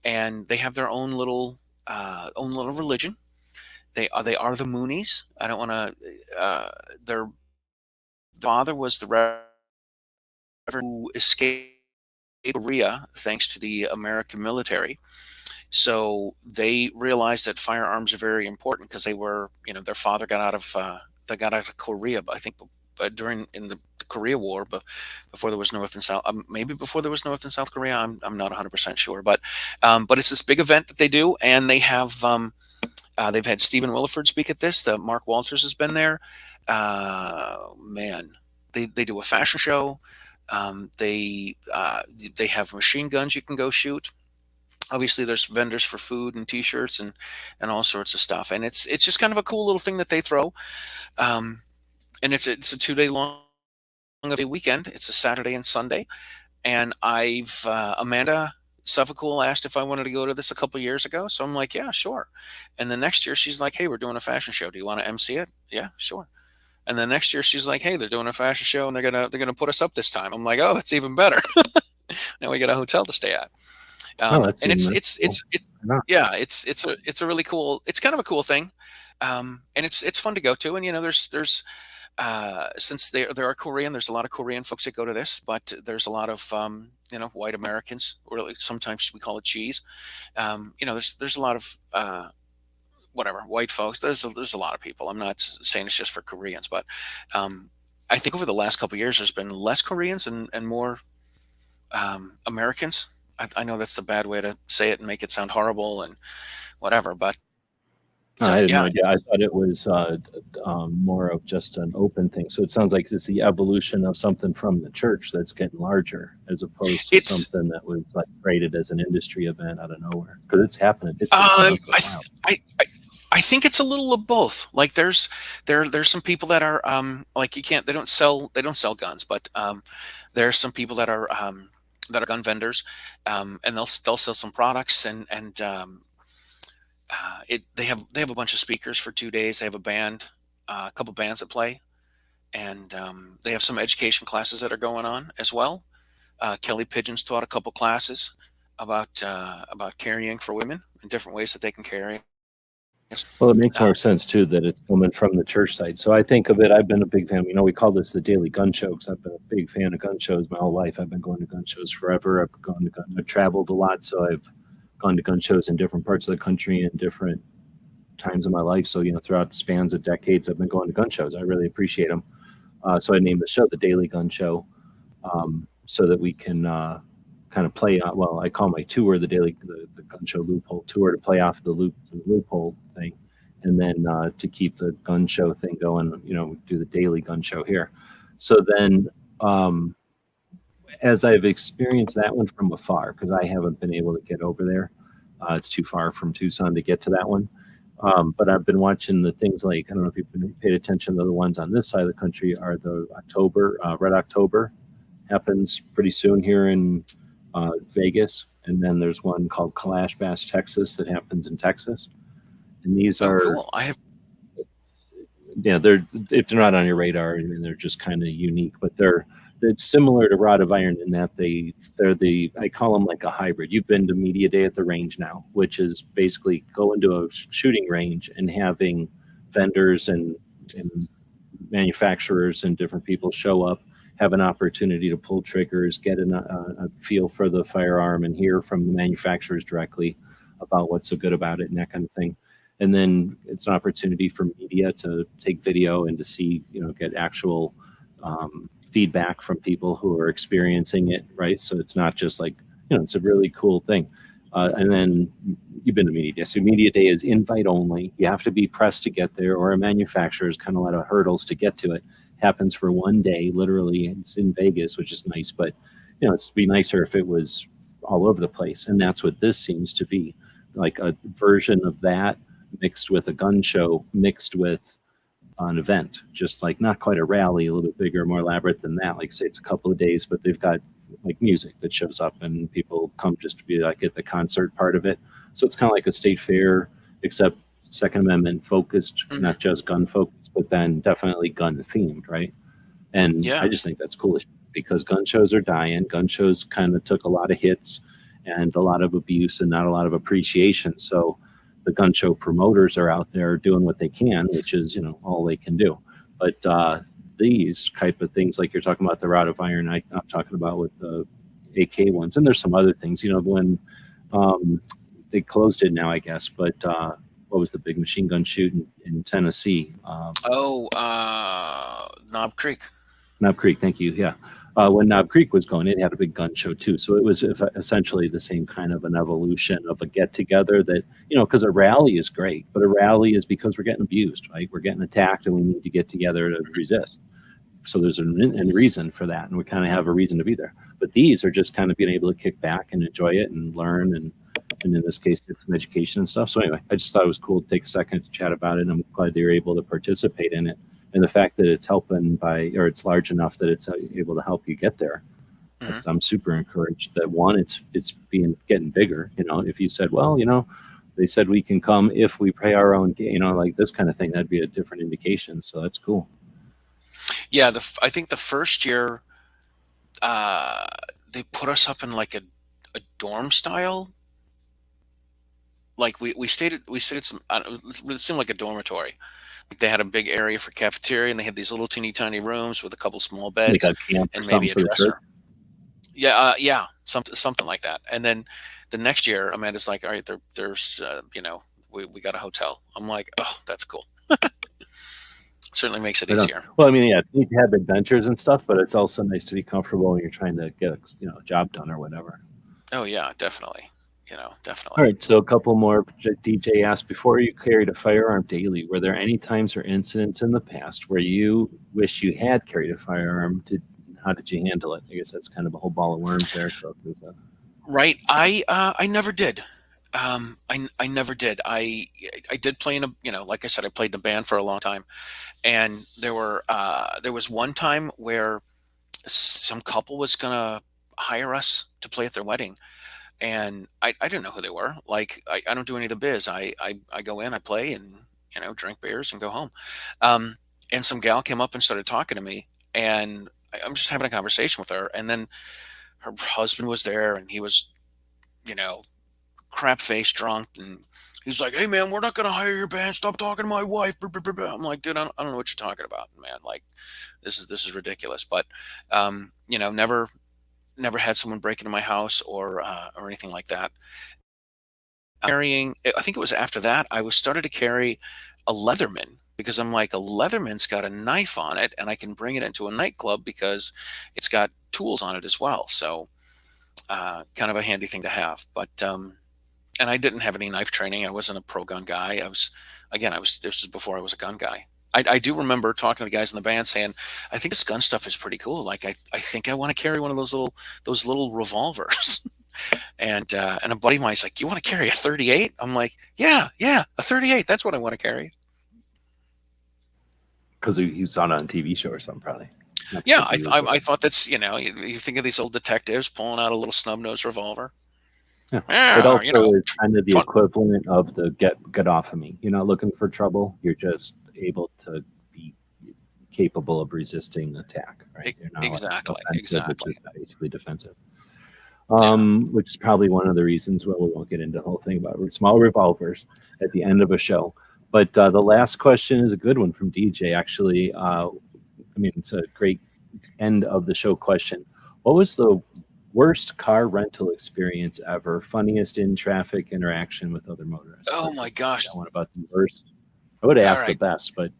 and they have their own little religion. They are the Moonies. I don't want to. Their father was the Reverend who escaped Korea thanks to the American military. So they realized that firearms are very important because they were, their father got out of Korea, but I think during in the Korea War, but before there was North and South, maybe before there was North and South Korea, I'm not 100% sure, but it's this big event that they do, and they have they've had Stephen Williford speak at this. Mark Walters has been there. Man, they do a fashion show. They have machine guns you can go shoot. Obviously, there's vendors for food and T-shirts and all sorts of stuff, and it's just kind of a cool little thing that they throw. And it's a 2-day long weekend. It's a Saturday and Sunday, and Amanda Suffolk asked if I wanted to go to this a couple years ago, so I'm like, yeah, sure. And the next year she's like, hey, we're doing a fashion show. Do you want to MC it? Yeah, sure. And the next year she's like, hey, they're doing a fashion show and they're gonna put us up this time. I'm like, oh, that's even better. Now we got a hotel to stay at. Oh, that's And even it's that's it's cool. it's it's Why not? yeah, it's a really cool. It's kind of a cool thing, and it's fun to go to. And there's since there are Korean, there's a lot of Korean folks that go to this, but there's a lot of white Americans, or like sometimes we call it cheese. There's a lot of whatever white folks. There's a lot of people. I'm not saying it's just for Koreans, but I think over the last couple of years, there's been less Koreans and more Americans. I know that's the bad way to say it and make it sound horrible and whatever, but No, I had no yeah, idea. I thought it was more of just an open thing. So it sounds like it's the evolution of something from the church that's getting larger, as opposed to it's something that was like created as an industry event out of nowhere. Because it's happening. It's been I, going on for a while. I I think it's a little of both. Like there's some people that are like you can't they don't sell guns, but there are some people that are gun vendors, and they'll sell some products and they have a bunch of speakers for 2 days. They have a band, a couple bands that play, and they have some education classes that are going on as well. Kelly Pigeon's taught a couple classes about carrying for women and different ways that they can carry. Well, it makes Uh, more sense too that it's coming from the church side. So I think of it. I've been a big fan. We call this the daily gun show because I've been a big fan of gun shows my whole life. I've been going to gun shows forever. I've traveled a lot, so I've gone to gun shows in different parts of the country and different times of my life. So throughout the spans of decades, I've been going to gun shows. I really appreciate them. So I named the show the Daily Gun Show, so that we can kind of play on. Well, I call my tour the gun show loophole tour to play off the loophole thing, and then to keep the gun show thing going. Do the daily gun show here. So then, as I've experienced that one from afar, because I haven't been able to get over there, it's too far from Tucson to get to that one. But I've been watching the things like, I don't know if you've been paid attention to the ones on this side of the country are the Red October happens pretty soon here in Vegas. And then there's one called Kalash Bash, Texas that happens in Texas. And these oh, are, cool. I have. they're, if they're not on your radar, I mean, they're just kind of unique, but it's similar to Rod of Iron in that I call them like a hybrid. You've been to Media Day at the range now, which is basically going to a shooting range and having vendors and manufacturers and different people show up, have an opportunity to pull triggers, get a feel for the firearm, and hear from the manufacturers directly about what's so good about it and that kind of thing. And then it's an opportunity for media to take video and to see, get actual feedback from people who are experiencing it, right? So it's not just like, it's a really cool thing. And then you've been to Media Day. So Media Day is invite only. You have to be pressed to get there, or a manufacturer's kind of a lot of hurdles to get to it. Happens for one day, literally. It's in Vegas, which is nice, but it'd be nicer if it was all over the place. And that's what this seems to be, like a version of that mixed with a gun show, mixed with an event, just like not quite a rally, a little bit bigger, more elaborate than that. Like say it's a couple of days, but they've got like music that shows up and people come just to be like at the concert part of it. So it's kind of like a state fair, except Second Amendment focused, not just gun focused, but then definitely gun themed, right? And Yeah. I just think that's cool because gun shows are dying. Gun shows kind of took a lot of hits and a lot of abuse and not a lot of appreciation. So the gun show promoters are out there doing what they can, which is, all they can do. But these type of things, like you're talking about the Rod of Iron, I'm talking about with the AK ones, and there's some other things, when they closed it now, I guess, but what was the big machine gun shoot in Tennessee? Knob Creek. Knob Creek, thank you. Yeah. When Knob Creek was going, it had a big gun show too. So it was essentially the same kind of an evolution of a get together that, because a rally is great, but a rally is because we're getting abused, right? We're getting attacked and we need to get together to resist. So there's a reason for that. And we kind of have a reason to be there. But these are just kind of being able to kick back and enjoy it and learn and in this case, get some education and stuff. So anyway, I just thought it was cool to take a second to chat about it. And I'm glad that you're able to participate in it. And the fact that it's it's large enough that it's able to help you get there Hmm. I'm super encouraged that one, it's getting bigger. If you said, well, they said we can come if we pay our own, like this kind of thing, that'd be a different indication. So that's cool. Yeah, I think the first year uh, they put us up in like a dorm style. Like we stayed at some. It seemed like a dormitory. Like they had a big area for cafeteria, and they had these little teeny tiny rooms with a couple small Like beds a camp or and maybe something a for the church. dresser. Yeah, yeah, something like that. And then the next year, Amanda's like, "All right, there's we got a hotel." I'm like, "Oh, that's cool." Certainly makes it Right on. easier. Well, I mean, yeah, it's neat to have adventures and stuff, but it's also nice to be comfortable when you're trying to get a job done or whatever. Oh yeah, definitely. All Definitely. right, so a couple more. DJ asked, before you carried a firearm daily, were there any times or incidents in the past where you wish you had carried a firearm? How did you handle it? I guess that's kind of a whole ball of worms there. So Right. I never did. I never did. I did play in a like I said, I played in a band for a long time, and there was one time where some couple was gonna hire us to play at their wedding, and I didn't know who they were. Like I don't do any of the biz. I go in, I play, and drink beers and go home. Um, and some gal came up and started talking to me, and I'm just having a conversation with her, and then her husband was there, and he was you know crap faced drunk, and he's like, "Hey man, we're not gonna hire your band. Stop talking to my wife." Blah, blah, blah, blah. I'm like, "Dude, I don't know what you're talking about, man. Like, this is ridiculous." But never had someone break into my house or anything like that. Carrying, I think it was after that I was started to carry a Leatherman because I'm like, a Leatherman's got a knife on it, and I can bring it into a nightclub because it's got tools on it as well. So kind of a handy thing to have. But and I didn't have any knife training. I wasn't a pro gun guy. This is before I was a gun guy. I do remember talking to the guys in the band saying, I think this gun stuff is pretty cool. Like, I think I want to carry one of those little revolvers. And a buddy of mine's like, you want to carry a 38? I'm like, yeah, a 38. That's what I want to carry. because he saw it on a TV show or something, probably. Not Yeah, because I, he was. I, I thought that's, you think of these old detectives pulling out a little snub nose revolver. Yeah. It Yeah, also is kind of the fun. equivalent of the get off of me. You're not looking for trouble. You're just able to be capable of resisting attack, right? You're not like Exactly, offensive, it's exactly. just basically defensive. Yeah. Which is probably one of the reasons why we won't get into the whole thing about small revolvers at the end of a show. But the last question is a good one from DJ, actually. It's a great end of the show question. What was the worst car rental experience ever? Funniest in traffic interaction with other motorists? Oh my gosh. That one about the worst. I would have All asked the right. best, but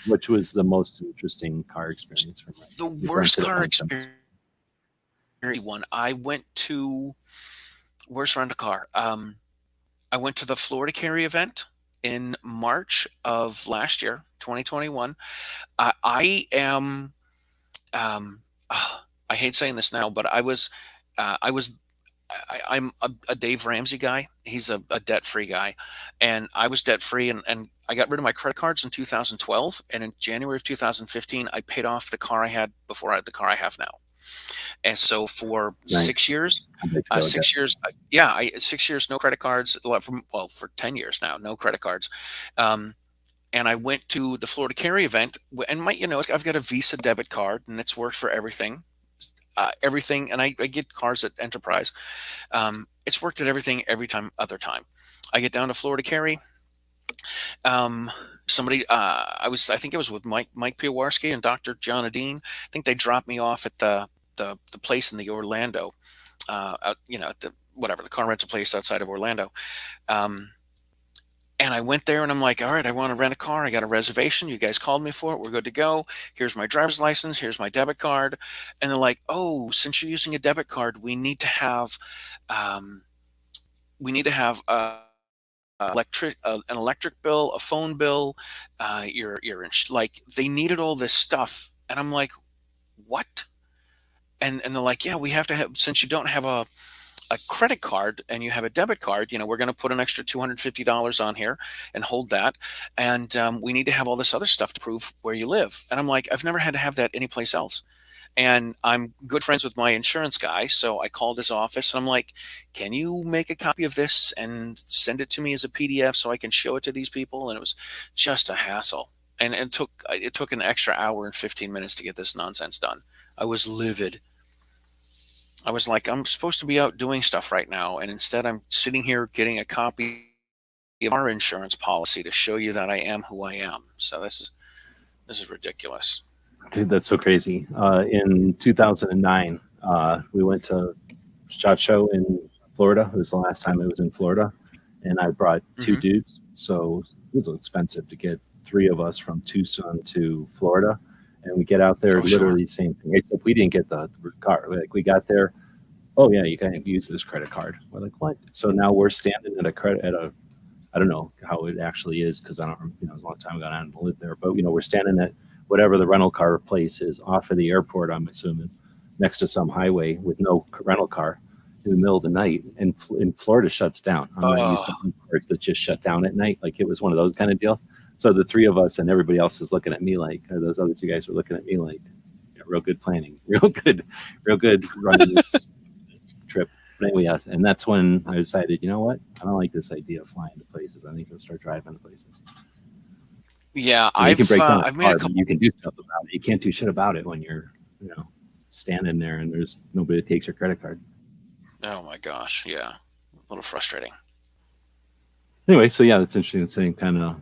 which was the most interesting car experience from The you've worst rented a car bunch of them. experience one. I went to where's rent a car? I went to the Florida Carry event in March of last year, 2021. I am ah, I hate saying this now, but I'm a Dave Ramsey guy. He's a debt-free guy, and I was debt-free, and I got rid of my credit cards in 2012, and in January of 2015, I paid off the car I had before I had the car I have now. And so for Nice. 6 years, I bet you go with that. yeah, 6 years, no credit cards. For 10 years now, no credit cards. Um, and I went to the Florida Carry event, and I've got a Visa debit card, and it's worked for everything. And I get cars at Enterprise. It's worked at everything every time, other time. I get down to Florida Carry. Um, somebody, I think it was with Mike Piawarski and Dr. John Adine. I think they dropped me off at the place in the Orlando, at the car rental place outside of Orlando. Um, and I went there and I'm like, all right, I want to rent a car. I got a reservation. You guys called me for it. We're good to go. Here's my driver's license. Here's my debit card. And they're like, oh, since you're using a debit card, um, we need to have an electric bill, a phone bill, like they needed all this stuff. And I'm like, what? And they're like, yeah, we have to have, since you don't have a credit card and you have a debit card, we're going to put an extra $250 on here and hold that. And we need to have all this other stuff to prove where you live. And I'm like, I've never had to have that anyplace else. And I'm good friends with my insurance guy, so I called his office and I'm like, "Can you make a copy of this and send it to me as a PDF so I can show it to these people?" And it was just a hassle, and it took an extra hour and 15 minutes to get this nonsense done. I was livid. I was like, I'm supposed to be out doing stuff right now, and instead I'm sitting here getting a copy of our insurance policy to show you that I am who I am. So this is ridiculous. Dude, that's so crazy. In 2009, we went to SHOT Show in Florida. It was the last time it was in Florida. And I brought two dudes. So it was expensive to get three of us from Tucson to Florida. And we get out there, literally the same thing. Except we didn't get the car. Like, we got there, oh yeah, you can use this credit card. We're like, what? So now we're standing at I don't know how it actually is, because I don't, it was a long time ago and I didn't live there. But we're standing at whatever the rental car place is off of the airport, I'm assuming, next to some highway with no rental car in the middle of the night. And in Florida shuts down. I'm not used to airports that just shut down at night. Like, it was one of those kind of deals. So the three of us and everybody else was looking at me like, or those other two guys were looking at me like, yeah, real good planning, real good running this trip. But anyway, yes, and that's when I decided, you know what? I don't like this idea of flying to places. I think I'll start driving to places. Yeah, You can break down I've made a car, couple. but you can do stuff about it. You can't do shit about it when you're, standing there and there's nobody that takes your credit card. Oh my gosh, yeah, a little frustrating. Anyway, so yeah, that's interesting. The same kind of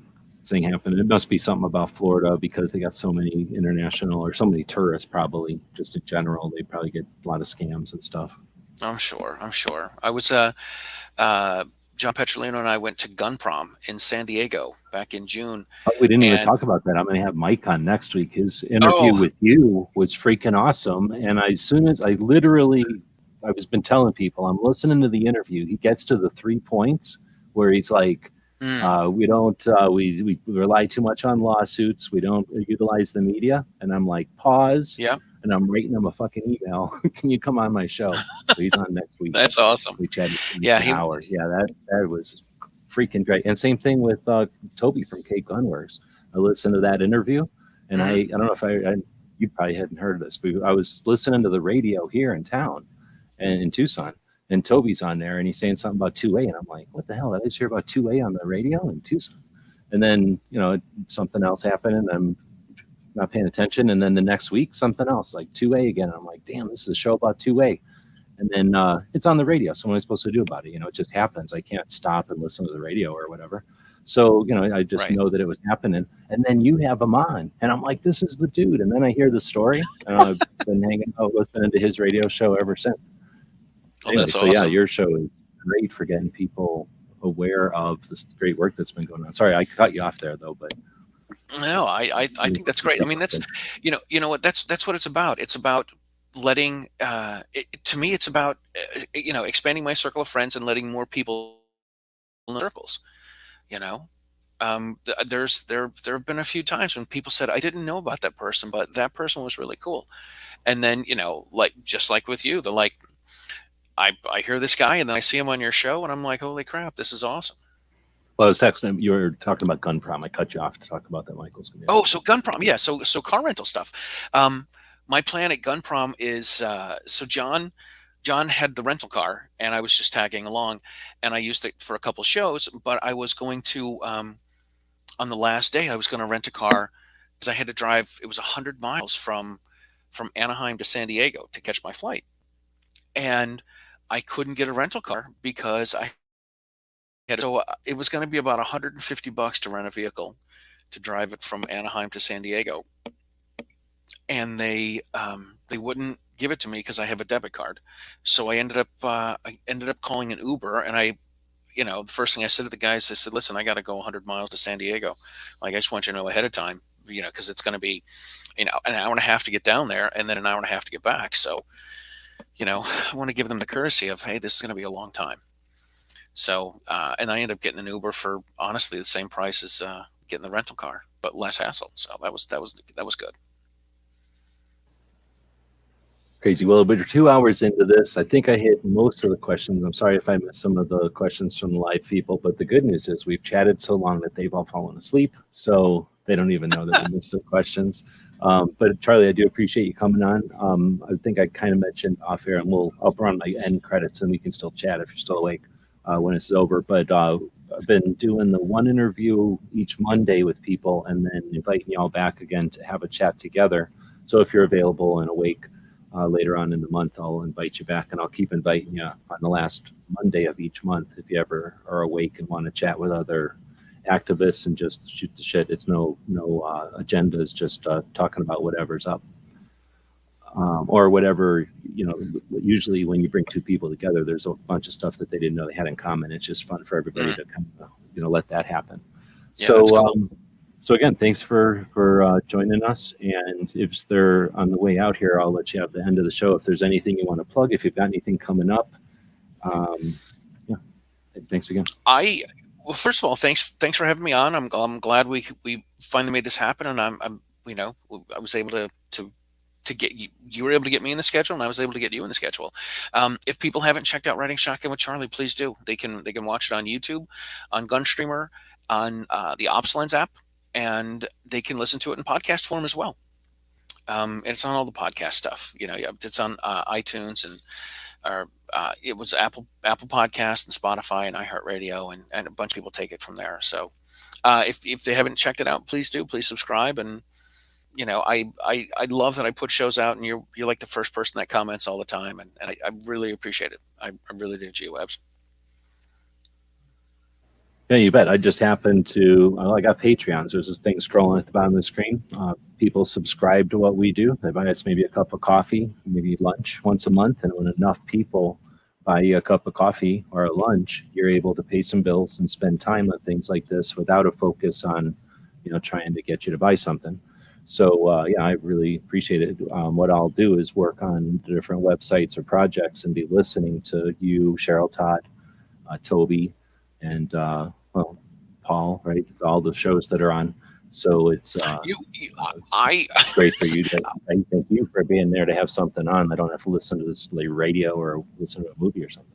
thing happened. It must be something about Florida because they got so many international or so many tourists, probably just in general. They probably get a lot of scams and stuff. I'm sure. I was John Petrolino and I went to Gun Prom in San Diego back in June. Oh, we didn't even And talk about that. I'm going to have Mike on next week. His interview with you was freaking awesome. And as soon as I was been telling people, I'm listening to the interview. He gets to the 3 points where he's like, we don't, we rely too much on lawsuits. We don't utilize the media. And I'm like, pause. yeah, And I'm writing him a fucking email. Can you come on my show? So he's on next week. that's awesome. We chatted Yeah, an hour. Yeah, that was freaking great. And same thing with Toby from Cape Gunworks. I listened to that interview, and I don't know if you probably hadn't heard of this, but I was listening to the radio here in town and in Tucson, and Toby's on there, and he's saying something about 2A, and I'm like, what the hell? Did I just hear about 2A on the radio in Tucson? And then, something else happened, and I'm not paying attention. And then the next week, something else, like 2A again. And I'm like, damn, this is a show about 2A. And then it's on the radio. So what am I supposed to do about it? It just happens. I can't stop and listen to the radio or whatever. So, I just know that it was happening. And then you have him on. And I'm like, this is the dude. And then I hear the story. And I've been hanging out listening to his radio show ever since. Anyway, that's so awesome. yeah, your show is great for getting people aware of this great work that's been going on. Sorry, I cut you off there though, but No, I think that's great. I mean, that's you know what that's what it's about. It's about letting to me it's about expanding my circle of friends and letting more people in circles. There have been a few times when people said I didn't know about that person, but that person was really cool. And then just like with you, they're like, I hear this guy and then I see him on your show and I'm like, holy crap, this is awesome. Well, I was texting him. You were talking about Gun Prom. I cut you off to talk about that, Michael's. Oh, so Gun Prom, yeah. So car rental stuff. My plan at Gun Prom is so John had the rental car, and I was just tagging along, and I used it for a couple shows. But I was going to on the last day, I was going to rent a car because I had to drive. It was 100 miles from Anaheim to San Diego to catch my flight, and I couldn't get a rental car because so it was going to be about $150 to rent a vehicle to drive it from Anaheim to San Diego, and they wouldn't give it to me because I have a debit card. So I ended up calling an Uber, and the first thing I said to the guys, I said, "Listen, I got to go 100 miles to San Diego. Like, I just want you to know ahead of time, because it's going to be, an hour and a half to get down there, and then an hour and a half to get back. So, I want to give them the courtesy of, hey, this is going to be a long time." So, and I ended up getting an Uber for honestly the same price as getting the rental car, but less hassle. So that was good. Crazy. Well, but you're 2 hours into this. I think I hit most of the questions. I'm sorry if I missed some of the questions from the live people, but the good news is we've chatted so long that they've all fallen asleep, so they don't even know that we missed the questions. But Charlie, I do appreciate you coming on. I think I kind of mentioned off air, and I'll run my end credits, and we can still chat if you're still awake when it's over. But I've been doing the one interview each Monday with people, and then inviting y'all back again to have a chat together. So if you're available and awake later on in the month, I'll invite you back, and I'll keep inviting you on the last Monday of each month if you ever are awake and want to chat with other activists and just shoot the shit. It's no agendas, just talking about whatever's up, or whatever. Usually when you bring two people together, there's a bunch of stuff that they didn't know they had in common. It's just fun for everybody to kind of let that happen. Yeah, So that's cool. so again, thanks for joining us. And if they're on the way out here, I'll let you have the end of the show. If there's anything you want to plug, if you've got anything coming up, yeah. Thanks again. Well, first of all, thanks for having me on. I'm glad we finally made this happen, and I was able to get you. You were able to get me in the schedule, and I was able to get you in the schedule. If people haven't checked out Riding Shotgun with Charlie, please do. They can watch it on YouTube, on Gunstreamer, on the OpsLens app, and they can listen to it in podcast form as well. And it's on all the podcast stuff. It's on iTunes and it was Apple Podcasts and Spotify and iHeart Radio, and a bunch of people take it from there. So if they haven't checked it out, please do. Please subscribe. And I love that I put shows out, and you're like the first person that comments all the time, and I really appreciate it. I really do, G-Webs. Yeah, you bet. I just happened to, I got Patreons. There's this thing scrolling at the bottom of the screen. People subscribe to what we do. They buy us maybe a cup of coffee, maybe lunch once a month. And when enough people buy you a cup of coffee or a lunch, you're able to pay some bills and spend time on things like this without a focus on, trying to get you to buy something. So, yeah, I really appreciate it. What I'll do is work on different websites or projects and be listening to you, Cheryl, Todd, Toby, and Paul, right? All the shows that are on. So it's great for you. I thank you for being there to have something on. I don't have to listen to this radio or listen to a movie or something.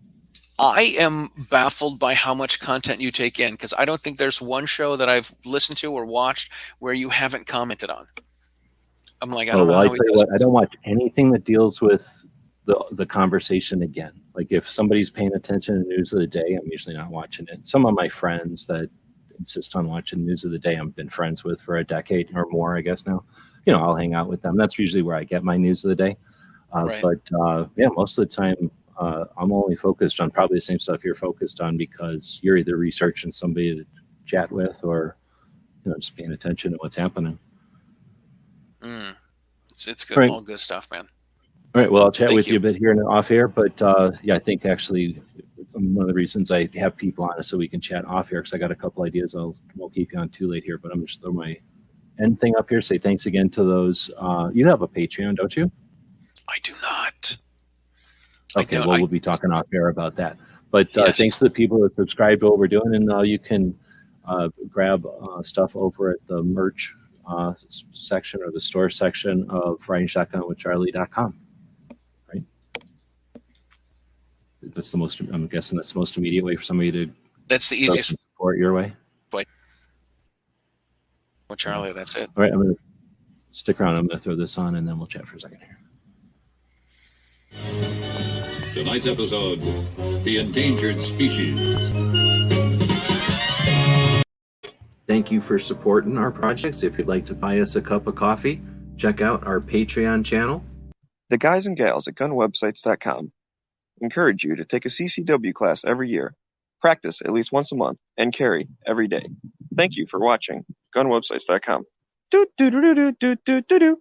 I am baffled by how much content you take in, because I don't think there's one show that I've listened to or watched where you haven't commented on. I'm like, I don't know how he does it. I don't watch anything that deals with the conversation again. Like if somebody's paying attention to the news of the day, I'm usually not watching it. Some of my friends that insist on watching news of the day, I've been friends with for a decade or more, I guess now. I'll hang out with them. That's usually where I get my news of the day. Right. But yeah, most of the time, I'm only focused on probably the same stuff you're focused on, because you're either researching somebody to chat with or just paying attention to what's happening. It's good. Right. All good stuff, man. All right. Well, I'll chat with you a bit here in off air, but yeah, I think actually one of the reasons I have people on is so we can chat off air, because I got a couple ideas. I won't keep you on too late here, but I'm just throw my end thing up here. Say thanks again to those. You have a Patreon, don't you? I do not. Okay. We'll be talking off air about that. But yes. Thanks to the people that subscribe to what we're doing, and you can grab stuff over at the merch section or the store section of ridingshotgunwithcharlie.com. Right? That's I'm guessing that's the most immediate way for somebody to. That's the easiest. Support your way. Well, Charlie, that's it. All right, I'm going to stick around. I'm going to throw this on, and then we'll chat for a second here. Tonight's episode, The Endangered Species. Thank you for supporting our projects. If you'd like to buy us a cup of coffee, check out our Patreon channel. The guys and gals at gunwebsites.com encourage you to take a CCW class every year, practice at least once a month, and carry every day. Thank you for watching gunwebsites.com. Do do do do do do do do.